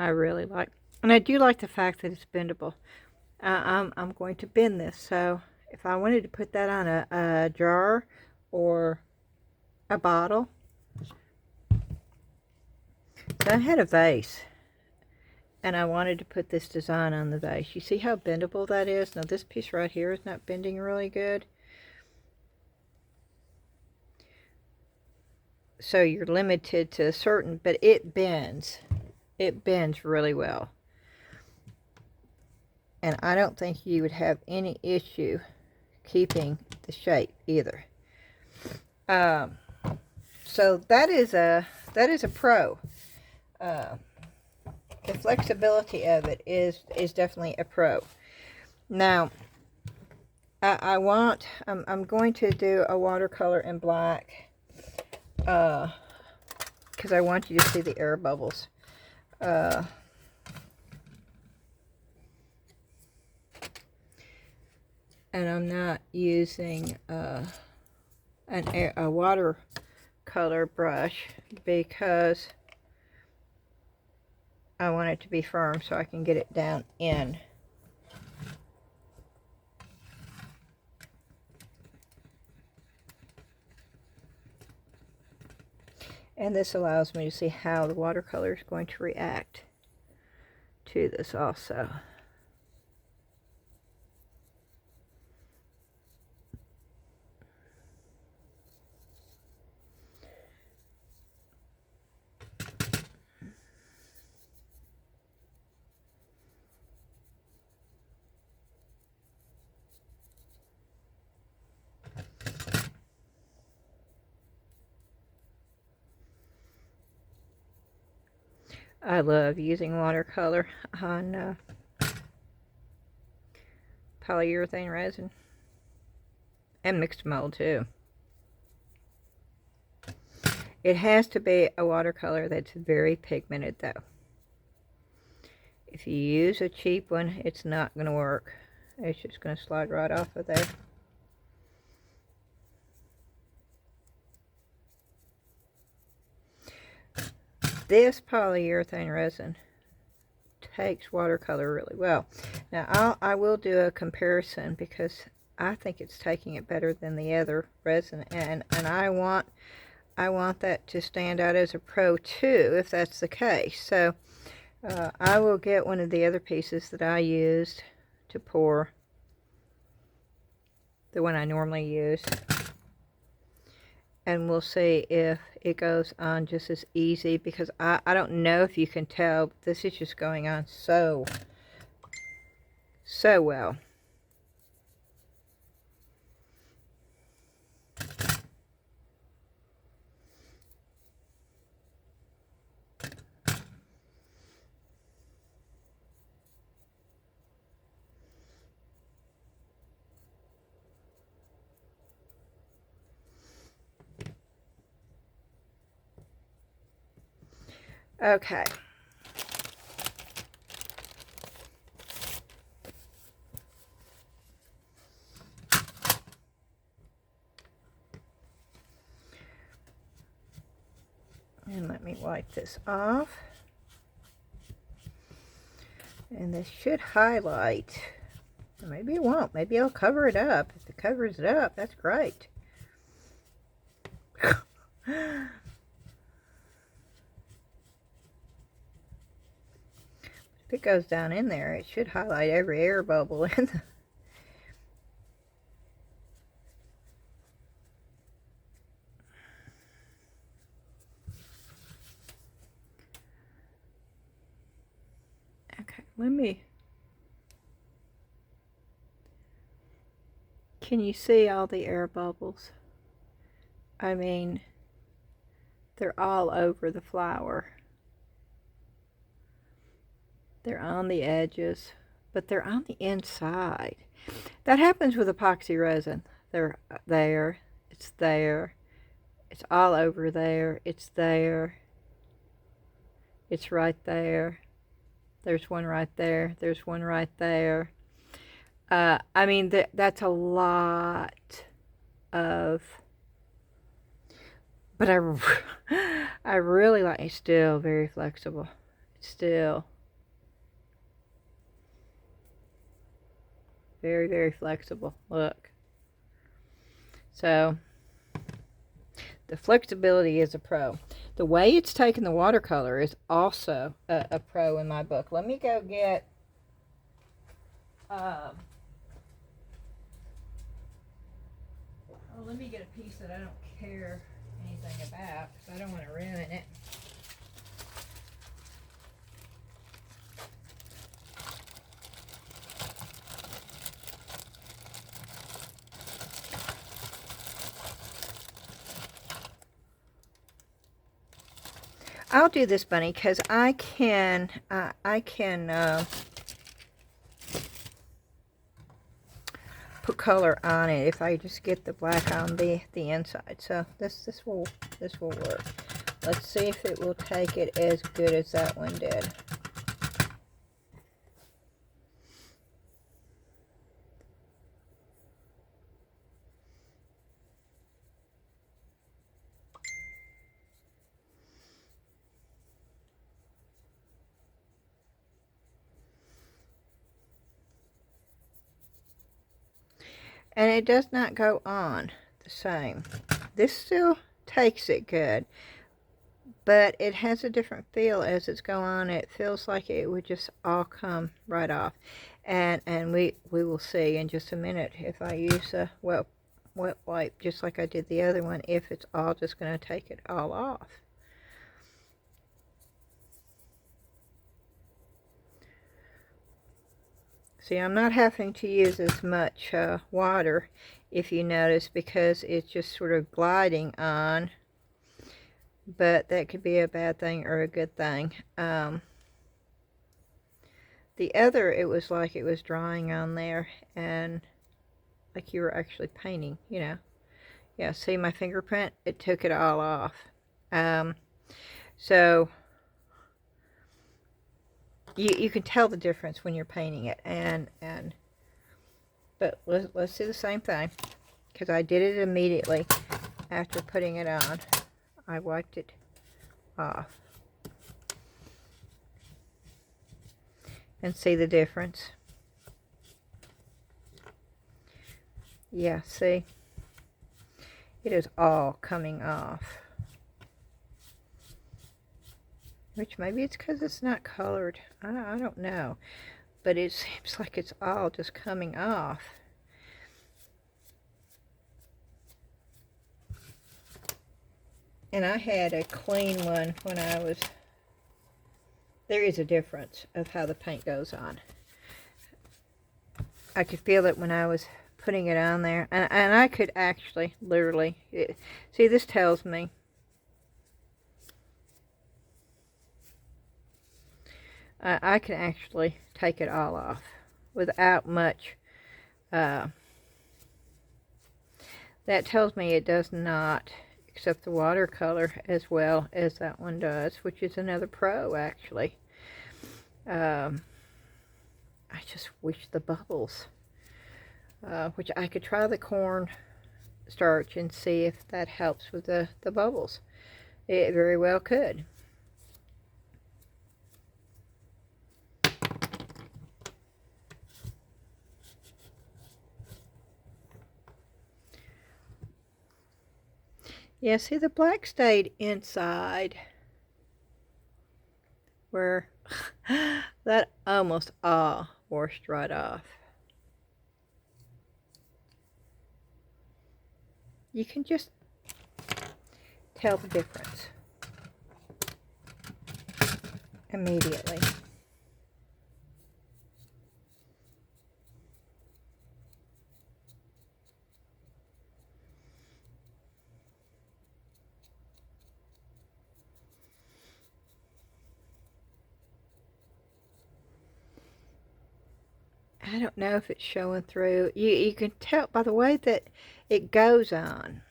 I really like. And I do like the fact that it's bendable. I'm going to bend this, so if I wanted to put that on a jar or a bottle. So I had a vase, and I wanted to put this design on the vase. You see how bendable that is? Now this piece right here is not bending really good. So you're limited to a certain, but it bends. It bends really well. And I don't think you would have any issue keeping the shape either. So that is a pro. The flexibility of it is definitely a pro. Now, I'm going to do a watercolor in black because I want you to see the air bubbles. And I'm not using a watercolor brush because I want it to be firm so I can get it down in. And this allows me to see how the watercolor is going to react to this also. I love using watercolor on polyurethane resin and mixed mold too. It has to be a watercolor that's very pigmented though. If you use a cheap one, it's not going to work. It's just going to slide right off of there. This polyurethane resin takes watercolor really well. Now I will do a comparison because I think it's taking it better than the other resin, and I want that to stand out as a pro too if that's the case. So I will get one of the other pieces that I used to pour, the one I normally use, and we'll see if it goes on just as easy, because I don't know if you can tell, but this is just going on so well. Okay. And let me wipe this off. And this should highlight. Maybe it won't. Maybe I'll cover it up. If it covers it up, that's great. If it goes down in there, it should highlight every air bubble in the... Okay, let me... Can you see all the air bubbles? I mean, they're all over the flower. They're on the edges, but they're on the inside. That happens with epoxy resin. They're there, it's there, it's all over there, it's there, it's right there, there's one right there, there's one right there. I mean, that's a lot of, but I really like, it's still very flexible. It's still Very, very flexible. Look. So, the flexibility is a pro. The way it's taken the watercolor is also a pro in my book. Let me go get... let me get a piece that I don't care anything about, because I don't want to ruin it. I'll do this, Bunny, because I can put color on it if I just get the black on the inside. So this will work. Let's see if it will take it as good as that one did. And it does not go on the same. This still takes it good, but it has a different feel as it's going on. It feels like it would just all come right off. And we will see in just a minute if I use a wet wipe just like I did the other one, if it's all just going to take it all off. See, I'm not having to use as much water, if you notice, because it's just sort of gliding on. But that could be a bad thing or a good thing. The other, it was like it was drying on there, and like you were actually painting, you know. Yeah, see my fingerprint? It took it all off. So... You can tell the difference when you're painting it, but let's do the same thing, because I did it immediately after putting it on. I wiped it off and see the difference. Yeah, see, it is all coming off. Which maybe it's because it's not colored. I don't know. But it seems like it's all just coming off. And I had a clean one when I was... There is a difference of how the paint goes on. I could feel it when I was putting it on there. And I could actually, literally... see, this tells me... I can actually take it all off without much. That tells me it does not accept the watercolor as well as that one does, which is another pro, actually. I just wish the bubbles, which I could try the corn starch and see if that helps with the bubbles. It very well could. Yeah, see, the black stayed inside, where that almost all washed right off. You can just tell the difference immediately. I don't know if it's showing through. You can tell by the way that it goes on.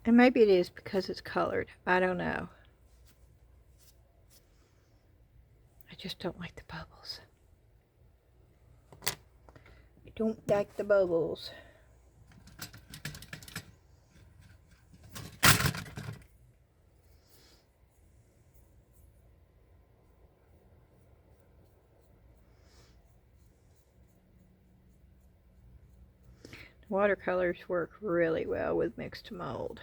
And maybe it is because it's colored. I don't know. I just don't like the bubbles. I don't like the bubbles. Watercolors work really well with mixed mold.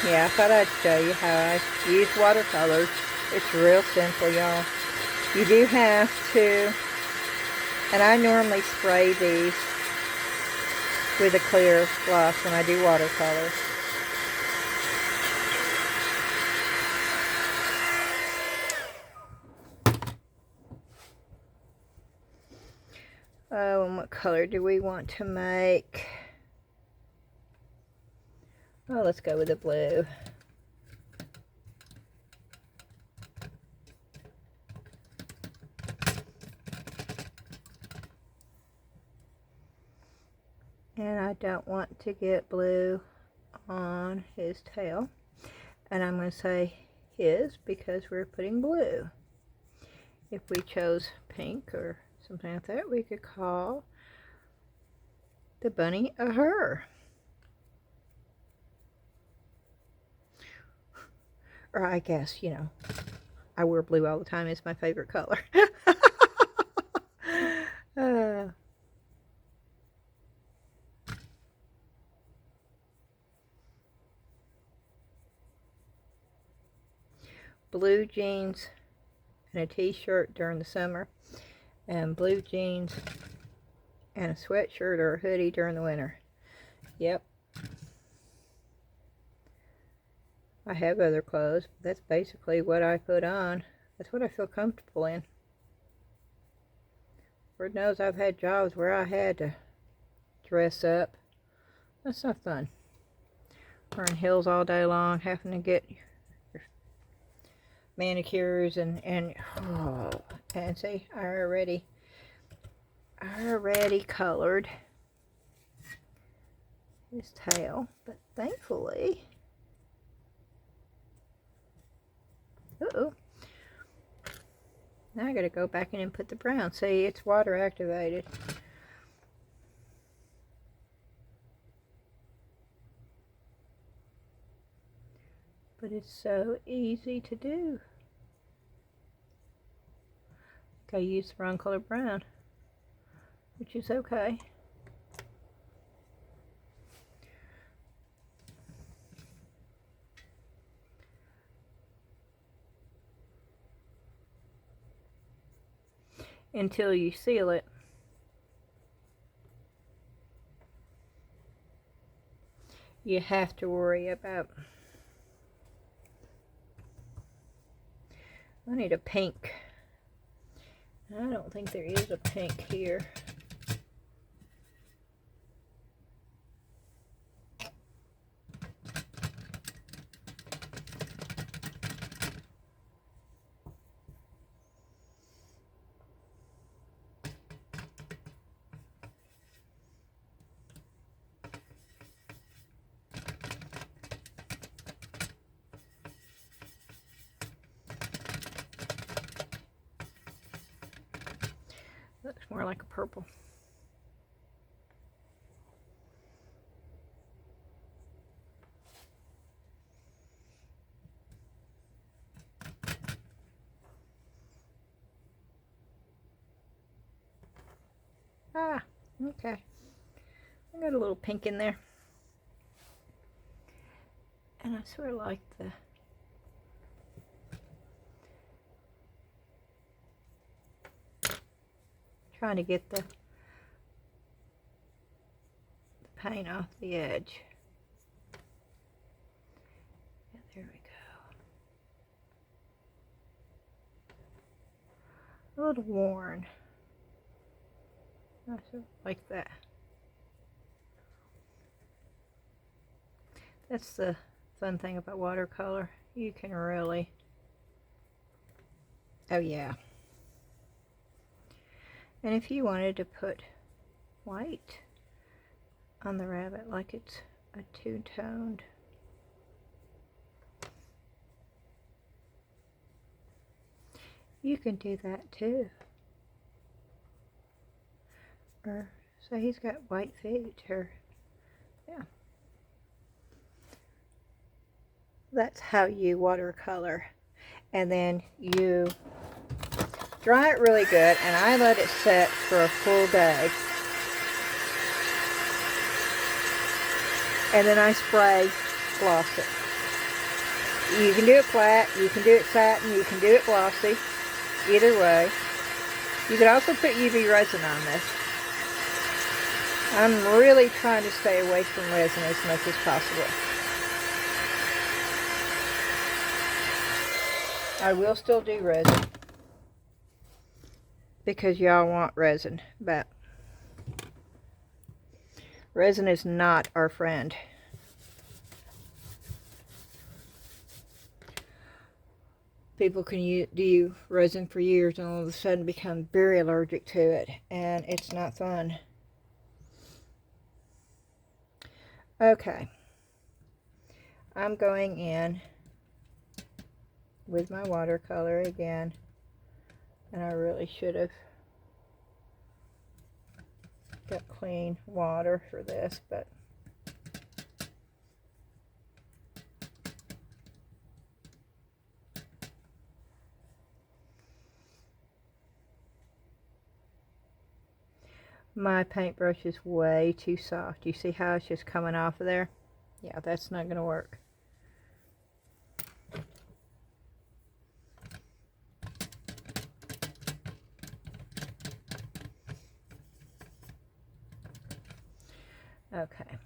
Yeah, I thought I'd show you how I use watercolors. It's real simple, y'all. You do have to, and I normally spray these with a clear gloss when I do watercolors. Oh, and what color do we want to make? Oh, let's go with the blue. And I don't want to get blue on his tail. And I'm going to say his because we're putting blue. If we chose pink or something like that, we could call the bunny a her. Or I guess, you know, I wear blue all the time. It's my favorite color. Blue jeans and a t-shirt during the summer, and blue jeans and a sweatshirt or a hoodie during the winter. Yep. I have other clothes, but that's basically what I put on. That's what I feel comfortable in. Lord knows I've had jobs where I had to dress up. That's not fun. Wearing heels all day long, having to get your manicures and see, I already colored his tail, but thankfully, now I gotta go back in and put the brown. See, it's water activated. But it's so easy to do. I used the wrong color brown, which is okay. Until you seal it. You have to worry about, I need a pink. I don't think there is a pink here. Looks more like a purple. Ah, okay. I got a little pink in there. And I sort of like the trying to get the paint off the edge. Yeah, there we go. a little worn. Like that. That's the fun thing about watercolor. You can really, oh yeah. And if you wanted to put white on the rabbit like it's a two-toned, you can do that too. Or so he's got white feet, or yeah. That's how you watercolor. And then you dry it really good, and I let it set for a full day. And then I spray gloss it. You can do it flat, you can do it satin, you can do it glossy. Either way. You could also put UV resin on this. I'm really trying to stay away from resin as much as possible. I will still do resin because y'all want resin, but resin is not our friend. People can do resin for years and all of a sudden become very allergic to it, and it's not fun. Okay, I'm going in with my watercolor again, and I really should have got clean water for this, but my paintbrush is way too soft. You see how it's just coming off of there? Yeah, that's not going to work. Okay.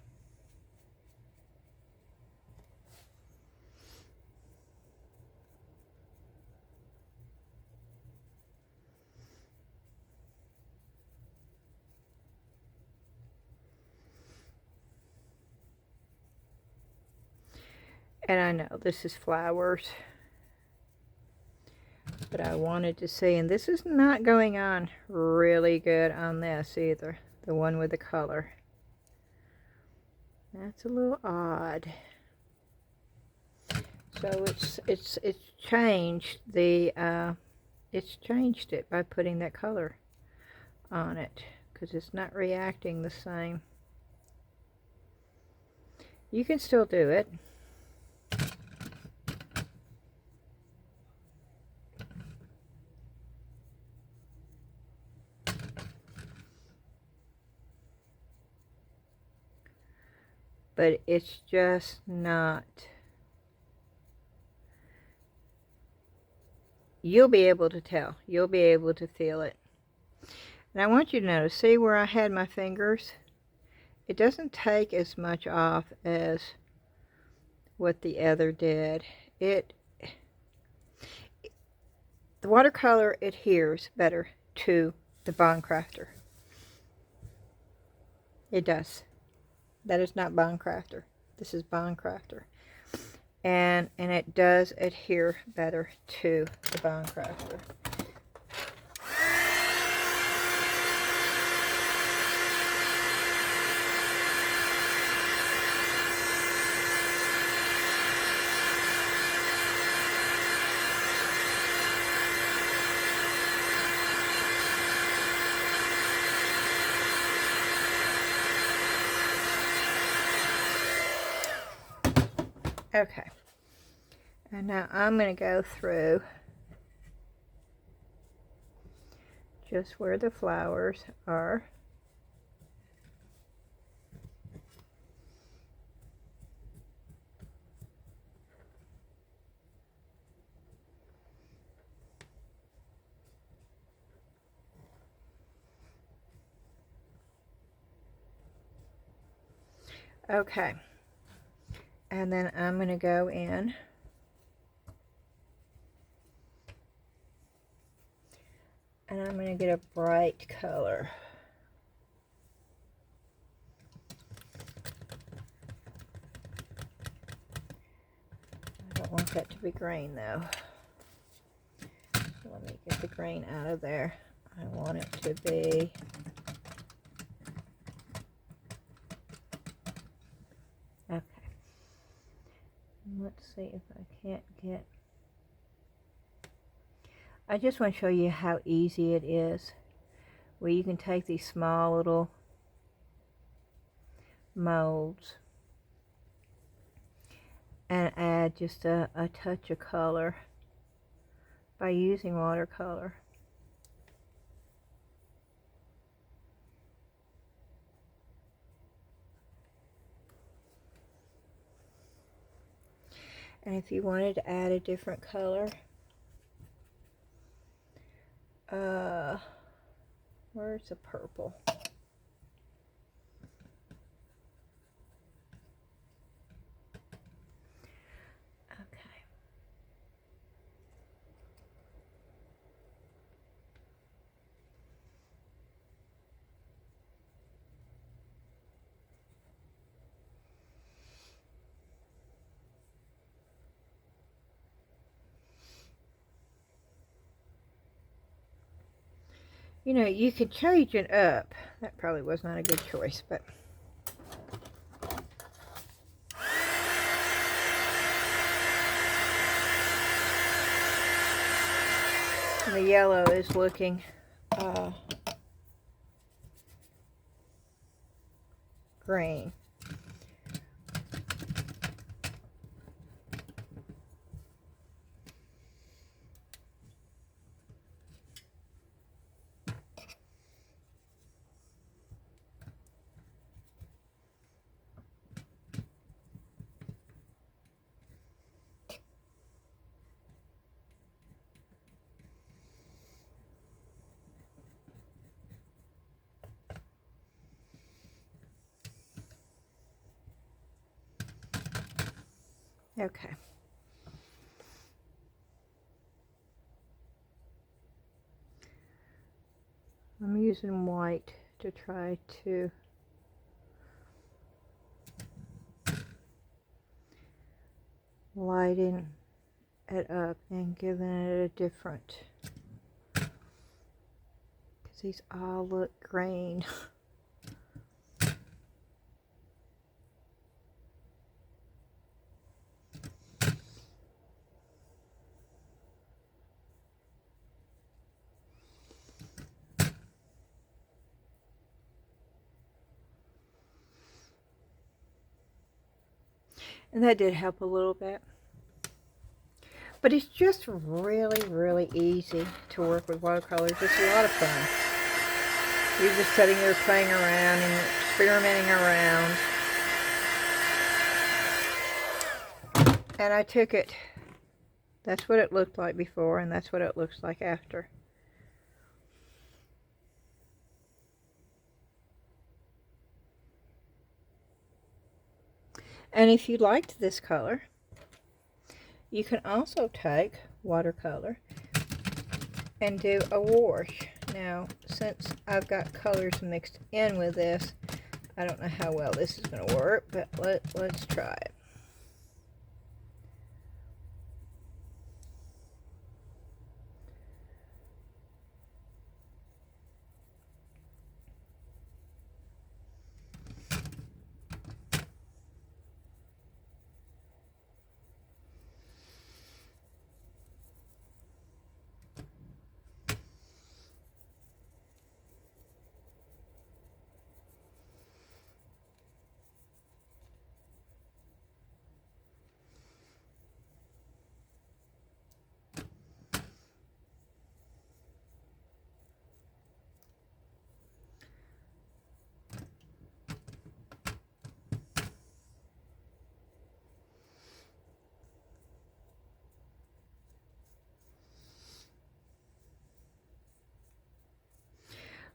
And I know this is flowers, but I wanted to see, and this is not going on really good on this either, the one with the color. That's a little odd. So it's changed the it's changed it by putting that color on it, because it's not reacting the same. You can still do it. But it's just not. You'll be able to tell. You'll be able to feel it. And I want you to notice, see where I had my fingers? It doesn't take as much off as what the other did. The watercolor adheres better to the Bond Crafter. It does. That is not Bond Crafter. This is Bond Crafter. And it does adhere better to the Bond Crafter. Okay, and now I'm going to go through just where the flowers are. Okay. And then I'm going to go in And I'm going to get a bright color. I don't want that to be green though. So let me get the green out of there. I want it to be okay. Let's see if I can't get. I just want to show you how easy it is, where you can take these small little molds and add just a touch of color by using watercolor. And if you wanted to add a different color, where's the purple? Okay. You know, you could change it up. That probably was not a good choice, but the yellow is looking green. Okay. I'm using white to try to lighten it up and giving it a different, because these all look green. And that did help a little bit. But it's just really, really easy to work with watercolors. It's a lot of fun. You're just sitting there playing around and experimenting around. And I took it. That's what it looked like before, and that's what it looks like after. And if you liked this color, you can also take watercolor and do a wash. Now, since I've got colors mixed in with this, I don't know how well this is going to work, but let's try it.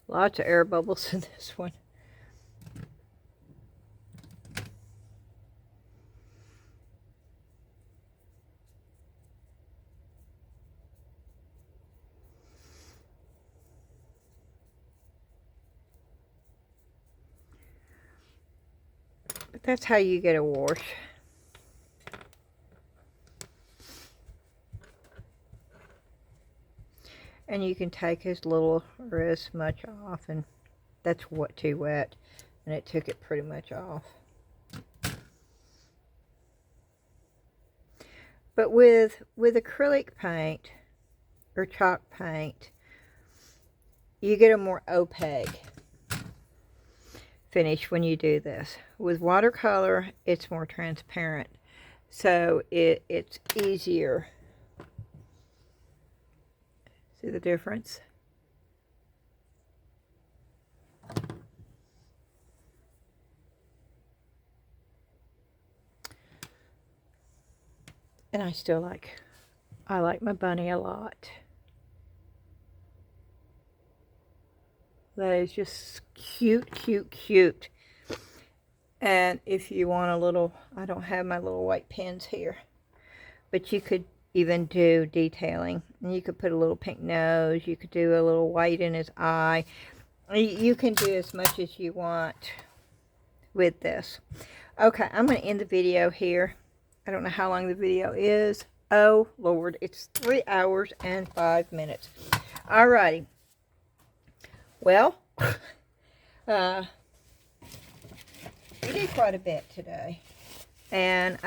Lots of air bubbles in this one. That's how you get a wash. And you can take as little or as much off, and that's what too wet, and it took it pretty much off. But with acrylic paint or chalk paint, you get a more opaque finish when you do this. With watercolor, it's more transparent, so it's easier. See the difference? And I like my bunny a lot. That is just cute, cute, cute. And if you want a little, I don't have my little white pens here, but you could even do detailing. And you could put a little pink nose. You could do a little white in his eye. You can do as much as you want with this. Okay, I'm going to end the video here. I don't know how long the video is. Oh, Lord, it's 3 hours and 5 minutes. Alrighty. Well, we did quite a bit today. And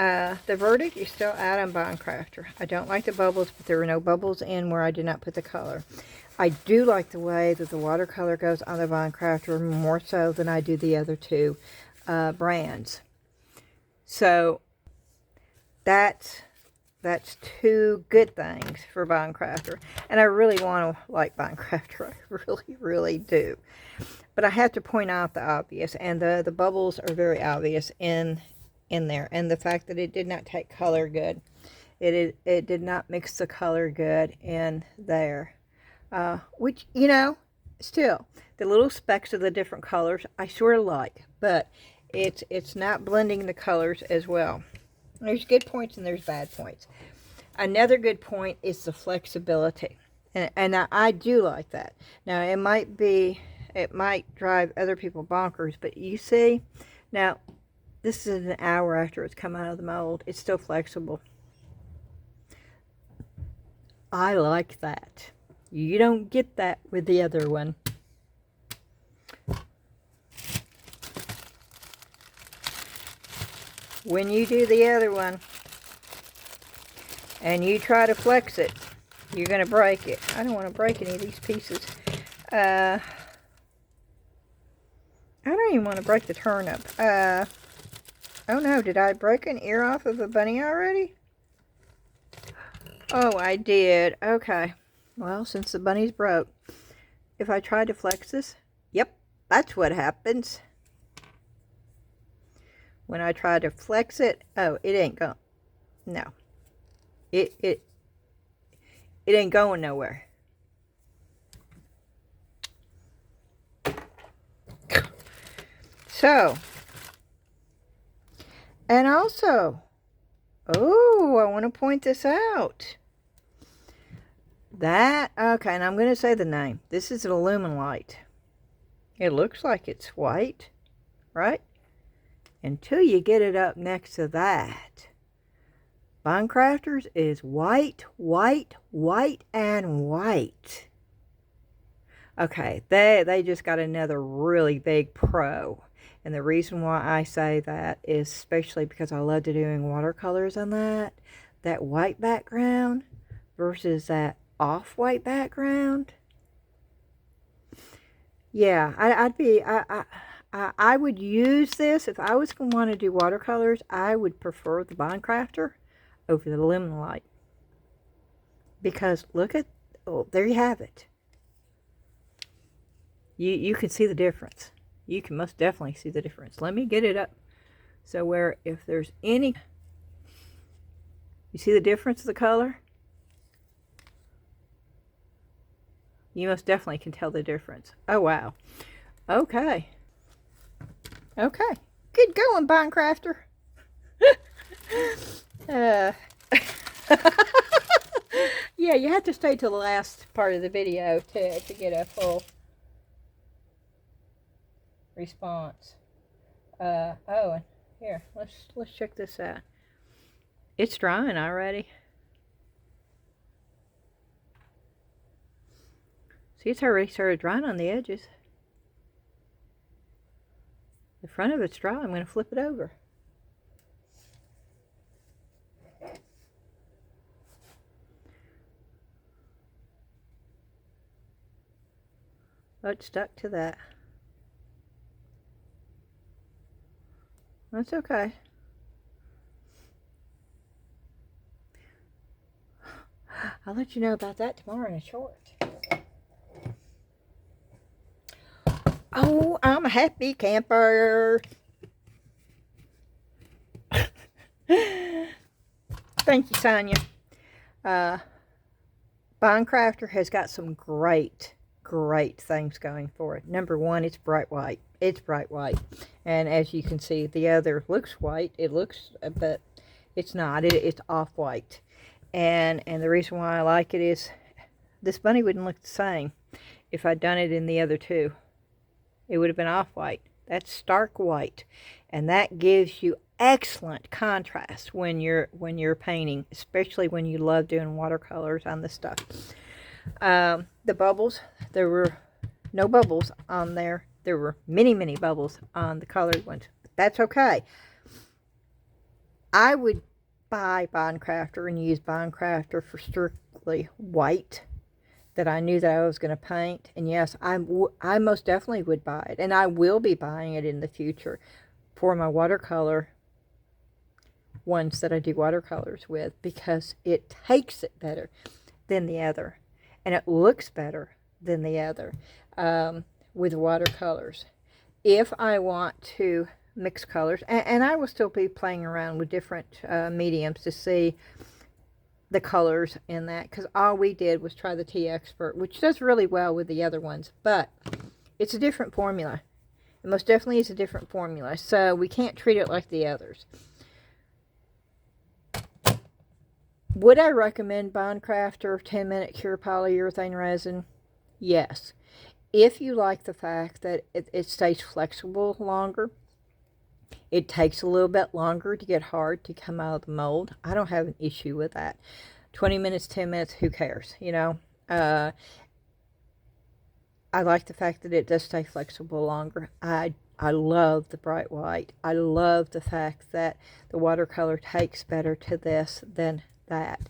the verdict is still out on Bond Crafter. I don't like the bubbles, but there were no bubbles in where I did not put the color. I do like the way that the watercolor goes on the Bond Crafter more so than I do the other two brands. So that's two good things for Bond Crafter. And I really want to like Bond Crafter. I really, really do. But I have to point out the obvious. And the bubbles are very obvious in there. And the fact that it did not take color good. It did not mix the color good in there. Which, you know, still, the little specks of the different colors I sort of like. But it's not blending the colors as well. There's good points and there's bad points. Another good point is the flexibility. And I do like that. Now, it might drive other people bonkers, but you see, now, this is an hour after it's come out of the mold. It's still flexible. I like that. You don't get that with the other one. When you do the other one and you try to flex it, you're going to break it. I don't want to break any of these pieces. I don't even want to break the turnip. Oh no, did I break an ear off of a bunny already? Oh, I did. Okay. Well, since the bunny's broke, if I try to flex this, yep, that's what happens. When I try to flex it, oh, it ain't going. No. It ain't going nowhere. So, and also, oh, I want to point this out. Okay, and I'm going to say the name. This is an Illuminlight. It looks like it's white, right? Until you get it up next to that. Bond Crafters is white, white, white, and white. Okay, they just got another really big pro. And the reason why I say that is especially because I love doing watercolors on that white background versus that off-white background. Yeah, I would use this if I was going to want to do watercolors. I would prefer the Bond Crafter over the Illuminlight. Because look at, oh, there you have it. You can see the difference. You can most definitely see the difference. Let me get it up. So where if there's any, you see the difference of the color? You most definitely can tell the difference. Oh, wow. Okay. Okay. Good going, Bond Crafter. Yeah, you have to stay till the last part of the video to get a full response. Oh, Here, let's check this out. It's drying already. See, it's already started drying on the edges. The front of it's dry. I'm going to flip it over. Oh, it stuck to that. That's okay. I'll let you know about that tomorrow in a short. Oh, I'm a happy camper. Thank you, Sonia. Bondcrafter has got some great things going for it. Number one, it's bright white. It's bright white. And as you can see, the other looks white. It looks, but it's not. It's off-white. And the reason why I like it is this bunny wouldn't look the same if I'd done it in the other two. It would have been off-white. That's stark white. And that gives you excellent contrast when you're painting, especially when you love doing watercolors on this stuff. The bubbles, there were no bubbles on there. There were many bubbles on the colored ones. That's okay. I would buy Bondcrafter and use Bondcrafter for strictly white that I knew that I was going to paint. And yes, I most definitely would buy it. And I will be buying it in the future for my watercolor ones that I do watercolors with, because it takes it better than the other. And it looks better than the other with watercolors. If I want to mix colors, and I will still be playing around with different mediums to see the colors in that, because all we did was try the Tea Expert, which does really well with the other ones, but it's a different formula. It most definitely is a different formula, so we can't treat it like the others. Would I recommend Bondcrafter 10-minute cure polyurethane resin? Yes. If you like the fact that it stays flexible longer, it takes a little bit longer to get hard to come out of the mold, I don't have an issue with that. 20 minutes, 10 minutes, who cares, you know? I like the fact that it does stay flexible longer. I love the bright white. I love the fact that the watercolor takes better to this than that.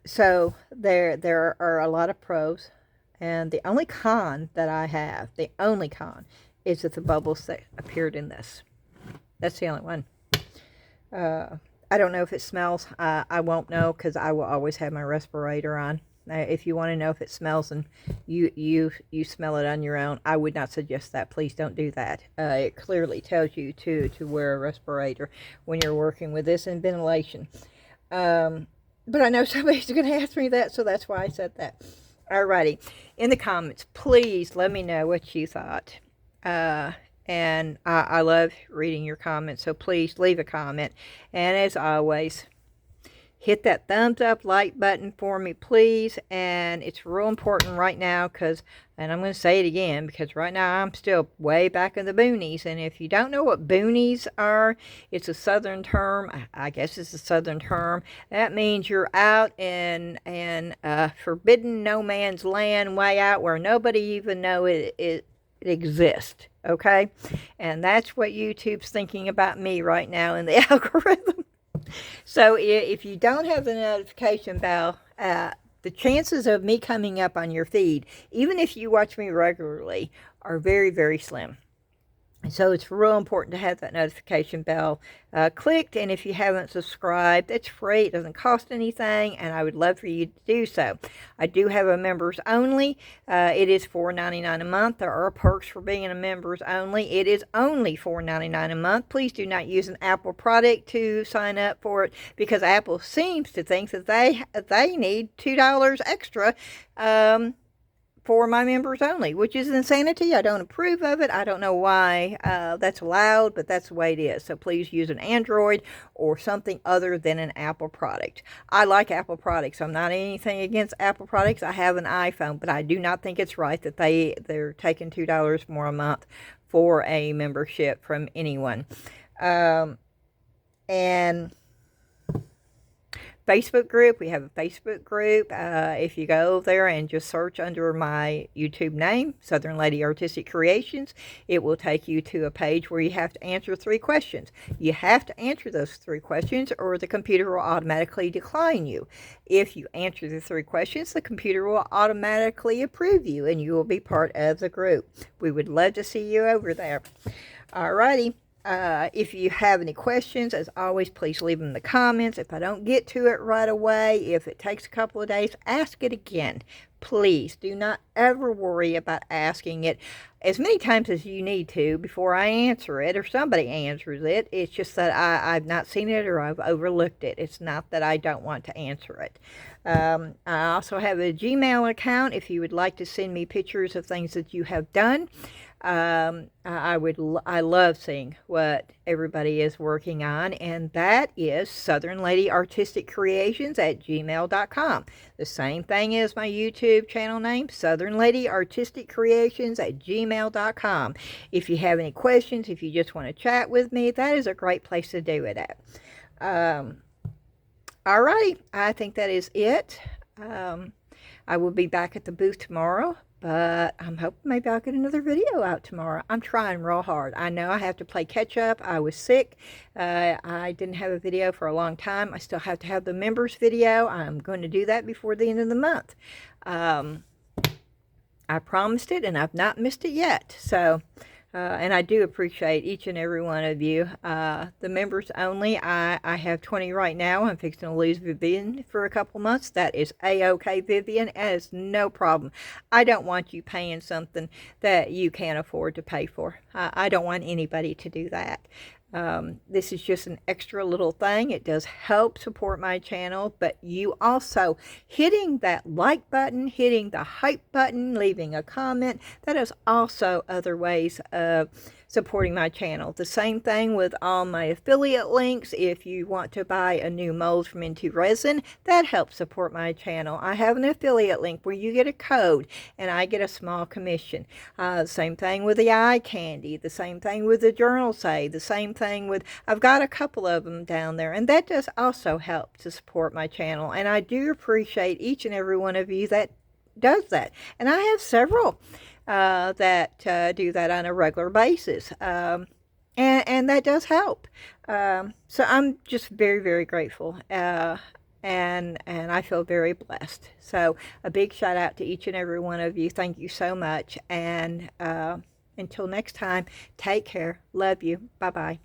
So there are a lot of pros, and the only con that I have, the only con, is that the bubbles that appeared in this. That's the only one. I don't know if it smells. I won't know, because I will always have my respirator on. If you want to know if it smells and you smell it on your own, I would not suggest that. Please don't do that. It clearly tells you to wear a respirator when you're working with this and ventilation. But I know somebody's going to ask me that, so that's why I said that. Alrighty. In the comments, please let me know what you thought. And I love reading your comments, so please leave a comment. And as always, hit that thumbs up, like button for me, please. And it's real important right now, because, and I'm going to say it again, because right now I'm still way back in the boonies. And if you don't know what boonies are, it's a southern term. I guess it's a southern term. That means you're out in forbidden no man's land, way out where nobody even know it exists. Okay, and that's what YouTube's thinking about me right now in the algorithm. So if you don't have the notification bell, the chances of me coming up on your feed, even if you watch me regularly, are very slim. So it's real important to have that notification bell clicked. And if you haven't subscribed, it's free. It doesn't cost anything, and I would love for you to do so. I do have a members only. It is $4.99 a month. There are perks for being a members only. It is only $4.99 a month. Please do not use an Apple product to sign up for it, because Apple seems to think that they need $2 extra for my members only, which is insanity. I don't approve of it. I don't know why that's allowed, but that's the way it is. So please use an Android or something other than an Apple product. I like Apple products. I'm not anything against Apple products. I have an iPhone, but I do not think it's right that they're taking $2 more a month for a membership from anyone. And Facebook group, we have a Facebook group. If you go there and just search under my YouTube name, Southern Lady Artistic Creations, it will take you to a page where you have to answer 3 questions. You have to answer those 3 questions or the computer will automatically decline you. If you answer the 3 questions, the computer will automatically approve you and you will be part of the group. We would love to see you over there. Alrighty. If you have any questions, as always, please leave them in the comments. If I don't get to it right away, if it takes a couple of days, ask it again. Please do not ever worry about asking it as many times as you need to before I answer it or somebody answers it. It's just that I've not seen it or I've overlooked it. It's not that I don't want to answer it. I also have a Gmail account if you would like to send me pictures of things that you have done. I love seeing what everybody is working on, and that is SouthernLadyArtisticCreations@gmail.com. The same thing as my YouTube channel name, SouthernLadyArtisticCreations@gmail.com. If you have any questions, if you just want to chat with me, that is a great place to do it at. All right, I think that is it. I will be back at the booth tomorrow. But I'm hoping maybe I'll get another video out tomorrow. I'm trying real hard. I know I have to play catch up. I was sick. I didn't have a video for a long time. I still have to have the members video. I'm going to do that before the end of the month. I promised it and I've not missed it yet. So, and I do appreciate each and every one of you. The members only, I have 20 right now. I'm fixing to lose Vivian for a couple months. That is A-OK, Vivian. That is no problem. I don't want you paying something that you can't afford to pay for. I don't want anybody to do that. This is just an extra little thing. It does help support my channel, but you also hitting that like button, hitting the hype button, leaving a comment, that is also other ways of supporting my channel. The same thing with all my affiliate links. If you want to buy a new mold from Into Resin, that helps support my channel. I have an affiliate link where you get a code and I get a small commission. Same thing with the eye candy, the same thing with the journal save, the same thing with, I've got a couple of them down there, and that does also help to support my channel. And I do appreciate each and every one of you that does that. And I have several that do that on a regular basis. And that does help. So I'm just very, very grateful. And I feel very blessed. So a big shout out to each and every one of you. Thank you so much. And until next time, take care. Love you. Bye-bye.